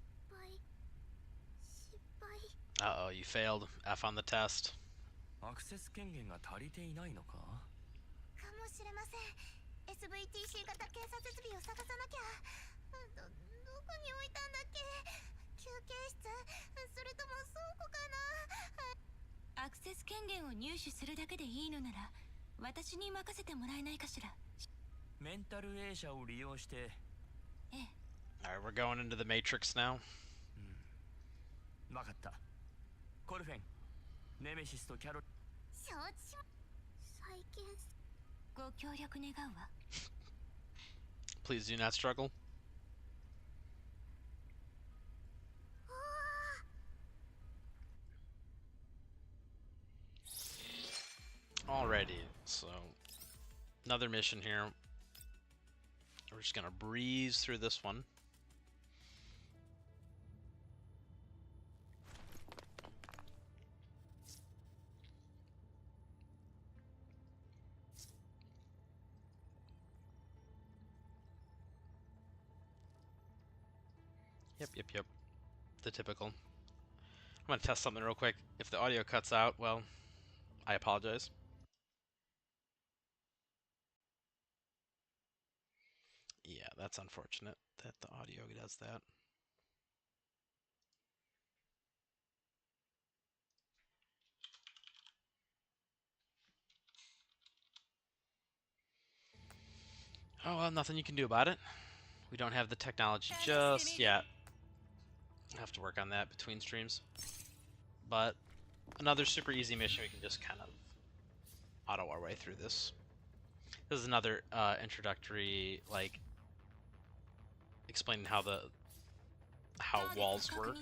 敗。 Uh-oh, you failed. F on the test. アクセス権限が足りていないのか。かもしれません。 SVTC 型検査設備を探さなきゃ。どこに置いたんだっけ。休憩室、それとも倉庫かな。アクセス権限を入手するだけでいいのなら私に任せてもらえないかしら。メンタル A 社を利用して。ええ。 Alright, we're going into the Matrix now. 分かった。コルフェン、ネメシスとキャロル。承知しま。再建ご協力願うわ。 Please do not struggle. Alrighty, so another mission here. We're just gonna breeze through this one. Yep. The typical. I'm gonna test something real quick. If the audio cuts out, well, I apologize. Yeah, that's unfortunate that the audio does that. Oh, well, nothing you can do about it. We don't have the technology just yet. I have to work on that between streams. But another super easy mission, we can just kind of auto our way through this. This is another introductory, like, explaining how walls work.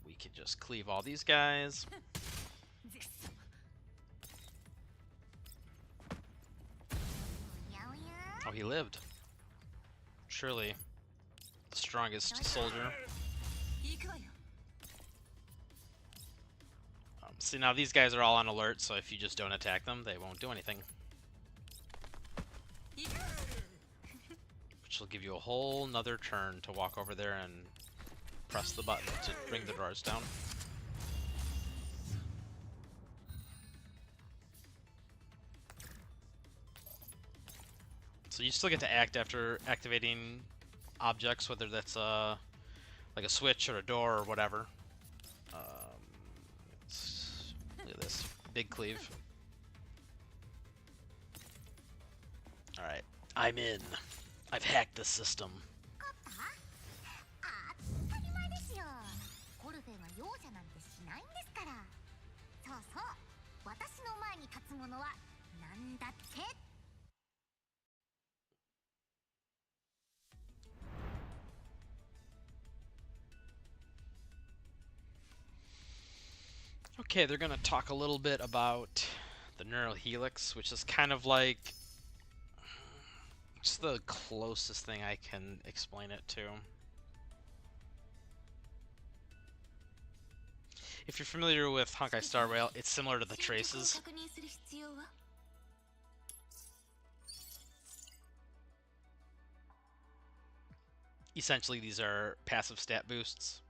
We can just cleave all these guys. Oh, he lived. Surely the strongest soldier. See, now these guys are all on alert, so if you just don't attack them, they won't do anything. Which will give you a whole nother turn to walk over there and press the button to bring the doors down. So you still get to act after activating objects, whether that's like a switch or a door or whatever. Look at this big cleave. All right, I'm in. I've hacked the system. 当たり前ですよ。コルフェンは容赦なんてしないんですから。そうそう、私の前に立つものはなんだって。 Okay, they're gonna talk a little bit about the neural helix, which is kind of like just the closest thing I can explain it to. If you're familiar with Honkai Star Rail, it's similar to the traces. Essentially, these are passive stat boosts.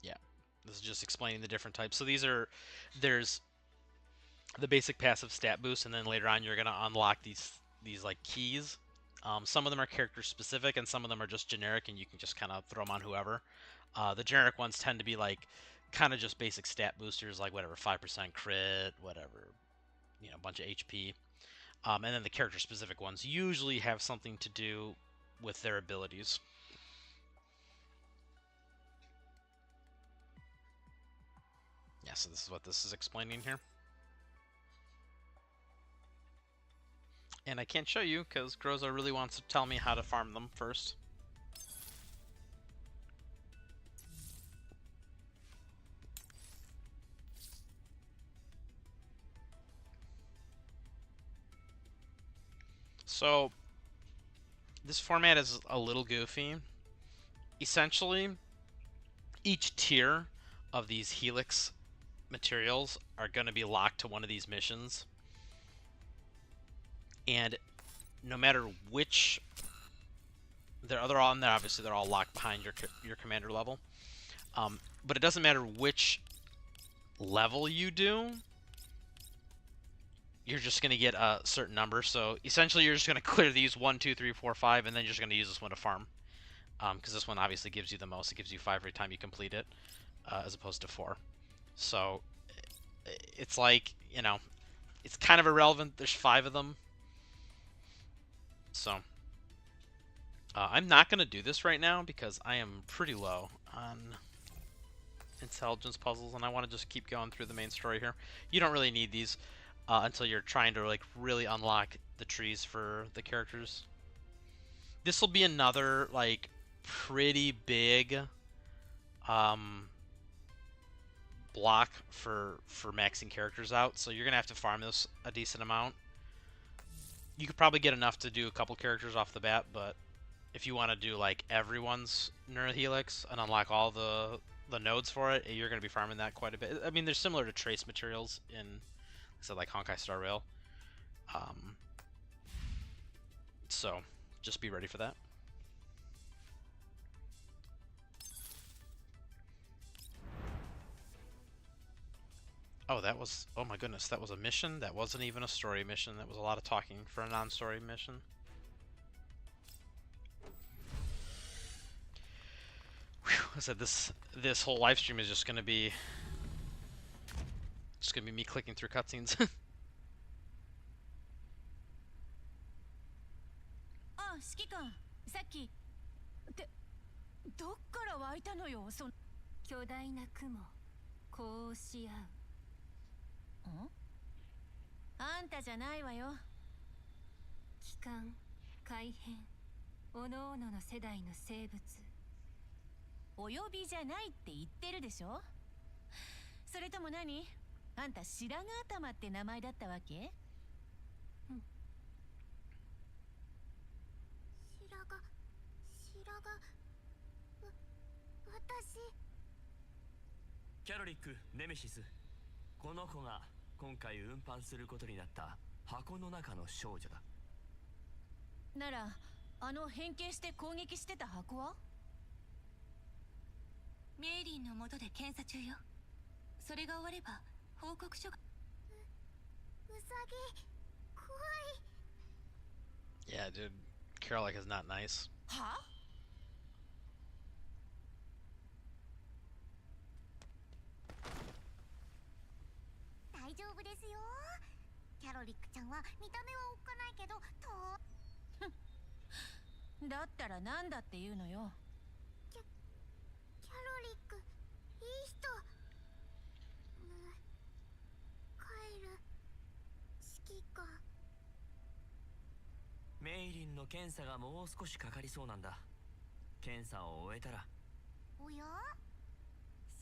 Yeah, this is just explaining the different types. So there's the basic passive stat boost, and then later on you're gonna unlock these like keys. Some of them are character specific, and some of them are just generic, and you can just kind of throw them on whoever. The generic ones tend to be like kind of just basic stat boosters, like whatever 5% crit, whatever, a bunch of HP. And then the character specific ones usually have something to do with their abilities. Yeah, so this is what this is explaining here. And I can't show you because Groza really wants to tell me how to farm them first. So, this format is a little goofy. Essentially, each tier of these Helix materials are going to be locked to one of these missions. And no matter which... they're all in there, obviously they're all locked behind your commander level. But it doesn't matter which level you do, you're just going to get a certain number. So essentially you're just going to clear these 1, 2, 3, 4, 5, and then you're just going to use this one to farm. Because this one obviously gives you the most. It gives you 5 every time you complete it, as opposed to 4. So it's like, you know, it's kind of irrelevant. There's 5 of them. So I'm not going to do this right now because I am pretty low on intelligence puzzles, and I want to just keep going through the main story here. You don't really need these until you're trying to like really unlock the trees for the characters. This will be another like pretty big block for maxing characters out, so you're gonna have to farm this a decent amount. You could probably get enough to do a couple characters off the bat, but if you want to do like everyone's Neurohelix and unlock all the nodes for it, you're going to be farming that quite a bit. I mean, they're similar to trace materials in, like Honkai Star Rail. So just be ready for that. Oh, that was, oh my goodness, that was a mission? That wasn't even a story mission. That was a lot of talking for a non-story mission. Whew, I said this whole live stream is just gonna be me clicking through cutscenes. あ、指揮官、さっきどっから湧いたのよ、その巨大な雲、こうし合う。ん？あんたじゃないわよ。帰還、改変、おのおのの世代の生物。お呼びじゃないって言ってるでしょ。それとも何？あんた白髪頭って名前だったわけ？うん。私。キャロリック・ネメシス、この子が今回運搬することになった箱の中の少女だ。なら、あの変形して攻撃してた箱は？メイリンの下で検査中よ。それが終われば報告書が。うさぎ、怖い。Yeah, dude, Carolic is not nice. は？大丈夫ですよ。キャロリックちゃんは見た目はおっかないけど、だったらなんだって言うのよ。キャロリック、いい人。帰る。指揮官。メイリンの検査がもう少しかかりそうなんだ。検査を終えたら。おや？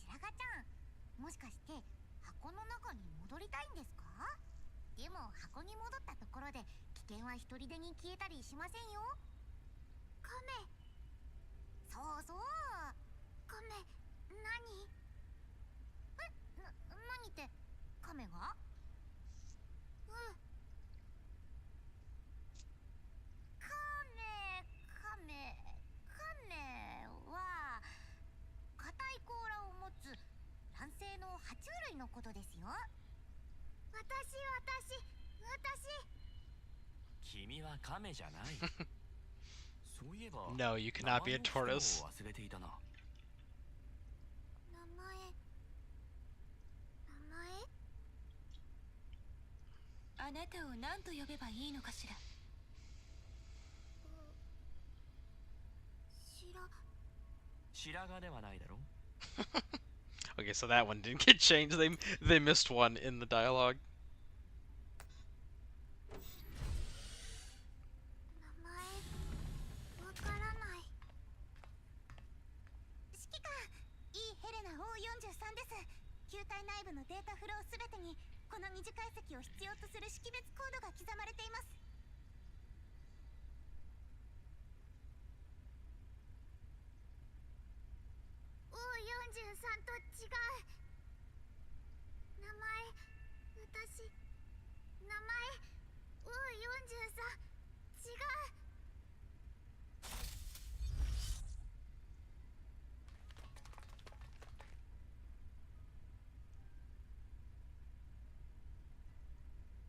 白髪ちゃん、もしかして箱の中に戻りたいんですか？でも箱に戻ったところで危険は一人でに消えたりしませんよ。カメ。そうそう。カメ、何？何ってカメが？うん。カメは硬い甲羅を持つ卵生の爬虫類のことですよ。私。君はカメじゃない。そういえば。No, you cannot be a tortoise. 忘れていたな。名前。あなたを何と呼べばいいのかしら。白髪ではないだろ。 Okay, so that one didn't get changed. They missed one in the dialogue. 名前わからない。指揮官、いいヘレナ O43 です。球体内部のデータフローすべてにこの二次解析を必要とする識別コードが刻まれています。O43 と違う。名前、私、名前、O43、違う。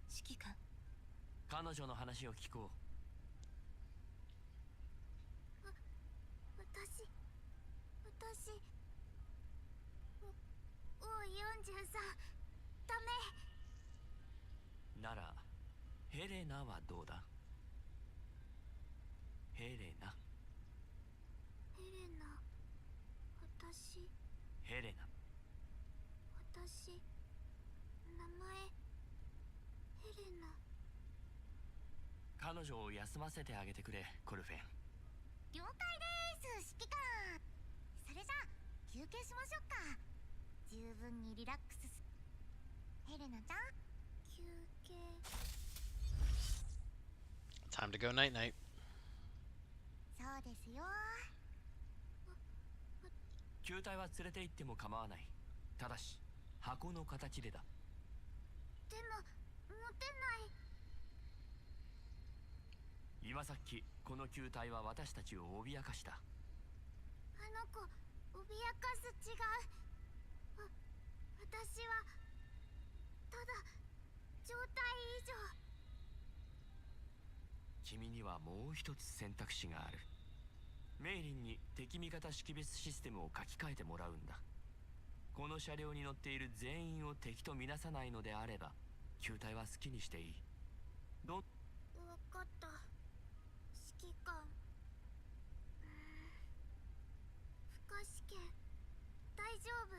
指揮官、彼女の話を聞こ私、O43、ダメ。う。ならヘレナはどうだ。ヘレナ、ヘレナ、私、ヘレナ。名前、ヘレナ。彼女を休ませてあげてくれ、コルフェン。了解です、指揮官。それじゃあ休憩しましょうか。十分にリラックスす。ヘレナちゃん、休憩。 Time to go night night. そうですよ。球体は連れて行っても構わない。ただし箱の形でだ。でも持てない。今さっきこの球体は私たちを脅かした。あの子、脅かす。違う。私はただ状態以上。君にはもう一つ選択肢がある。メイリンに敵味方識別システムを書き換えてもらうんだ。この車両に乗っている全員を敵とみなさないのであれば球体は好きにしていい。分かった、指揮官。負荷試験大丈夫。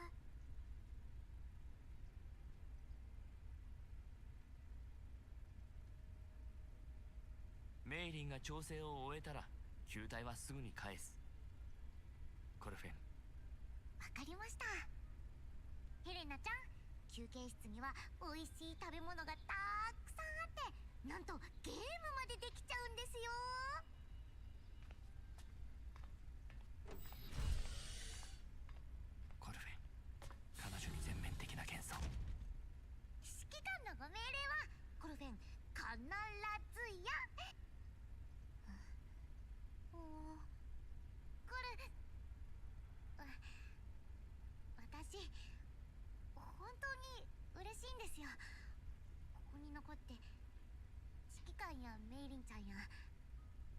メイリンが調整を終えたら球体はすぐに返す。コルフェン。わかりました。ヘレナちゃん、休憩室には美味しい食べ物がたくさんあって、なんとゲームまでできちゃうんですよ。コルフェン、彼女に全面的な謙遜。指揮官のご命令はコルフェン必ずや。これ、私本当に嬉しいんですよ。ここに残って指揮官やメイリンちゃんや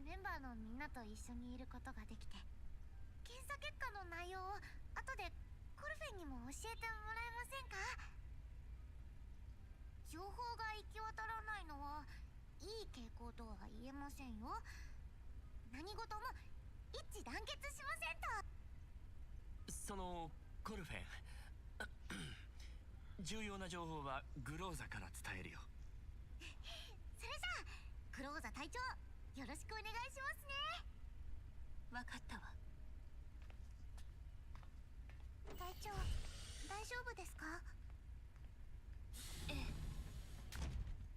メンバーのみんなと一緒にいることができて、検査結果の内容を後でコルフェンにも教えてもらえませんか？情報が行き渡らないのはいい傾向とは言えませんよ。何事も一致団結しませんと。そのコルフェン、重要な情報はグローザから伝えるよ。それじゃあクローザ隊長、よろしくお願いしますね。わかったわ。隊長、大丈夫ですか？ええ、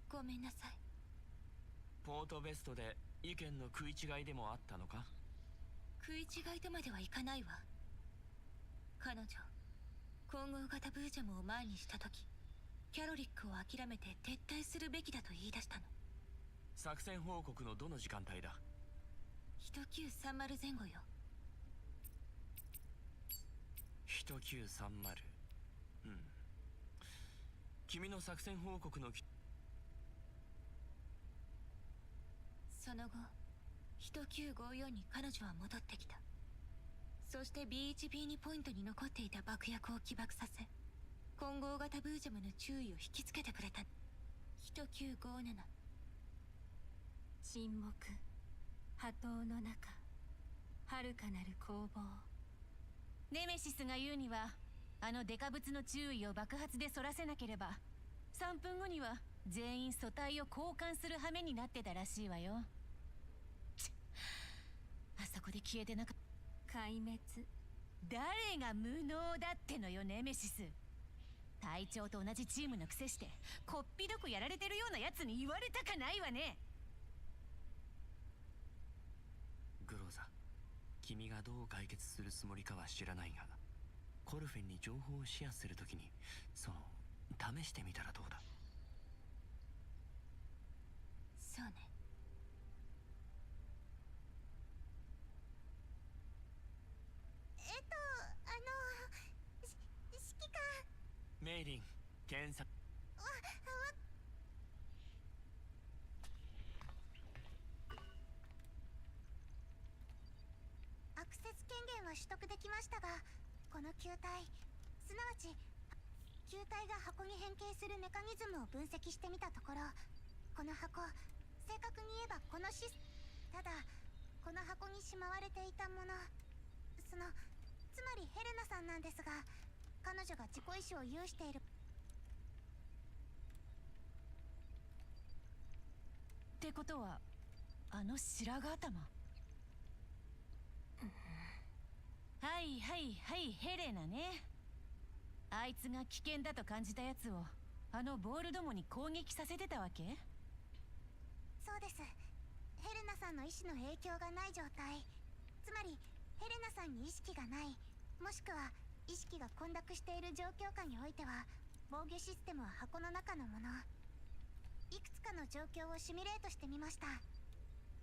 ごめんなさい。ポートベストで意見の食い違いでもあったのか？食い違いとまではいかないわ。彼女、混合型ブージャムを前にした時、キャロリックを諦めて撤退するべきだと言い出したの。作戦報告のどの時間帯だ1930前後よ。1930。うん。君の作戦報告のその後、1954に彼女は戻ってきた。そして BHB2 ポイントに残っていた爆薬を起爆させ、混合型ブージャムの注意を引きつけてくれた。1957。沈黙、波動の中、遥かなる攻防。ネメシスが言うには、あのデカブツの注意を爆発でそらせなければ3分後には全員素体を交換する羽目になってたらしいわよ。あそこで消えてなかった。壊滅。誰が無能だってのよ、ネメシス。隊長と同じチームのくせしてこっぴどくやられてるようなやつに言われたかないわね。グローザ、君がどう解決するつもりかは知らないが、コルフェンに情報をシェアするときに試してみたらどうだ。そうね。指揮官。メイリン、検査。アクセス権限は取得できましたが、この球体、すなわち球体が箱に変形するメカニズムを分析してみたところ、この箱、正確に言えばこのただこの箱にしまわれていたもの、つまりヘレナさんなんですが、彼女が自己意志を有している。ってことはあの白髪頭。はいはいはい、ヘレナね。あいつが危険だと感じたやつをあのボールどもに攻撃させてたわけ？そうです。ヘレナさんの意志の影響がない状態、つまりヘレナさんに意識がない、もしくは意識が混濁している状況下においては、防御システムは箱の中のもの。いくつかの状況をシミュレートしてみました。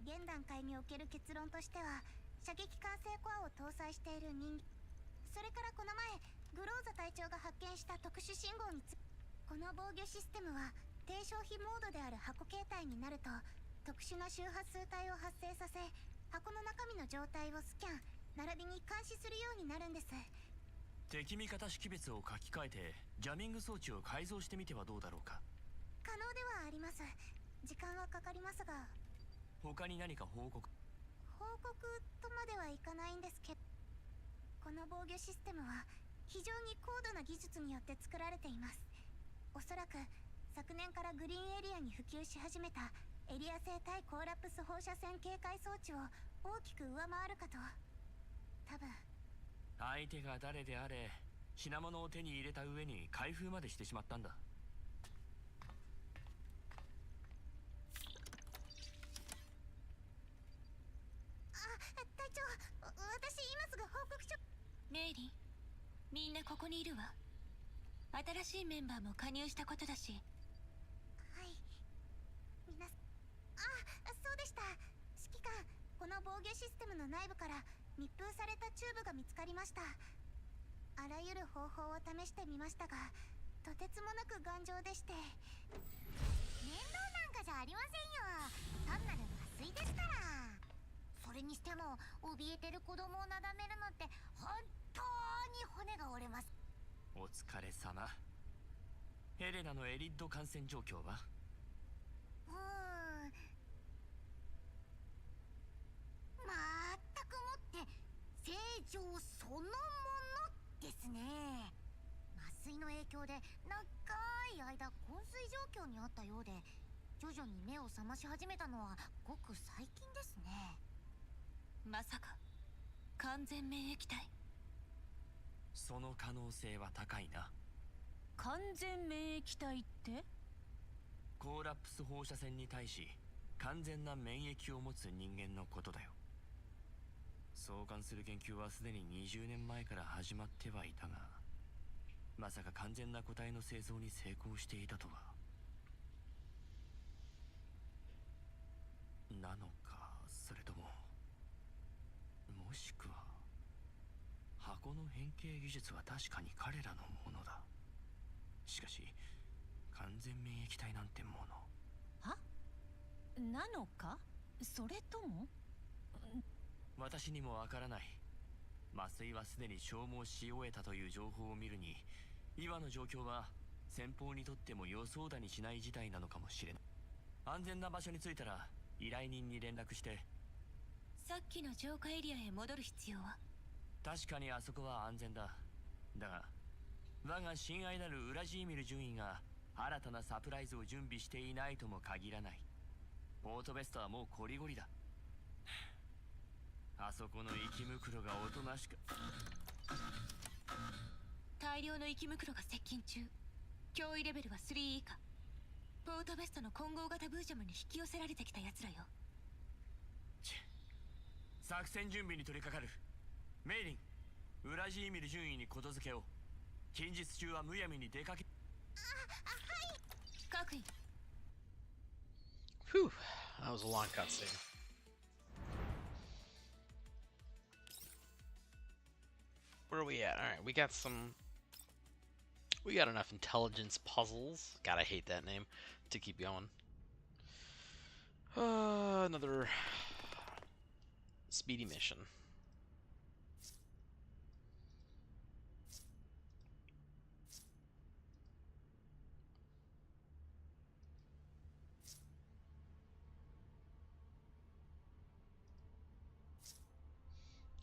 現段階における結論としては、射撃管制コアを搭載している人間、それからこの前グローザ隊長が発見した特殊信号にこの防御システムは低消費モードである箱形態になると、特殊な周波数帯を発生させ、箱の中身の状態をスキャン並びに監視するようになるんです。敵味方識別を書き換えてジャミング装置を改造してみてはどうだろうか。可能ではあります。時間はかかりますが。他に何か報告とまではいかないんですけど、この防御システムは非常に高度な技術によって作られています。おそらく昨年からグリーンエリアに普及し始めたエリア製対コーラプス放射線警戒装置を大きく上回るかと。多分相手が誰であれ品物を手に入れた上に開封までしてしまったんだ。隊長、私今すぐ報告書。メイリン、みんなここにいるわ。新しいメンバーも加入したことだし。はい、そうでした。指揮官、この防御システムの内部から密封されたチューブが見つかりました。あらゆる方法を試してみましたが、とてつもなく頑丈でして。面倒なんかじゃありませんよ。単なる麻酔ですから。それにしても怯えてる子供をなだめるのって本当に骨が折れます。お疲れ様。ヘレナのエリッド感染状況は？まったくもって正常そのものですね。麻酔の影響で長い間昏睡状況にあったようで、徐々に目を覚まし始めたのはごく最近ですね。まさか完全免疫体？その可能性は高いな。完全免疫体って？コーラプス放射線に対し完全な免疫を持つ人間のことだよ。相関する研究はすでに20年前から始まってはいたが、まさか完全な個体の製造に成功していたとは。なのか、それとももしくは箱の変形技術は確かに彼らのものだ。しかし完全免疫体なんてものは？なのか？それとも？私にもわからない。麻酔はすでに消耗し終えたという情報を見るに、今の状況は先方にとっても予想だにしない事態なのかもしれない。安全な場所に着いたら依頼人に連絡して。さっきの浄化エリアへ戻る必要は？確かにあそこは安全だ。だが我が親愛なるウラジーミル準尉が新たなサプライズを準備していないとも限らない。ポートベストはもうコリゴリだ。あそこの生き袋がおとなしく。大量の生き袋が接近中。脅威レベルは3以下。ポートベストの混合型ブージャムに引き寄せられてきた奴らよ。作戦準備に取り掛かる。メイリン、ウラジーミル準尉にことづけを。近日中はむやみに出かけ。各位。 Whew, that was a long cutscene. Where are we at? Alright, we got enough intelligence puzzles. God, I hate that name. To keep going. Another speedy mission.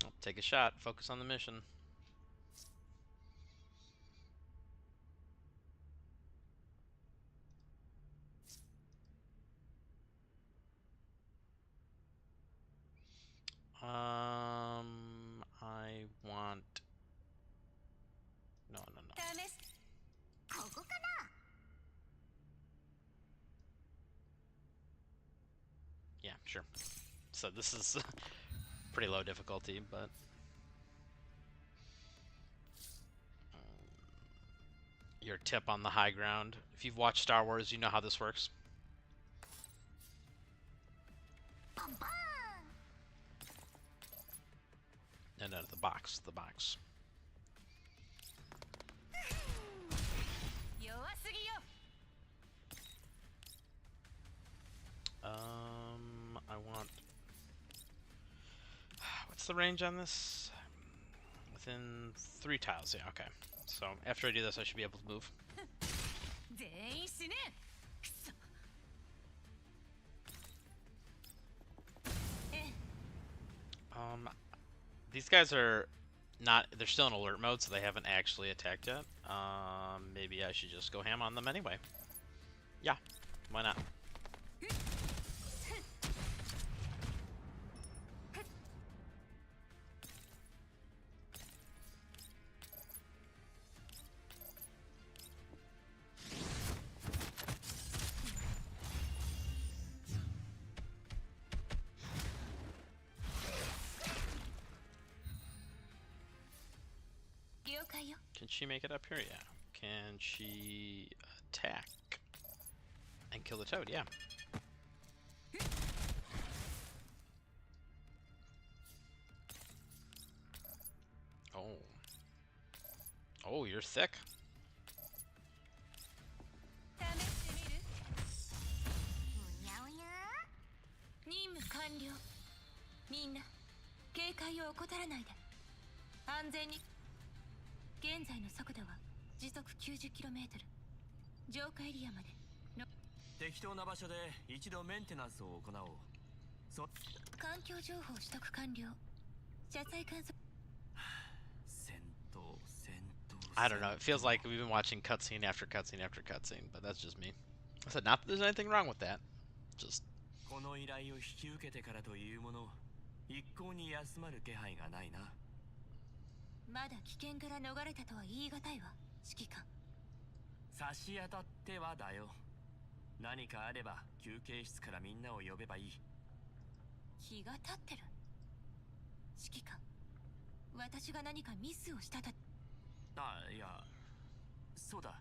Oh, take a shot. Focus on the mission. I want... No. Yeah, sure. So this is pretty low difficulty, but... your tip on the high ground. If you've watched Star Wars, you know how this works. No, the box. I want... What's the range on this? Within 3 tiles, yeah, okay. So after I do this, I should be able to move. These guys are not... They're still in alert mode, so they haven't actually attacked yet. Maybe I should just go ham on them anyway. Yeah, why not? Can she make it up here? Yeah. Can she attack and kill the toad? Yeah. Oh. Oh, you're thick. 任務完了。みんな警戒を怠らないで。安全に。現在の速度は時速 90km。浄化エリアまでの適当な場所で一度メンテナンスを行おう。環境情報取得完了。車載観測。I don't know. It feels like we've been watching cutscene after cutscene after cutscene, but that's just me. I said not that there's anything wrong with that. Just. この依頼を引き受けてからというもの、一向に休まる気配がないな。まだ危険から逃れたとは言い難いわ、指揮官。差し当たってはだよ。何かあれば休憩室からみんなを呼べばいい。気が立ってる。指揮官、私が何かミスをしたと。あ、いや、そうだ。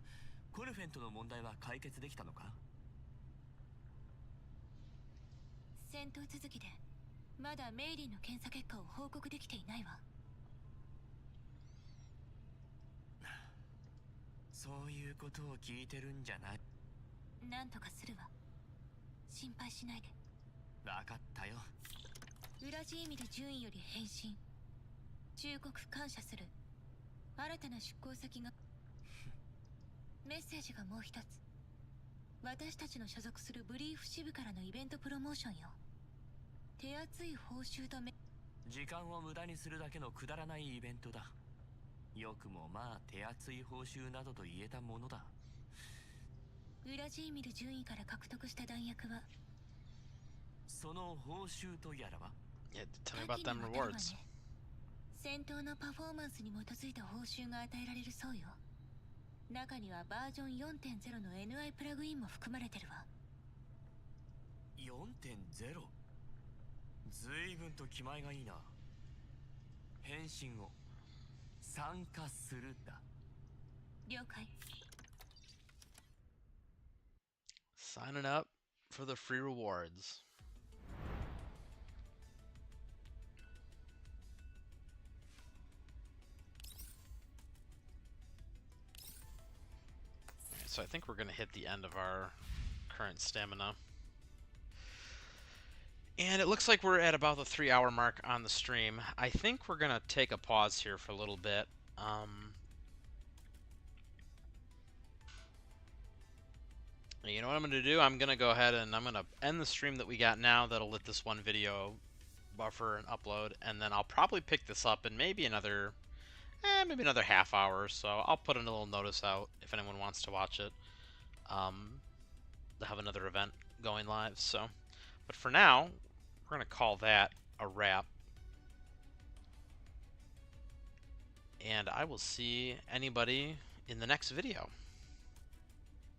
コルフェンとの問題は解決できたのか？戦闘続きでまだメイリーの検査結果を報告できていないわ。そういうことを聞いてるんじゃない？なんとかするわ。心配しないで。わかったよ。ウラジーミル順位より返信。忠告感謝する。新たな出向先がメッセージがもう一つ。私たちの所属するブリーフ支部からのイベントプロモーションよ。手厚い報酬と時間を無駄にするだけのくだらないイベントだ。よくもまあ手厚い報酬などと言えたものだ。ウラジーミル順位から獲得した弾薬はその報酬とやらは Yeah, tell me about them rewards. 戦闘のパフォーマンスに基づいた報酬が与えられるそうよ。中にはバージョン 4.0 の NI プラグインも含まれてるわ。4.0 ずいぶんと気前がいいな。変身を参加するだ。了解。Signing up for the free rewards. So I think we're going to hit the end of our current stamina. And it looks like we're at about the 3-hour mark on the stream. I think we're going to take a pause here for a little bit. You know what I'm going to do? I'm going to go ahead and I'm going to end the stream that we got now. That'll let this one video buffer and upload. And then I'll probably pick this up in maybe another half hour or so. I'll put a little notice out if anyone wants to watch it. They'll have another event going live. So, but for now, we're going to call that a wrap. And I will see anybody in the next video.